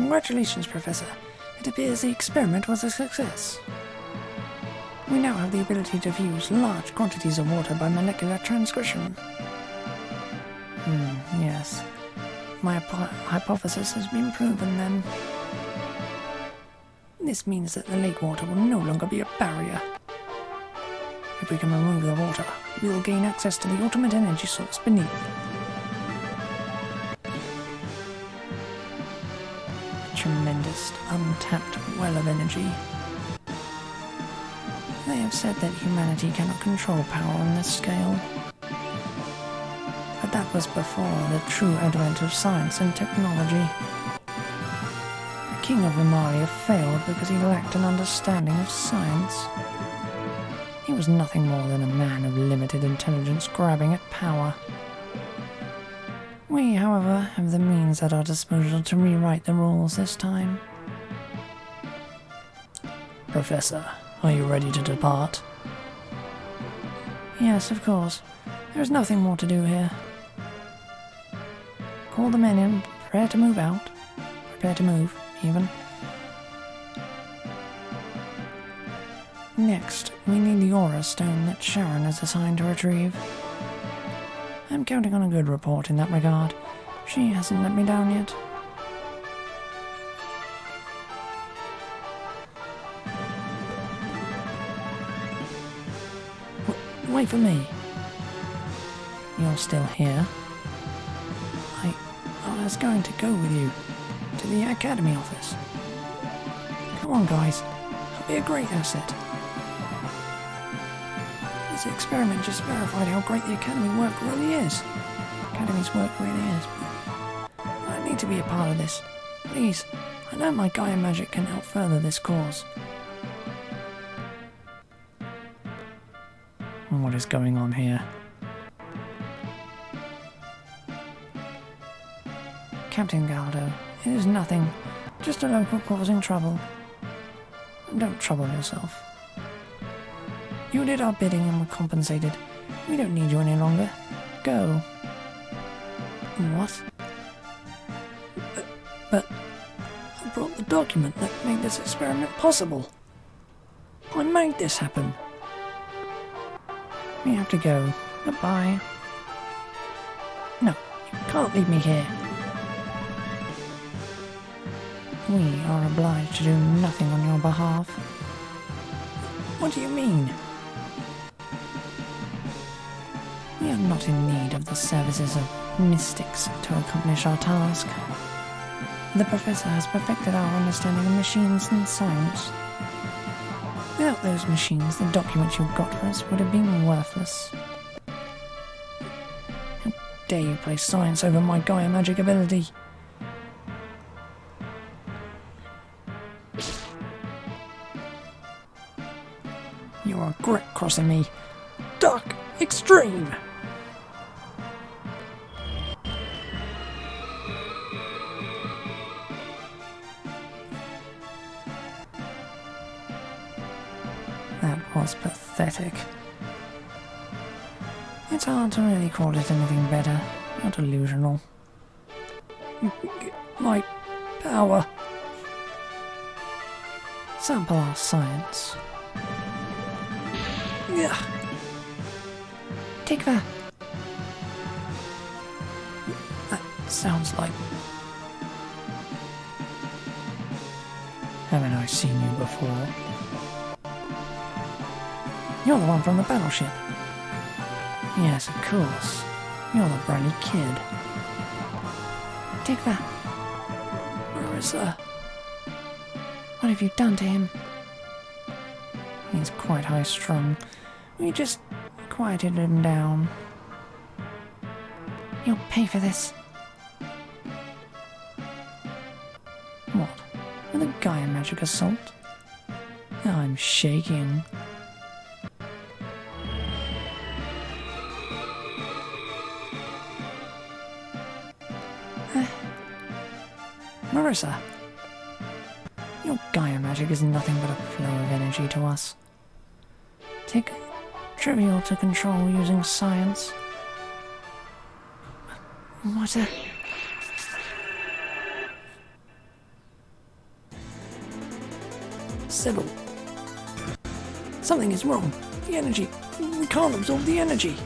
Congratulations, Professor. It appears the experiment was a success. We now have the ability to fuse large quantities of water by molecular transcription. Yes. My hypothesis has been proven then. This means that the lake water will no longer be a barrier. If we can remove the water, we will gain access to the ultimate energy source beneath. A tremendous, untapped well of energy. They have said that humanity cannot control power on this scale. But that was before the true advent of science and technology. The King of Romaria failed because he lacked an understanding of science. He was nothing more than a man of limited intelligence grabbing at power. We, however, have the means at our disposal to rewrite the rules this time. Professor, are you ready to depart? Yes, of course. There is nothing more to do here. Call the men in, prepare to move out. Prepare to move, even. Next, we need the aura stone that Sharon is assigned to retrieve. I'm counting on a good report in that regard. She hasn't let me down yet. Wait for me. You're still here? I was going to go with you to the Academy office. Come on, guys. I'll be a great asset. This experiment just verified how great the Academy work really is. Academy's work really is. But I need to be a part of this. Please. I know my Gaia magic can help further this cause. What is going on here? Captain Galdo, it is nothing. Just a local causing trouble. Don't trouble yourself. You did our bidding and were compensated. We don't need you any longer. Go. What? But I brought the document that made this experiment possible. I made this happen. We have to go. Goodbye. No, you can't leave me here. We are obliged to do nothing on your behalf. What do you mean? We are not in need of the services of mystics to accomplish our task. The Professor has perfected our understanding of machines and science. Without those machines, the documents you got for us would have been worthless. How dare you place science over my Gaia magic ability? You are grit crossing me. Dark Extreme! That was pathetic. It's hard to really call it anything better. You're delusional. My power. Sample our science. Yeah. Take that. That sounds like... Haven't I seen you before? You're the one from the battleship. Yes, of course. You're the briny kid. Take that. Marissa. What have you done to him? He's quite high-strung. We just quieted him down. You'll pay for this. What? With a Gaia magic assault? I'm shaking. Marissa, your Gaia magic is nothing but a flow of energy to us. Trivial to control using science. What a... Sybil. Something is wrong. The energy. We can't absorb the energy.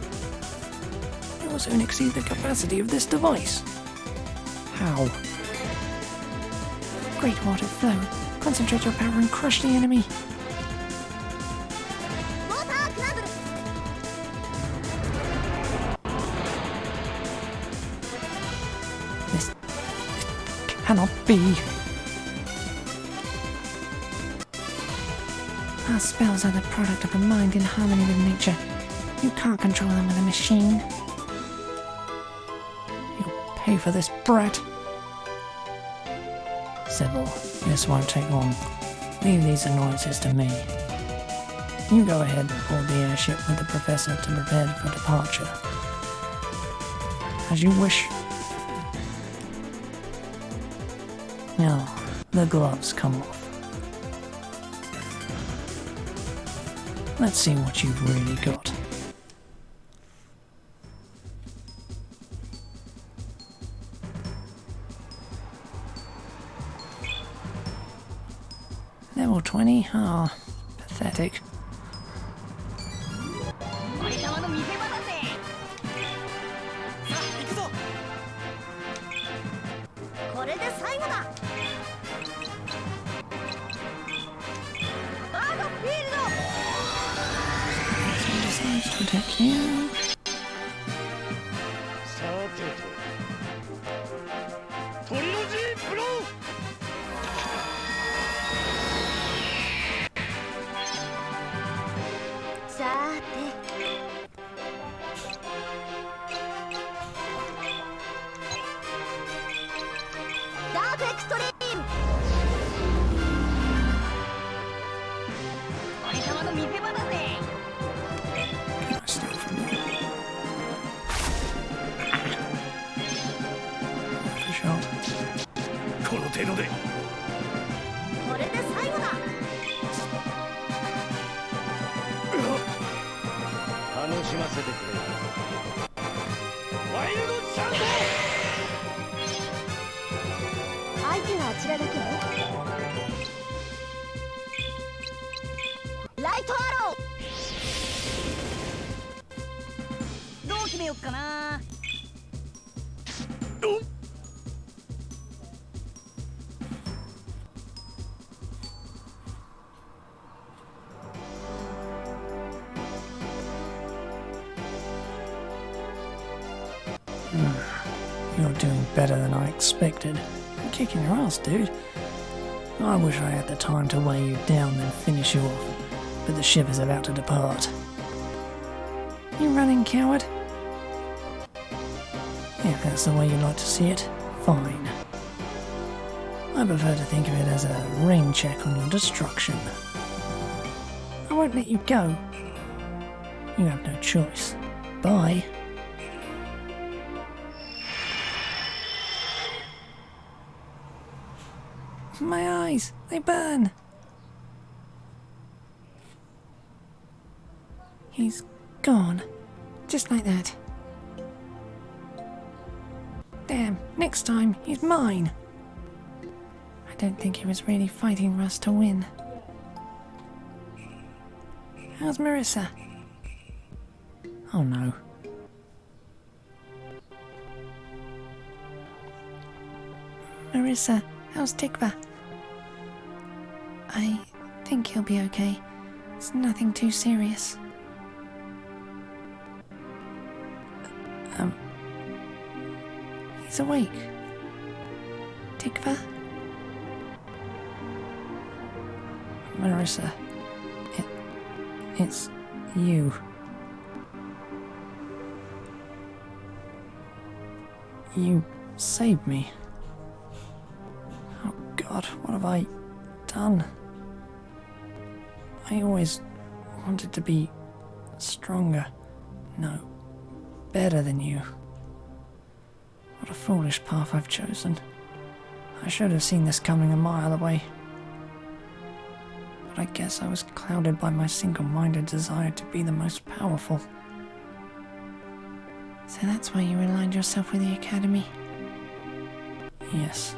It will soon exceed the capacity of this device. How? Great water flow. Concentrate your power and crush the enemy. ウォータークラブル This cannot be. Our spells are the product of a mind in harmony with nature. You can't control them with a machine. You'll pay for this, brat. Sybil, this won't take long. Leave these annoyances to me. You go ahead and board the airship with the professor to prepare for departure. As you wish. Now, the gloves come off. Let's see what you've really got. Level 20? Ah, pathetic. 俺様の見せ場だぜさあ行くぞこれで最後だバードフィールド He decides to attack you. さてとトリロジーブローさーてダークエクストリーム俺様の見せ場だぜ Can I steal from you? For shot. この程度でこれで最後だ楽しませてくれワイルドシャン相手はあちらだけねライトアローどう決めよっかなド You're doing better than I expected. I'm kicking your ass, dude. I wish I had the time to weigh you down then finish you off, but the ship is about to depart. You running, coward? If that's the way you like to see it, fine. I prefer to think of it as a rain check on your destruction. I won't let you go. You have no choice. Bye. My eyes, they burn. He's gone. Just like that. Damn, next time, he's mine. I don't think he was really fighting Russ to win. How's Marissa? Oh no. Marissa, how's Tikva? I think he'll be okay. It's nothing too serious. He's awake. Tikva? Marissa, it's you. You saved me. Oh God, what have I done? I always wanted to be stronger. No, better than you. What a foolish path I've chosen. I should have seen this coming a mile away. But I guess I was clouded by my single-minded desire to be the most powerful. So that's why you aligned yourself with the Academy? Yes.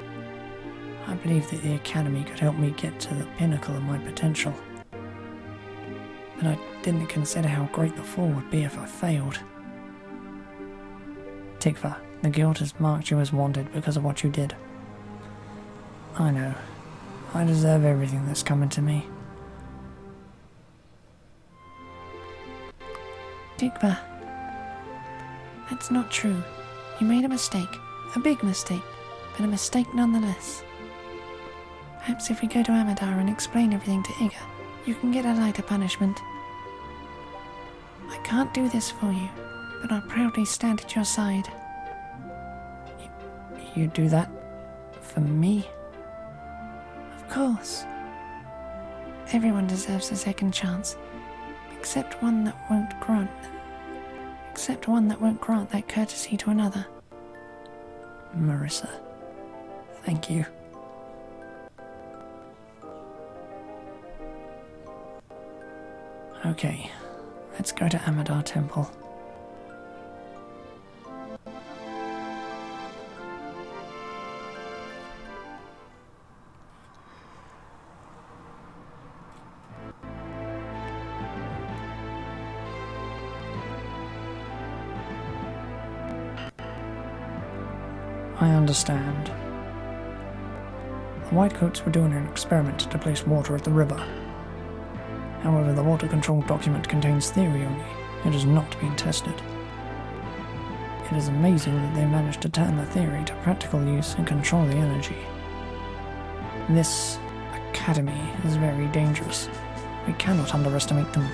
I believed that the Academy could help me get to the pinnacle of my potential. But I didn't consider how great the fall would be if I failed. Tikva, the guild has marked you as wanted because of what you did. I know. I deserve everything that's coming to me. Tikva, that's not true. You made a mistake. A big mistake. But a mistake nonetheless. Perhaps if we go to Amadar and explain everything to Iga, you can get a lighter punishment. I can't do this for you, but I'll proudly stand at your side. You do that for me? Of course. Everyone deserves a second chance, except one that won't grant that courtesy to another. Marissa, thank you. Okay, let's go to Amadar Temple. I understand. The Whitecoats were doing an experiment to place water at the river. However, the water control document contains theory only. It has not been tested. It is amazing that they managed to turn the theory to practical use and control the energy. This academy is very dangerous. We cannot underestimate them.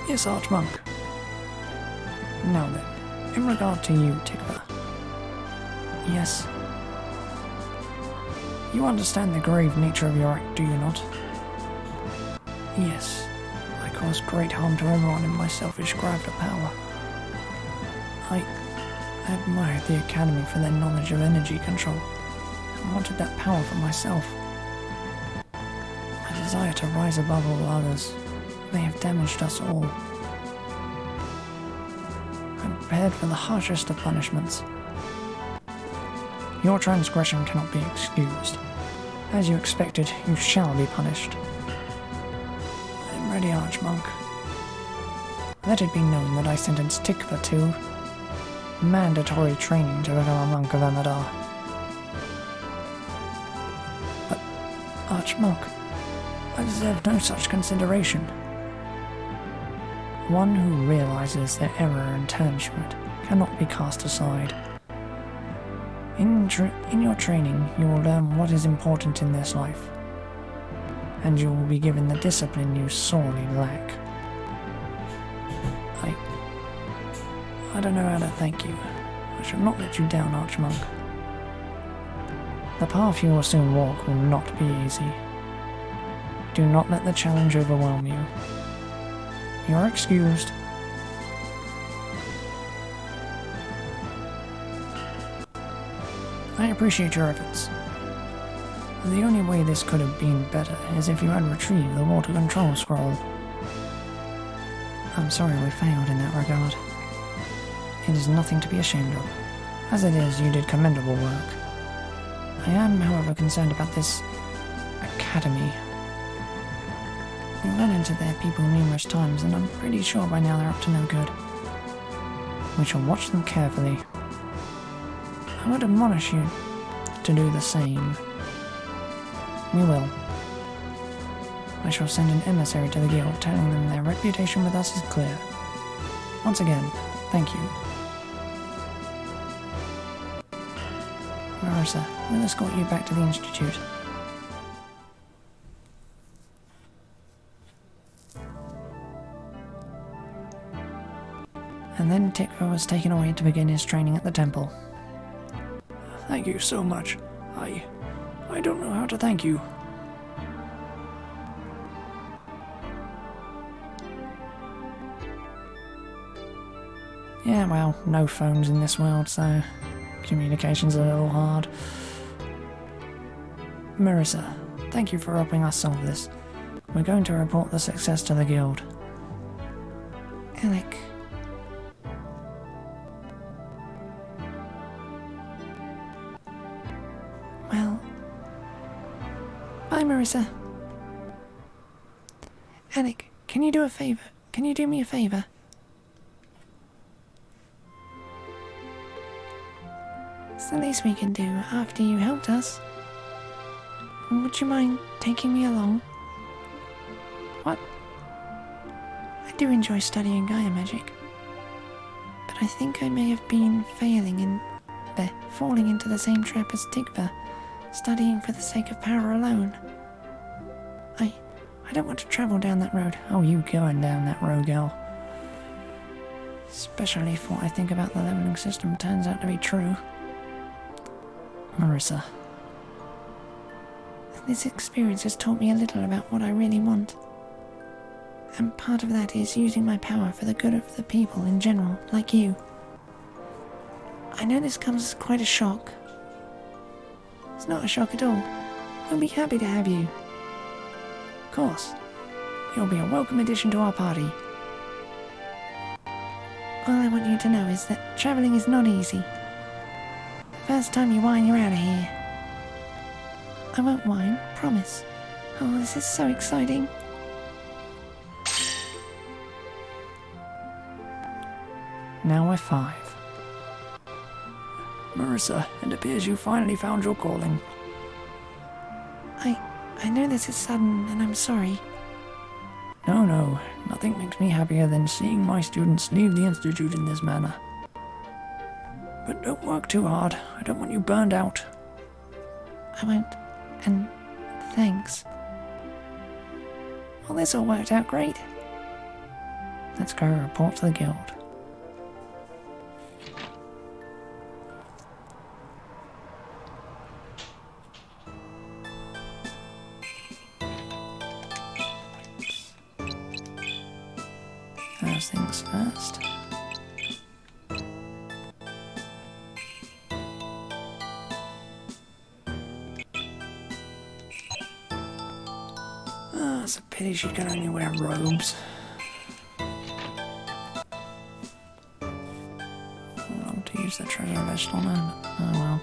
Yes, Archmonk. Now then, in regard to you, Tikva. Yes. You understand the grave nature of your act, do you not? Yes. I caused great harm to everyone in my selfish grab for power. I admired the Academy for their knowledge of energy control. I wanted that power for myself. My desire to rise above all others may have damaged us all. I'm prepared for the harshest of punishments. Your transgression cannot be excused. As you expected, you shall be punished. I'm ready, Archmonk. Let it be known that I sentence Tikva to mandatory training to become a monk of Amadar. But, Archmonk, I deserve no such consideration. One who realizes their error and turns from it cannot be cast aside. In your training, you will learn what is important in this life, and you will be given the discipline you sorely lack. I don't know how to thank you. I shall not let you down, Archmonk. The path you will soon walk will not be easy. Do not let the challenge overwhelm you. You are excused. I appreciate your efforts. The only way this could have been better is if you had retrieved the water control scroll. I'm sorry we failed in that regard. It is nothing to be ashamed of. As it is, you did commendable work. I am, however, concerned about this academy. We ran into their people numerous times, and I'm pretty sure by now they're up to no good. We shall watch them carefully. I would admonish you to do the same. We will. I shall send an emissary to the guild telling them their reputation with us is clear. Once again, thank you. Marissa, we'll escort you back to the Institute. And then Tikva was taken away to begin his training at the temple. Thank you so much. I don't know how to thank you. Yeah, well, no phones in this world, so communication's a little hard. Marissa, thank you for helping us solve this. We're going to report the success to the guild. Alec. Marissa. Alec, can you do a favor? Can you do me a favor? It's the least we can do after you helped us. Would you mind taking me along? What? I do enjoy studying Gaia magic, but I think I may have been falling into the same trap as Tigva, studying for the sake of power alone. I don't want to travel down that road. Oh, you going down that road, girl. Especially if what I think about the leveling system turns out to be true. Marissa. This experience has taught me a little about what I really want. And part of that is using my power for the good of the people in general, like you. I know this comes as quite a shock. It's not a shock at all. We'll be happy to have you. Of course. You'll be a welcome addition to our party. All I want you to know is that travelling is not easy. The first time you whine, you're out of here. I won't whine, promise. Oh, this is so exciting. Now we're 5. Marissa, it appears you finally found your calling. I know this is sudden, and I'm sorry. No, nothing makes me happier than seeing my students leave the Institute in this manner. But don't work too hard. I don't want you burned out. I won't, and thanks. Well, this all worked out great. Let's go report to the guild. First things first. It's a pity she can only wear robes. I'd love to use the treasure vest on her, but oh well.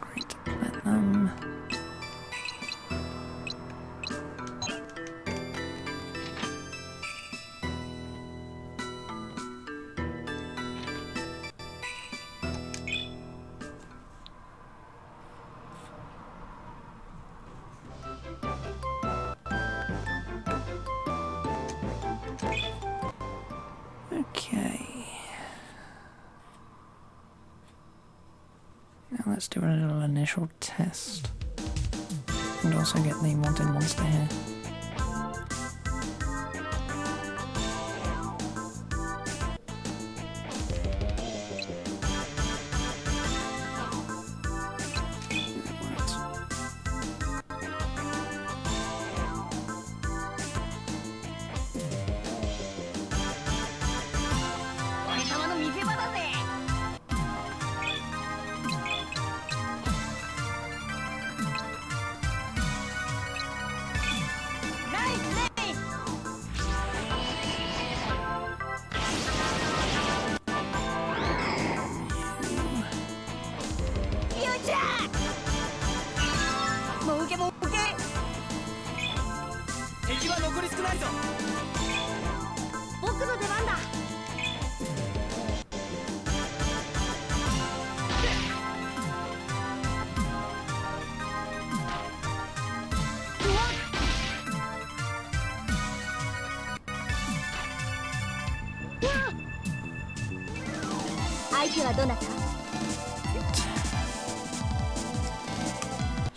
Great platinum. Okay. Now let's do a little initial test. And also get the wanted monster here.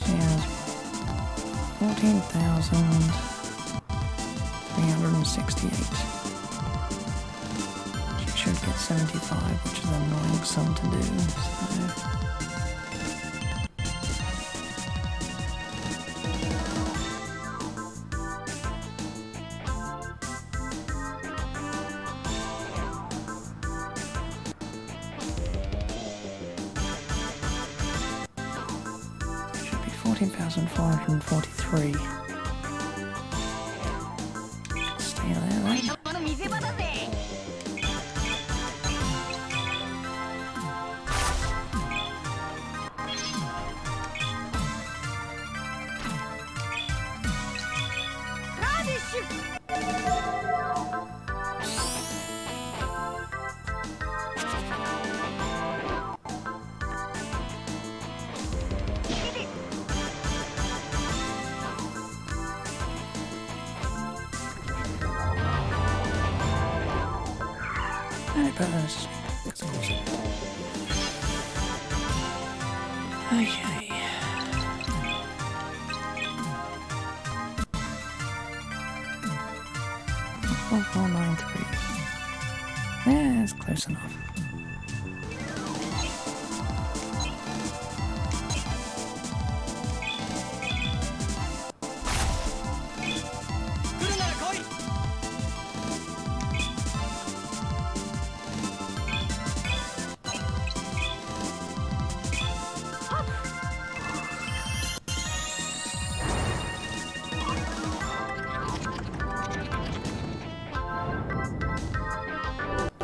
She has 14,368. She should get 75, which is an annoying sum to do, so... Should be 14,443. Stay there then. I put her to sleep? 'Cause of course I did. Okay. 4493. Yeah, that's close enough.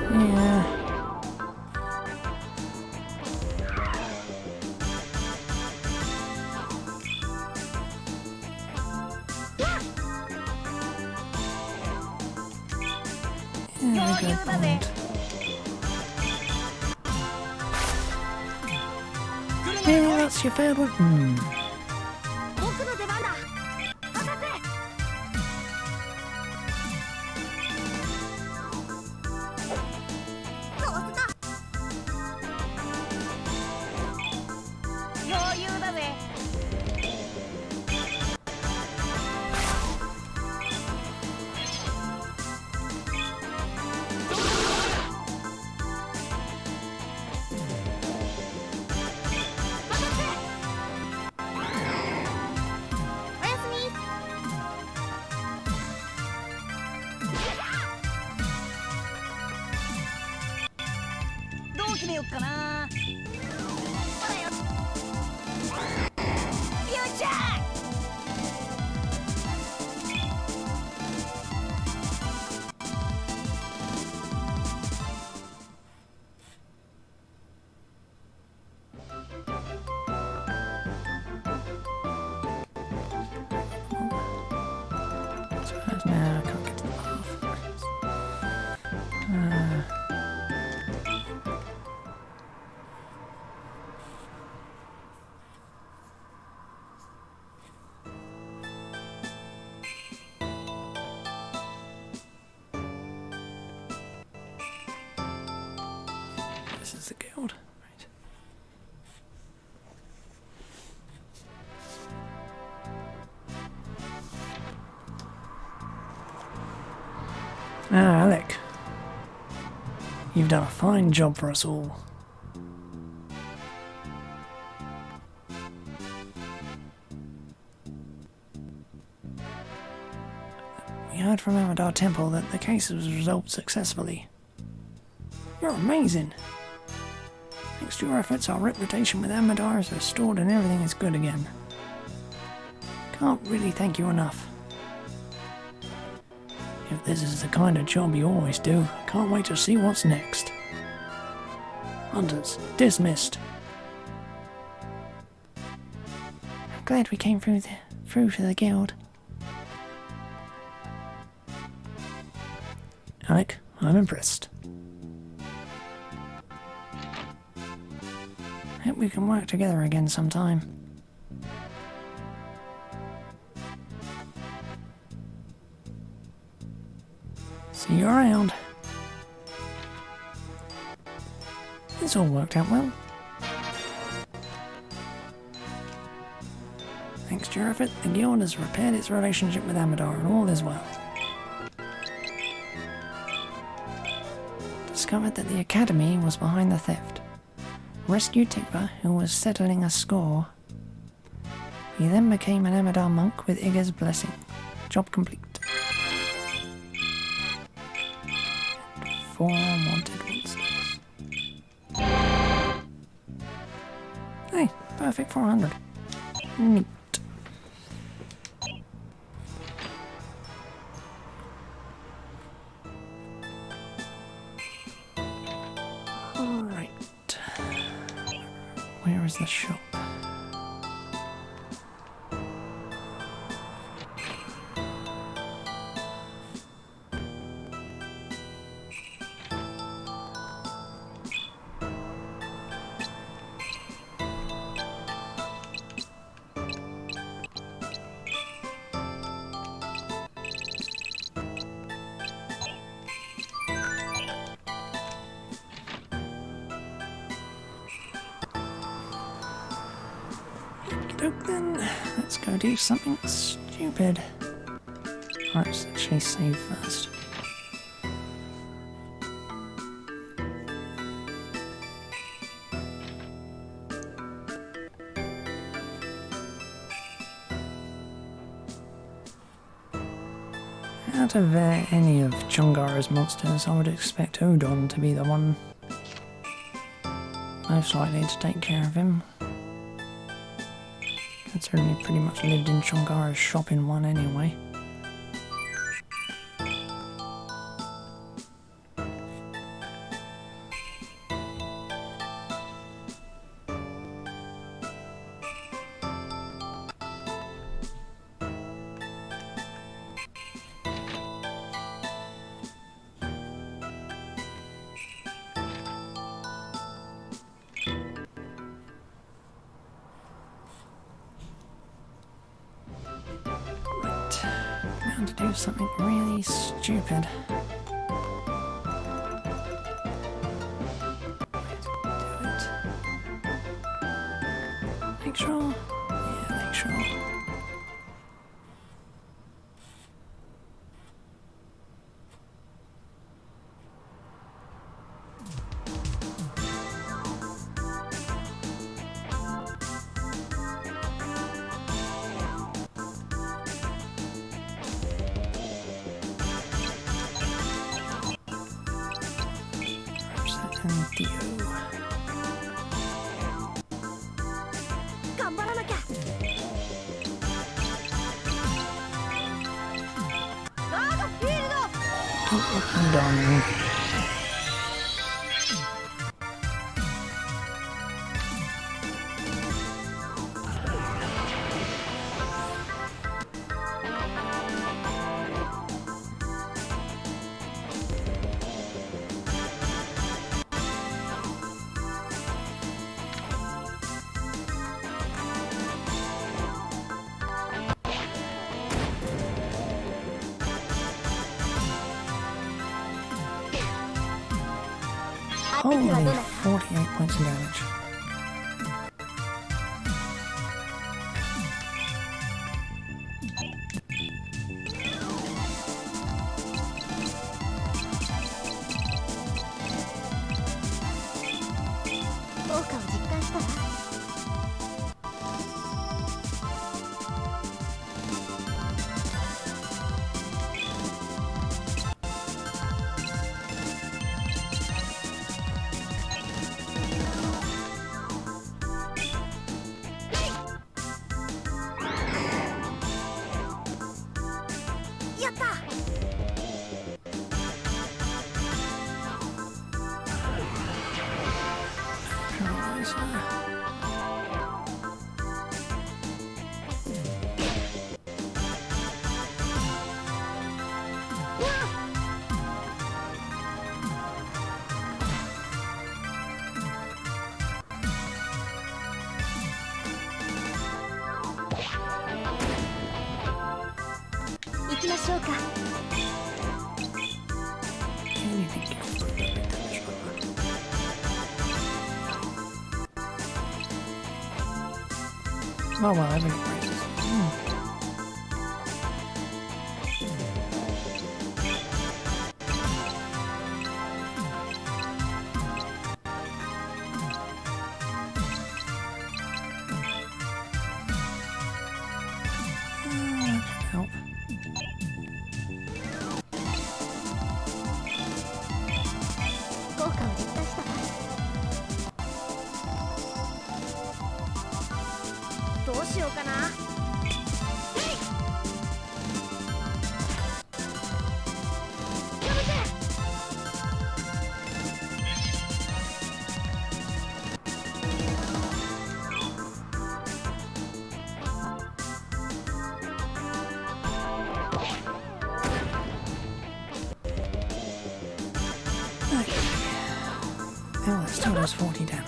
Yeah. Yeah, good point. Yeah, that's your failed one. 僕の出番だ。当たって。どうした？余裕だぜ。おやすみ。どう決めよっかな。そうだよ。よっしゃー。No, I can't get to the path. This is the guild. Right. Ah, Alec. You've done a fine job for us all. We heard from Amadar Temple that the case was resolved successfully. You're amazing! Thanks to your efforts, our reputation with Amadar is restored and everything is good again. Can't really thank you enough. If this is the kind of job you always do, I can't wait to see what's next. Hunters, dismissed. I'm glad we came through to the guild. Alec, I'm impressed. Hope we can work together again sometime. See you around. This all worked out well. Thanks to your effort, the guild has repaired its relationship with Amadar and all is well. Discovered that the academy was behind the theft. Rescued Tikva, who was settling a score. He then became an Amadar monk with Iga's blessing. Job complete. 4 wanted monsters. Hey, perfect 400. Neat. Alright. Where is the shop? Okey-doke then. Let's go do something stupid. Let's actually save first. Out of any of Chungara's monsters, I would expect Odon to be the one most likely to take care of him. Considering he pretty much lived in Chungara's shop in one anyway. Now to do something really stupid. Do it. Make sure. Yeah, make sure. And Dio. 頑張らなきゃ。ガードフィールド。 Done. Holy 48 points of damage. Oh well, everybody praises. Help. Oh, that still does 40 damage.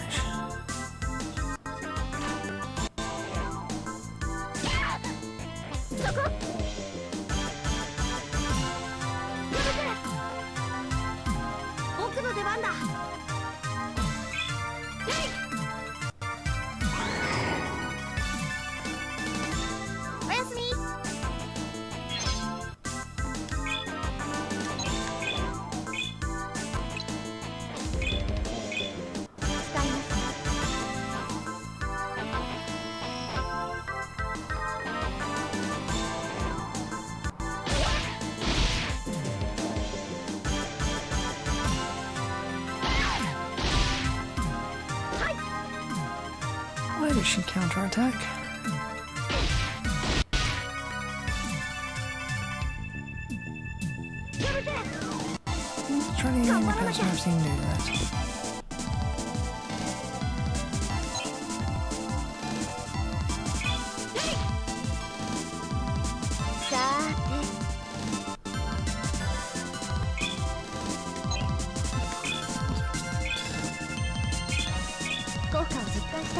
Could she counterattack? Try the only person I've seen do that. さーて効果を実感した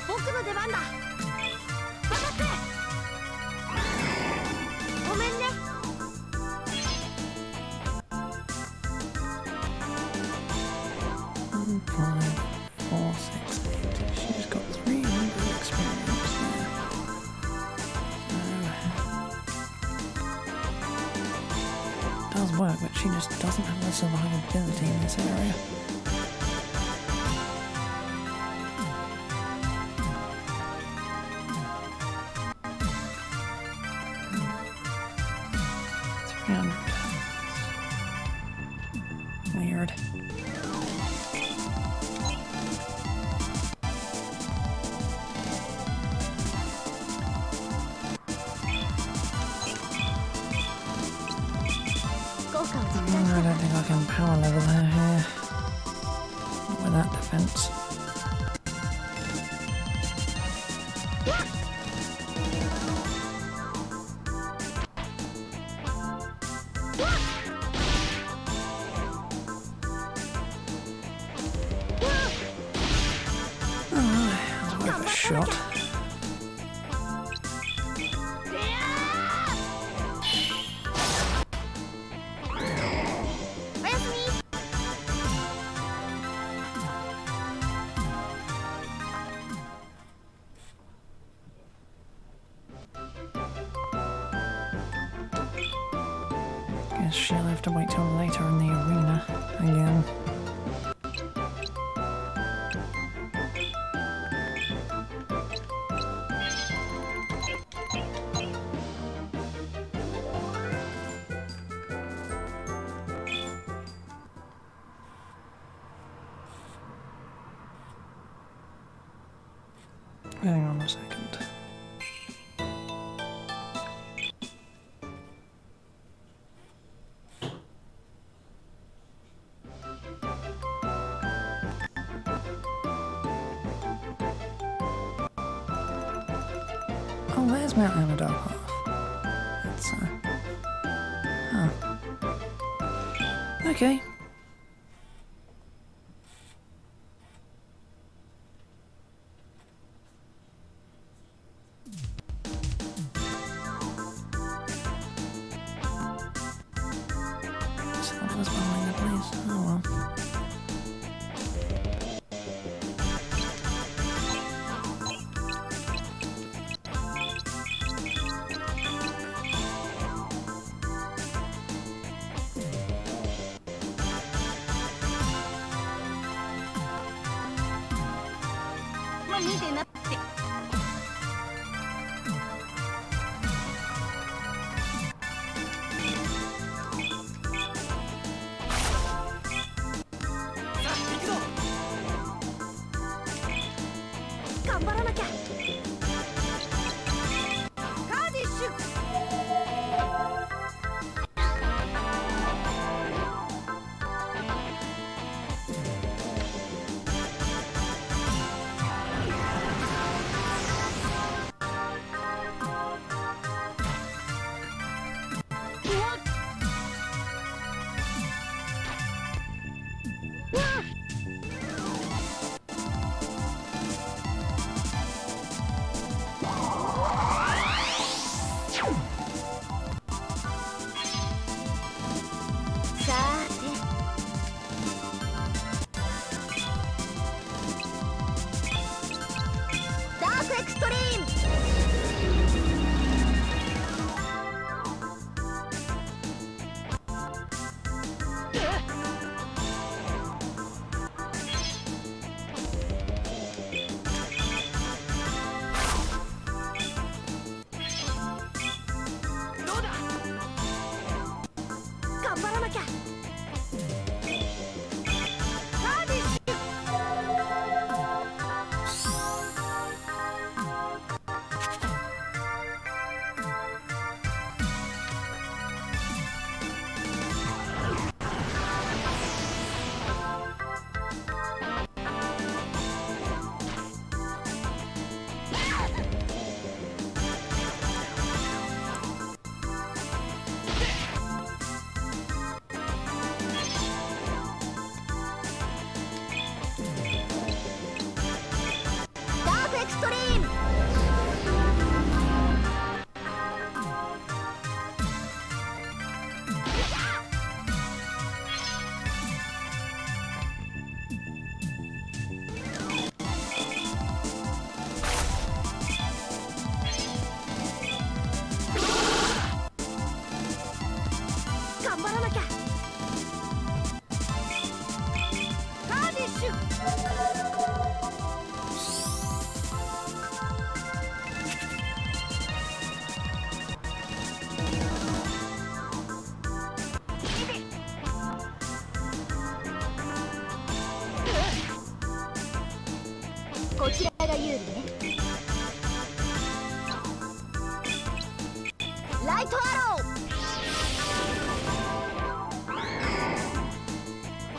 僕の出番だ。分かって。ごめんね。She's got 300 experience there. So, does work, but she just doesn't have the survivability in this area. Weird. I don't think I can power level her here. Not with that defense. That's worth a shot. Guess she'll have to wait till later in the arena again. Hang on a second. Oh, there's Mount Amador Path. That's, okay. So that was behind the place. Oh well.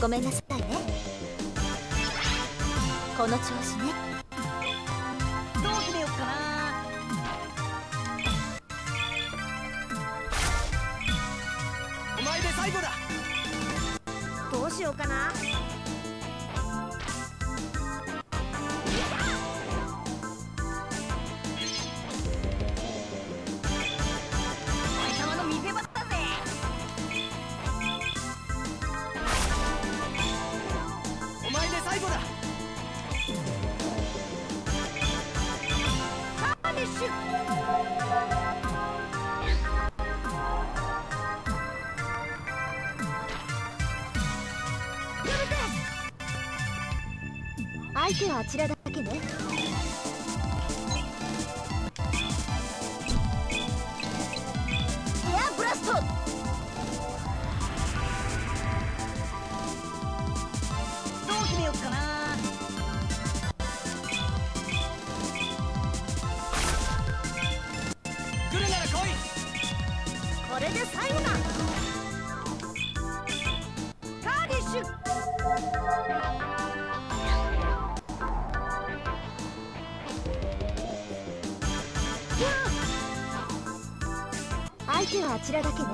ごめんなさいね。この調子ね。どう決めよっかな。お前で最後だ。どうしようかな。お前様の見せ場だぜ。お前で最後だ。カーディッシュ。相手はあちらだけね。エアブラスト。どう決めよっかな。来るなら来い。これで最後だ。カーディッシュ。相手はあちらだけね。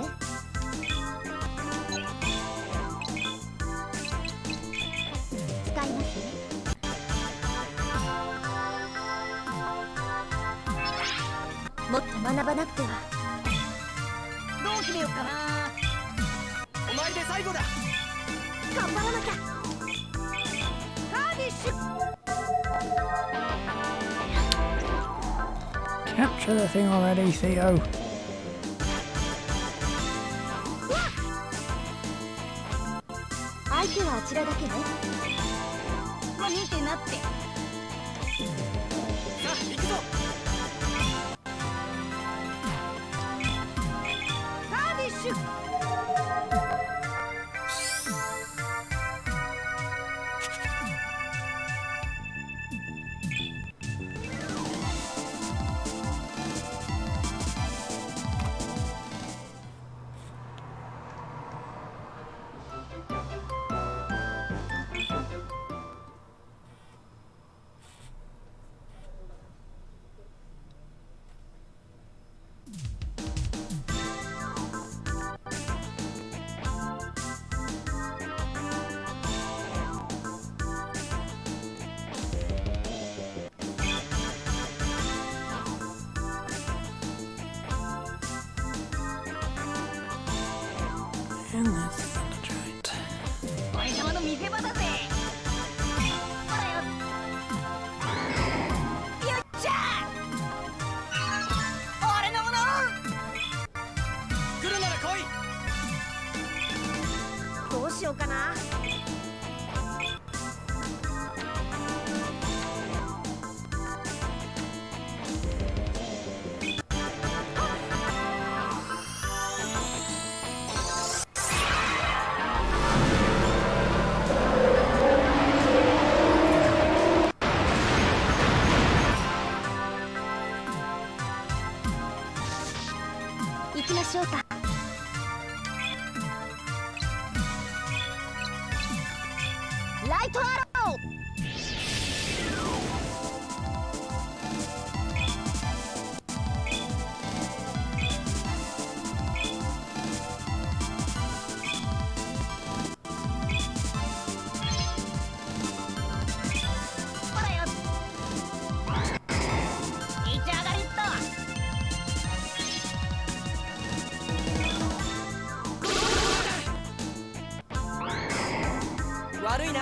使いますね。もっと学ばなくては。どう決めよっかな。お前で最後だ。頑張らなきゃ。カーディッシュ。 Capture the thing already, Theo. 相手はあちらだけね。まあ見てなって。さあ行くぞ。カーディッシュ。And there's the Thunder Giant. お前様の見せ場だぜ。ほらよ。よっしゃー。俺のもの。来るなら来い。どうしようかな。行きましょうか。ライトアロー。ほらよ。いち上がりっと。悪いな。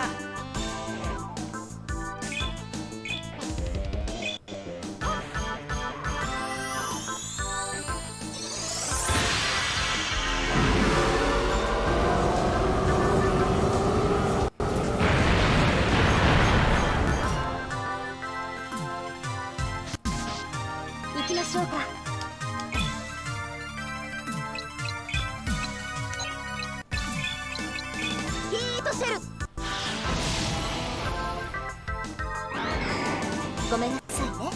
行きましょうか。ヒートシェル。ごめんなさいね。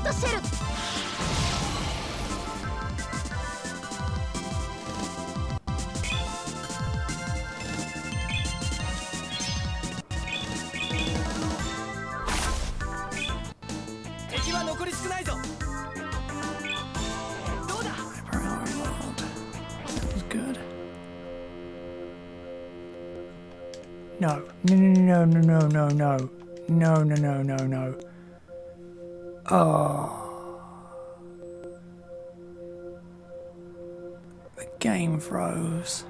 とシェル。敵は残り少ないぞ。どうだ。 Priority world. That was good. No. No, no, no, no, no, no. No, no, no, no, no. Oh. The game froze.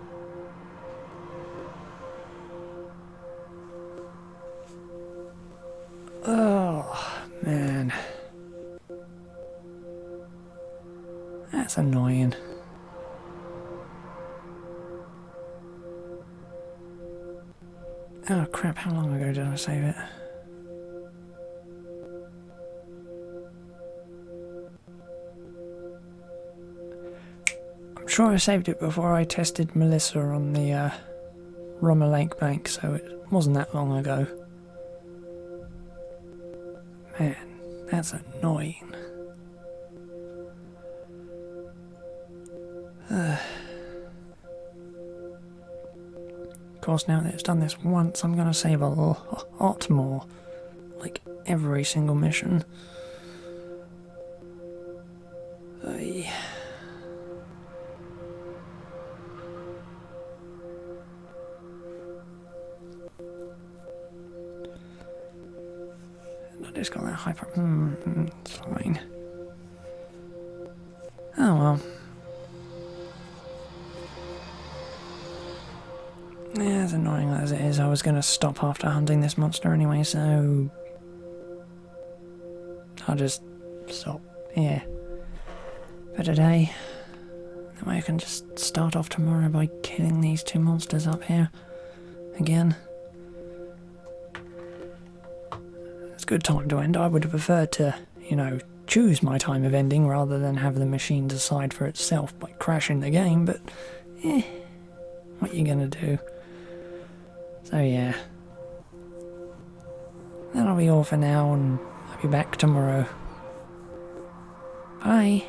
Oh, man. That's annoying. Oh crap, how long ago did I save it? I'm sure I saved it before I tested Melissa on the Romer Lake Bank, so it wasn't that long ago. Man, that's annoying. Of course, now that it's done this once, I'm gonna save a lot more. Like, every single mission. Ay. I just got that hyper. It's fine. Oh well. Yeah, as annoying as it is, I was going to stop after hunting this monster anyway, so I'll just stop here for today. That way I can just start off tomorrow by killing these two monsters up here again. It's a good time to end. I would have preferred to, you know, choose my time of ending rather than have the machine decide for itself by crashing the game, but what you gonna do? So yeah, that'll be all for now, and I'll be back tomorrow. Bye.